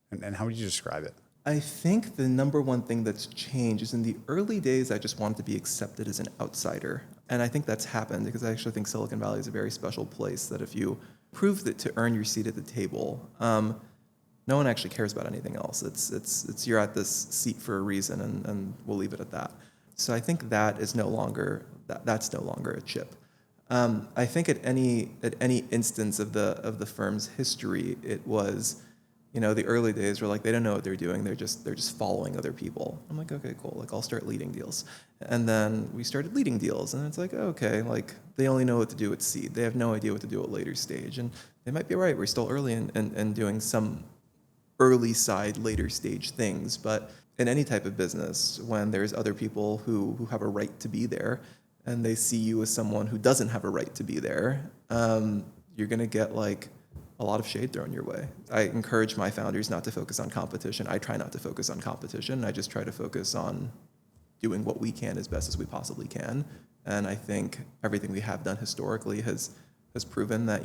And how would you describe it? I think the number one thing that's changed is in the early days, I just wanted to be accepted as an outsider. And I think that's happened because I actually think Silicon Valley is a very special place that if you prove that to earn your seat at the table, no one actually cares about anything else. It's you're at this seat for a reason, and we'll leave it at that. So I think that is that's no longer a chip. I think at any instance of the firm's history, it was, the early days were like, they don't know what they're doing. They're just following other people. I'm like, okay, cool. Like, I'll start leading deals. And then we started leading deals, and it's like, okay, like they only know what to do at seed. They have no idea what to do at later stage. And they might be right. We're still early in doing some early side, later stage things. But in any type of business, when there's other people who have a right to be there, and they see you as someone who doesn't have a right to be there, you're going to get like a lot of shade thrown your way. I encourage my founders not to focus on competition. I try not to focus on competition. I just try to focus on doing what we can as best as we possibly can. And I think everything we have done historically has proven that,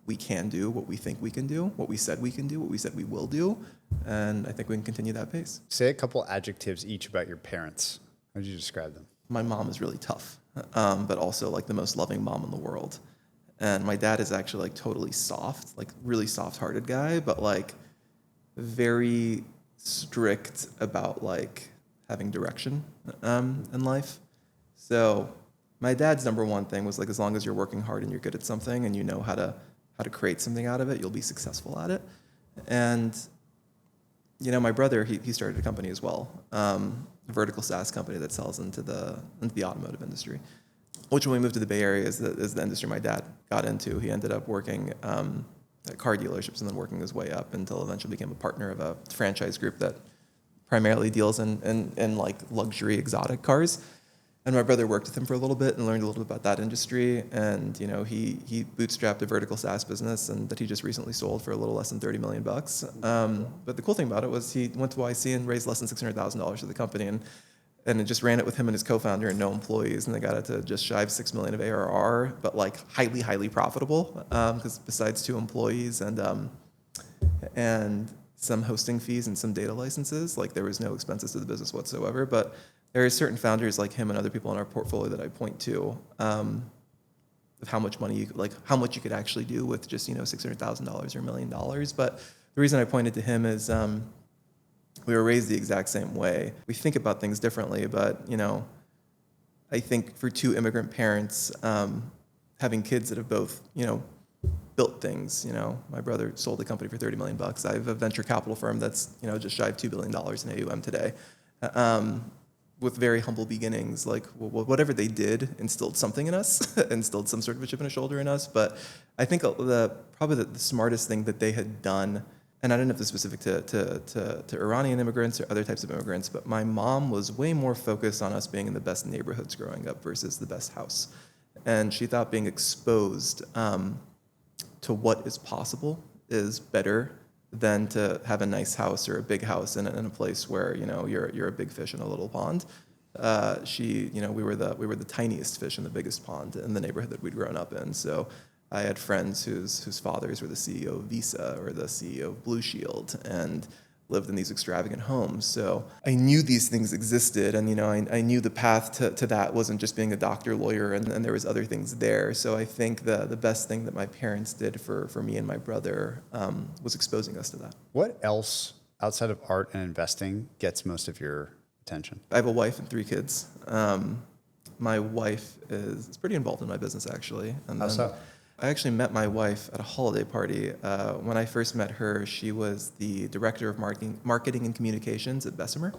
we can do what we think we can do, what we said we can do, what we said we will do. And I think we can continue that pace. Say a couple adjectives each about your parents. How would you describe them? My mom is really tough, but also like the most loving mom in the world. And my dad is actually like totally soft, like really soft-hearted guy, but like very strict about like having direction in life. So my dad's number one thing was like, as long as you're working hard and you're good at something and you know how to create something out of it, you'll be successful at it. And my brother, he started a company as well, a vertical SaaS company that sells into the automotive industry, which when we moved to the Bay Area is the industry my dad got into. He ended up working at car dealerships and then working his way up until eventually became a partner of a franchise group that primarily deals in like luxury exotic cars. And my brother worked with him for a little bit and learned a little bit about that industry. And he bootstrapped a vertical SaaS business and that he just recently sold for a little less than $30 million. But the cool thing about it was he went to YC and raised less than $600,000 for the company, and it just ran it with him and his co-founder and no employees, and they got it to just shy of $6 million of ARR, but like highly, highly profitable because besides 2 employees and some hosting fees and some data licenses, like there was no expenses to the business whatsoever. But there are certain founders like him and other people in our portfolio that I point to. how much money how much you could actually do with just, $600,000 or $1 million. But the reason I pointed to him is we were raised the exact same way. We think about things differently, but, I think for two immigrant parents, having kids that have both, built things, my brother sold a company for $30 million. I have a venture capital firm that's, just shy of $2 billion in AUM today. With very humble beginnings, like whatever they did instilled something in us, instilled some sort of a chip in a shoulder in us. But I think probably the smartest thing that they had done, and I don't know if this is specific to Iranian immigrants or other types of immigrants, but my mom was way more focused on us being in the best neighborhoods growing up versus the best house. And she thought being exposed to what is possible is better than to have a nice house or a big house in a place where you're a big fish in a little pond. We were the tiniest fish in the biggest pond in the neighborhood that we'd grown up in. So I had friends whose fathers were the CEO of Visa or the CEO of Blue Shield and lived in these extravagant homes. So I knew these things existed, and I knew the path to that wasn't just being a doctor, lawyer, and there was other things there. So I think the best thing that my parents did for me and my brother was exposing us to that. What else outside of art and investing gets most of your attention? I have a wife and 3 kids. My wife is pretty involved in my business, actually. And How so? I actually met my wife at a holiday party. When I first met her, she was the director of marketing and communications at Bessemer.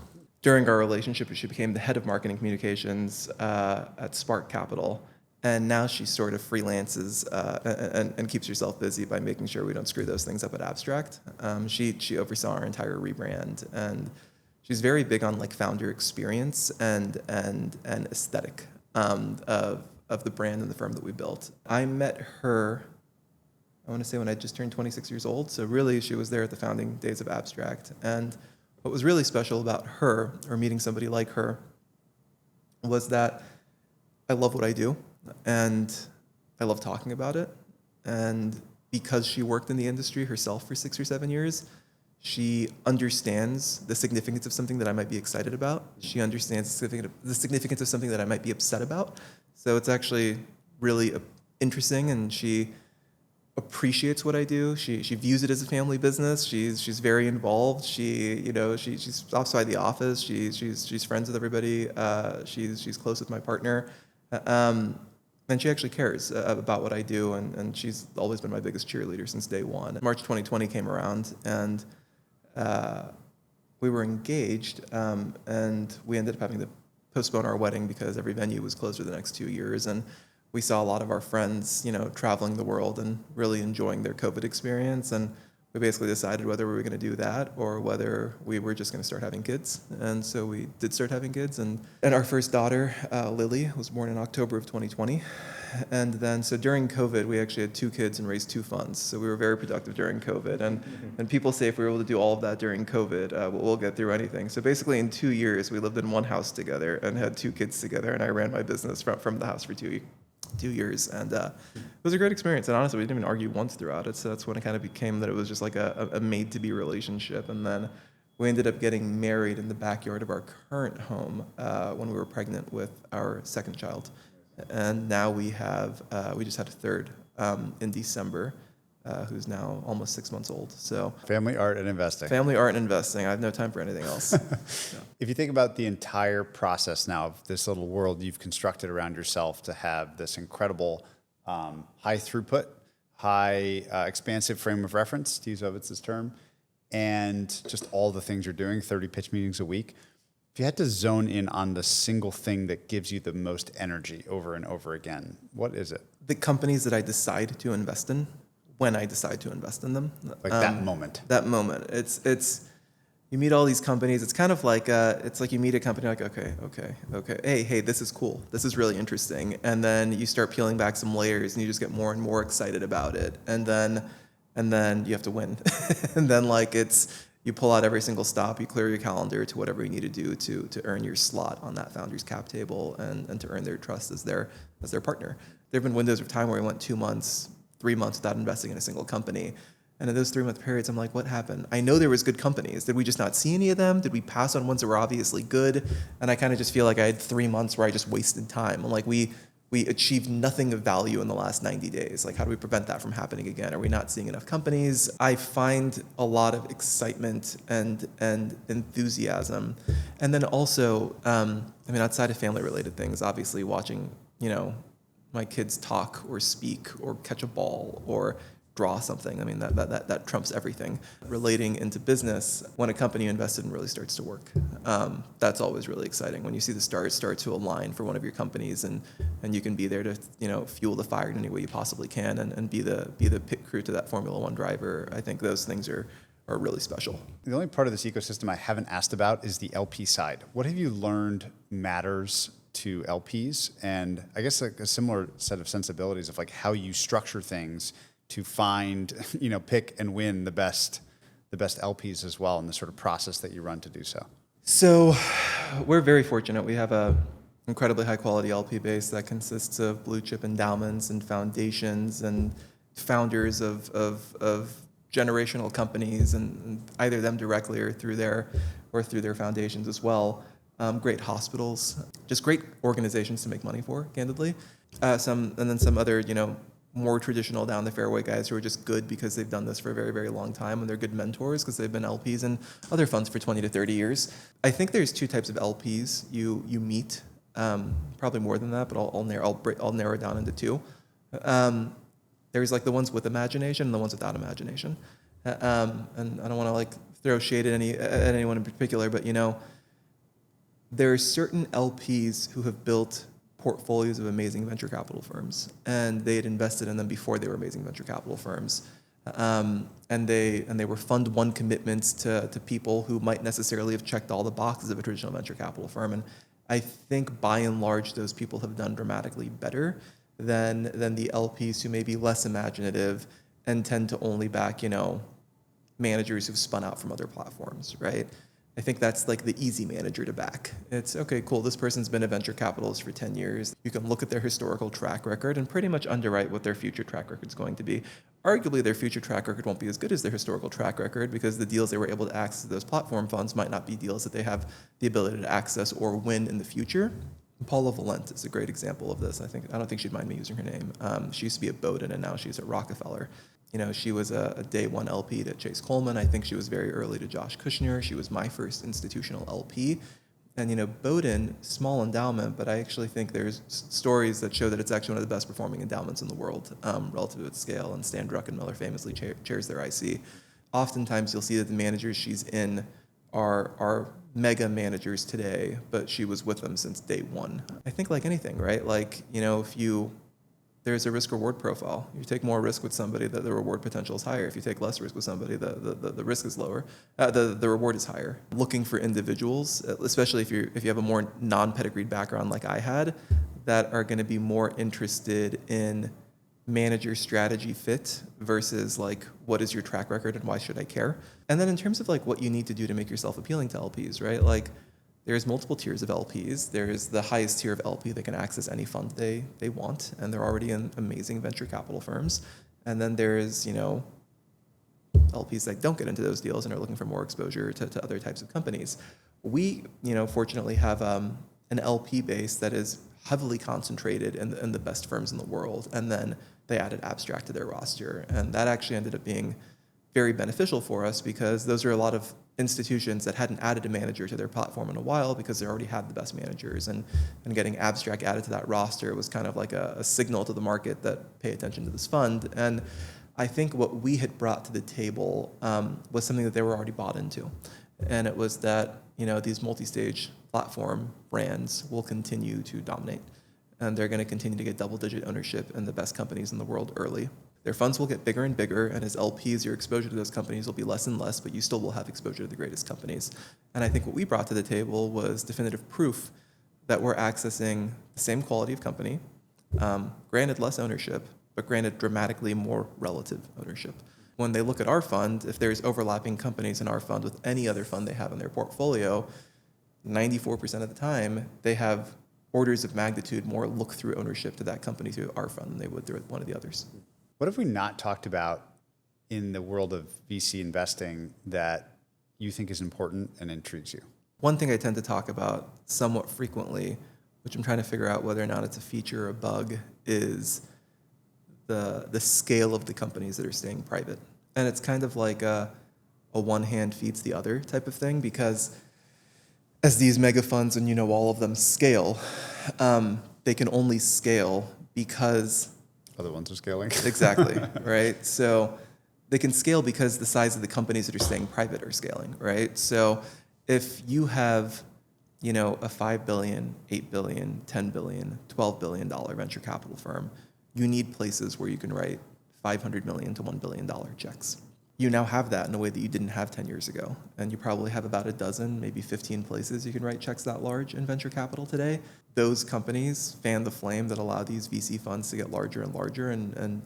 During our relationship, she became the head of marketing communications at Spark Capital. And now she sort of freelances and keeps herself busy by making sure we don't screw those things up at Abstract. She oversaw our entire rebrand, and she's very big on founder experience and aesthetic of the brand and the firm that we built. I met her, I want to say when I just turned 26 years old. So really, she was there at the founding days of Abstract. And what was really special about her, or meeting somebody like her, was that I love what I do, and I love talking about it. And because she worked in the industry herself for 6 or 7 years, she understands the significance of something that I might be excited about. She understands the significance of something that I might be upset about. So it's actually really interesting, and she appreciates what I do. She views it as a family business. She's very involved. She's outside the office. She's friends with everybody. She's close with my partner, and she actually cares about what I do. And she's always been my biggest cheerleader since day one. March 2020 came around, and we were engaged, and we ended up having to postpone our wedding because every venue was closed for the next 2 years. And we saw a lot of our friends, traveling the world and really enjoying their COVID experience. And we basically decided whether we were going to do that or whether we were just going to start having kids. And so we did start having kids. And our first daughter, Lily, was born in October of 2020. And then, so during COVID, we actually had 2 kids and raised 2 funds. So we were very productive during COVID. And people say if we were able to do all of that during COVID, we'll get through anything. So basically in 2 years, we lived in one house together and had 2 kids together. And I ran my business from the house for 2 years. And it was a great experience. And honestly, we didn't even argue once throughout it. So that's when it kind of became that it was just like a made-to-be relationship. And then we ended up getting married in the backyard of our current home when we were pregnant with our second child. And now we just had a third in December, who's now almost 6 months old. So Family, art, and investing. Family, art, and investing. I have no time for anything else. Yeah. If you think about the entire process now of this little world you've constructed around yourself to have this incredible high throughput, high expansive frame of reference, to use Ovitz's term, and just all the things you're doing, 30 pitch meetings a week. If you had to zone in on the single thing that gives you the most energy over and over again, what is it? The companies that I decide to invest in, when I decide to invest in them. That moment. That moment. It's you meet all these companies. It's kind of like it's like you meet a company like, okay. Hey, this is cool. This is really interesting. And then you start peeling back some layers, and you just get more and more excited about it. And then you have to win. And then you pull out every single stop, you clear your calendar to whatever you need to do to earn your slot on that founder's cap table and to earn their trust as their partner. There have been windows of time where I went 2 months, 3 months without investing in a single company. And in those 3-month periods, I'm like, what happened? I know there was good companies. Did we just not see any of them? Did we pass on ones that were obviously good? And I kind of just feel like I had 3 months where I just wasted time. I'm like, we we achieved nothing of value in the last 90 days. Like, how do we prevent that from happening again? Are we not seeing enough companies? I find a lot of excitement and enthusiasm. And then also, outside of family-related things, obviously watching, my kids talk or speak or catch a ball or draw something. I mean, that trumps everything. Relating into business, when a company you invested in really starts to work, that's always really exciting. When you see the stars start to align for one of your companies, and you can be there to fuel the fire in any way you possibly can, and be the pit crew to that Formula One driver. I think those things are really special. The only part of this ecosystem I haven't asked about is the LP side. What have you learned matters to LPs? And I guess like a similar set of sensibilities of like how you structure things to find, pick and win the best LPs as well, in the sort of process that you run to do so. So we're very fortunate. We have a incredibly high quality LP base that consists of blue chip endowments and foundations and founders of generational companies, and either them directly or through their foundations as well. Great hospitals, just great organizations to make money for, candidly. Some other, more traditional down the fairway guys who are just good because they've done this for a very, very long time, and they're good mentors because they've been LPs in other funds for 20 to 30 years. I think there's two types of LPs you meet, probably more than that, but I'll narrow it down into two. There's like the ones with imagination and the ones without imagination. And I don't want to like throw shade at anyone in particular, but there are certain LPs who have built portfolios of amazing venture capital firms, and they had invested in them before they were amazing venture capital firms, and they were fund one commitments to people who might necessarily have checked all the boxes of a traditional venture capital firm. And I think by and large those people have done dramatically better than the LPs who may be less imaginative and tend to only back managers who've spun out from other platforms, right? I think that's like the easy manager to back. It's okay, cool, this person's been a venture capitalist for 10 years. You can look at their historical track record and pretty much underwrite what their future track record's going to be. Arguably, their future track record won't be as good as their historical track record because the deals they were able to access those platform funds might not be deals that they have the ability to access or win in the future. Paula Valent is a great example of this. I don't think she'd mind me using her name. She used to be at Bowdoin, and now she's at Rockefeller. She was a day one LP to Chase Coleman. I think she was very early to Josh Kushner. She was my first institutional LP. And Bowdoin, small endowment, but I actually think there's stories that show that it's actually one of the best performing endowments in the world relative to its scale. And Stan Druckenmiller famously chairs their IC. Oftentimes you'll see that the managers she's in are mega managers today, but she was with them since day one. I think like anything, right? Like, there's a risk-reward profile. You take more risk with somebody, the reward potential is higher. If you take less risk with somebody, the risk is lower. The reward is higher. Looking for individuals, especially if you have a more non-pedigreed background like I had, that are going to be more interested in manager strategy fit versus like what is your track record and why should I care? And then in terms of like what you need to do to make yourself appealing to LPs, right? Like, there's multiple tiers of LPs. There's the highest tier of LP that can access any fund they want, and they're already in amazing venture capital firms. And then there's, LPs that don't get into those deals and are looking for more exposure to other types of companies. We, fortunately have an LP base that is heavily concentrated in the best firms in the world, and then they added Abstract to their roster. And that actually ended up being very beneficial for us because those are a lot of institutions that hadn't added a manager to their platform in a while because they already had the best managers, and getting Abstract added to that roster was kind of like a signal to the market that pay attention to this fund. And I think what we had brought to the table was something that they were already bought into, and it was that these multi-stage platform brands will continue to dominate, and they're going to continue to get double-digit ownership in the best companies in the world early. Their funds will get bigger and bigger, and as LPs, your exposure to those companies will be less and less, but you still will have exposure to the greatest companies. And I think what we brought to the table was definitive proof that we're accessing the same quality of company, granted less ownership, but granted dramatically more relative ownership. When they look at our fund, if there's overlapping companies in our fund with any other fund they have in their portfolio, 94% of the time, they have orders of magnitude more look-through ownership to that company through our fund than they would through one of the others. What have we not talked about in the world of VC investing that you think is important and intrigues you? One thing I tend to talk about somewhat frequently which I'm trying to figure out whether or not it's a feature or a bug, is the scale of the companies that are staying private. And it's kind of like a one hand feeds the other type of thing, because as these mega funds and all of them scale, they can only scale because Other ones are scaling. exactly, right? So they can scale because the size of the companies that are staying private are scaling, right? So if you have, a $5 billion, $8 billion, $10 billion, $12 billion venture capital firm, you need places where you can write $500 million to $1 billion checks. You now have that in a way that you didn't have 10 years ago. And you probably have about a dozen, maybe 15 places you can write checks that large in venture capital today. Those companies fan the flame that allow these VC funds to get larger and larger. And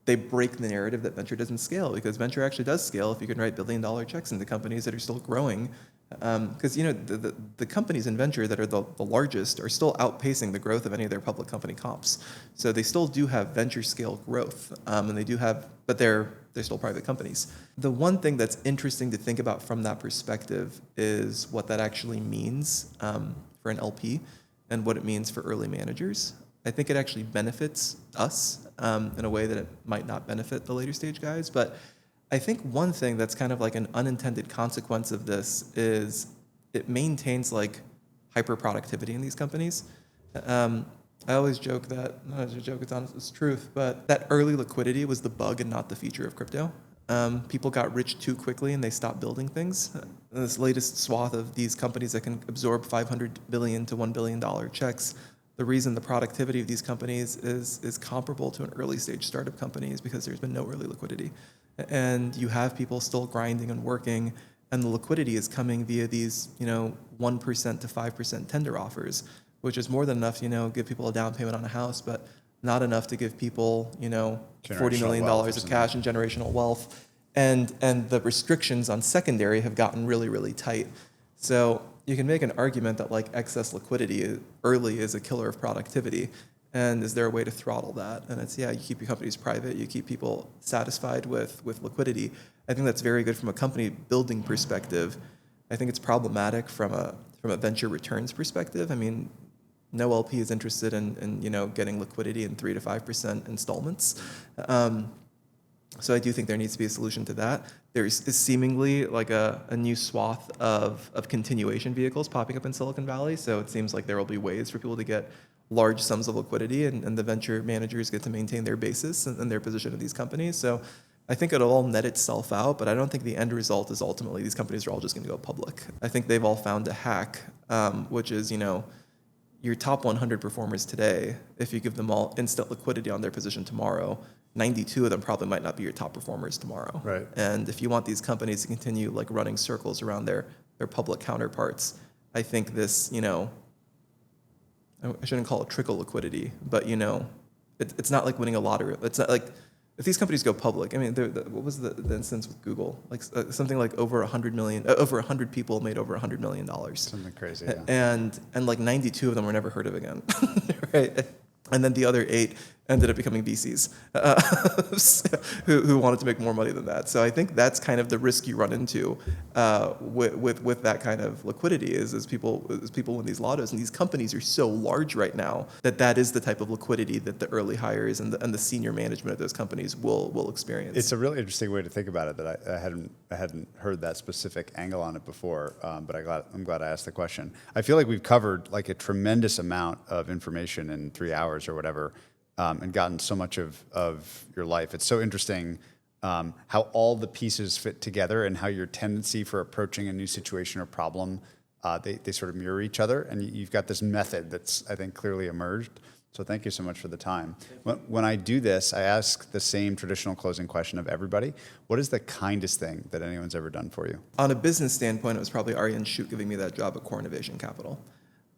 they break the narrative that venture doesn't scale, because venture actually does scale if you can write billion-dollar checks into companies that are still growing. Because the companies in venture that are the largest are still outpacing the growth of any of their public company comps. So they still do have venture scale growth, and they do have, but they're still private companies. The one thing that's interesting to think about from that perspective is what that actually means for an LP and what it means for early managers. I think it actually benefits us in a way that it might not benefit the later stage guys. But I think one thing that's kind of like an unintended consequence of this is it maintains like hyper productivity in these companies. I always joke that, not as a joke, it's honest, it's truth, but that early liquidity was the bug and not the feature of crypto. People got rich too quickly and they stopped building things. This latest swath of these companies that can absorb $500 billion to $1 billion checks, the reason the productivity of these companies is comparable to an early stage startup company is because there's been no early liquidity. And you have people still grinding and working, and the liquidity is coming via these, 1% to 5% tender offers, which is more than enough, give people a down payment on a house, but not enough to give people, $40 million of cash and generational wealth. And the restrictions on secondary have gotten really, really tight. So you can make an argument that like excess liquidity early is a killer of productivity. And is there a way to throttle that? And it's, you keep your companies private, you keep people satisfied with liquidity. I think that's very good from a company building perspective. I think it's problematic from a venture returns perspective. I mean, no LP is interested in getting liquidity in 3 to 5% installments. So I do think there needs to be a solution to that. There is seemingly like a new swath of continuation vehicles popping up in Silicon Valley. So it seems like there will be ways for people to get large sums of liquidity, and the venture managers get to maintain their basis and their position in these companies. So I think it'll all net itself out, but I don't think the end result is ultimately these companies are all just going to go public. I think they've all found a hack, which is, your top 100 performers today, if you give them all instant liquidity on their position tomorrow, 92 of them probably might not be your top performers tomorrow. Right. And if you want these companies to continue like running circles around their public counterparts, I think this, I shouldn't call it trickle liquidity, but it's not like winning a lottery. It's not like if these companies go public. I mean, what was the instance with Google? Like something like over 100 people made over $100 million. Something crazy. Yeah. And like 92 of them were never heard of again, right? And then the other 8 ended up becoming VCs who wanted to make more money than that. So I think that's kind of the risk you run into with that kind of liquidity is people win these lottos, and these companies are so large right now that is the type of liquidity that the early hires and the senior management of those companies will experience. It's a really interesting way to think about it that I hadn't heard that specific angle on it before, but I'm glad I asked the question. I feel like we've covered like a tremendous amount of information in 3 hours or whatever. And gotten so much of your life. It's so interesting how all the pieces fit together and how your tendency for approaching a new situation or problem, they sort of mirror each other. And you've got this method that's, I think, clearly emerged. So thank you so much for the time. When I do this, I ask the same traditional closing question of everybody. What is the kindest thing that anyone's ever done for you? On a business standpoint, it was probably Aryan Shute giving me that job at Core Innovation Capital.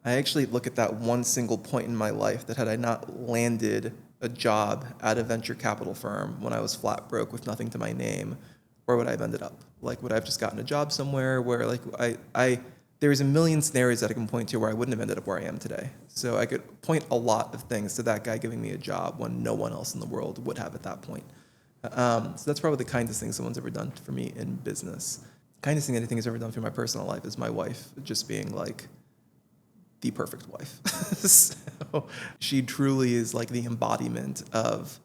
I actually look at that one single point in my life that had I not landed a job at a venture capital firm when I was flat broke with nothing to my name, where would I have ended up? Like, would I have just gotten a job somewhere where, like, there's a million scenarios that I can point to where I wouldn't have ended up where I am today. So I could point a lot of things to that guy giving me a job when no one else in the world would have at that point. So that's probably the kindest thing someone's ever done for me in business. Kindest thing anything has ever done for my personal life is my wife just being like, the perfect wife. So she truly is like the embodiment of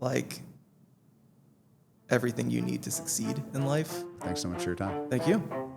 like everything you need to succeed in life. Thanks so much for your time. Thank you.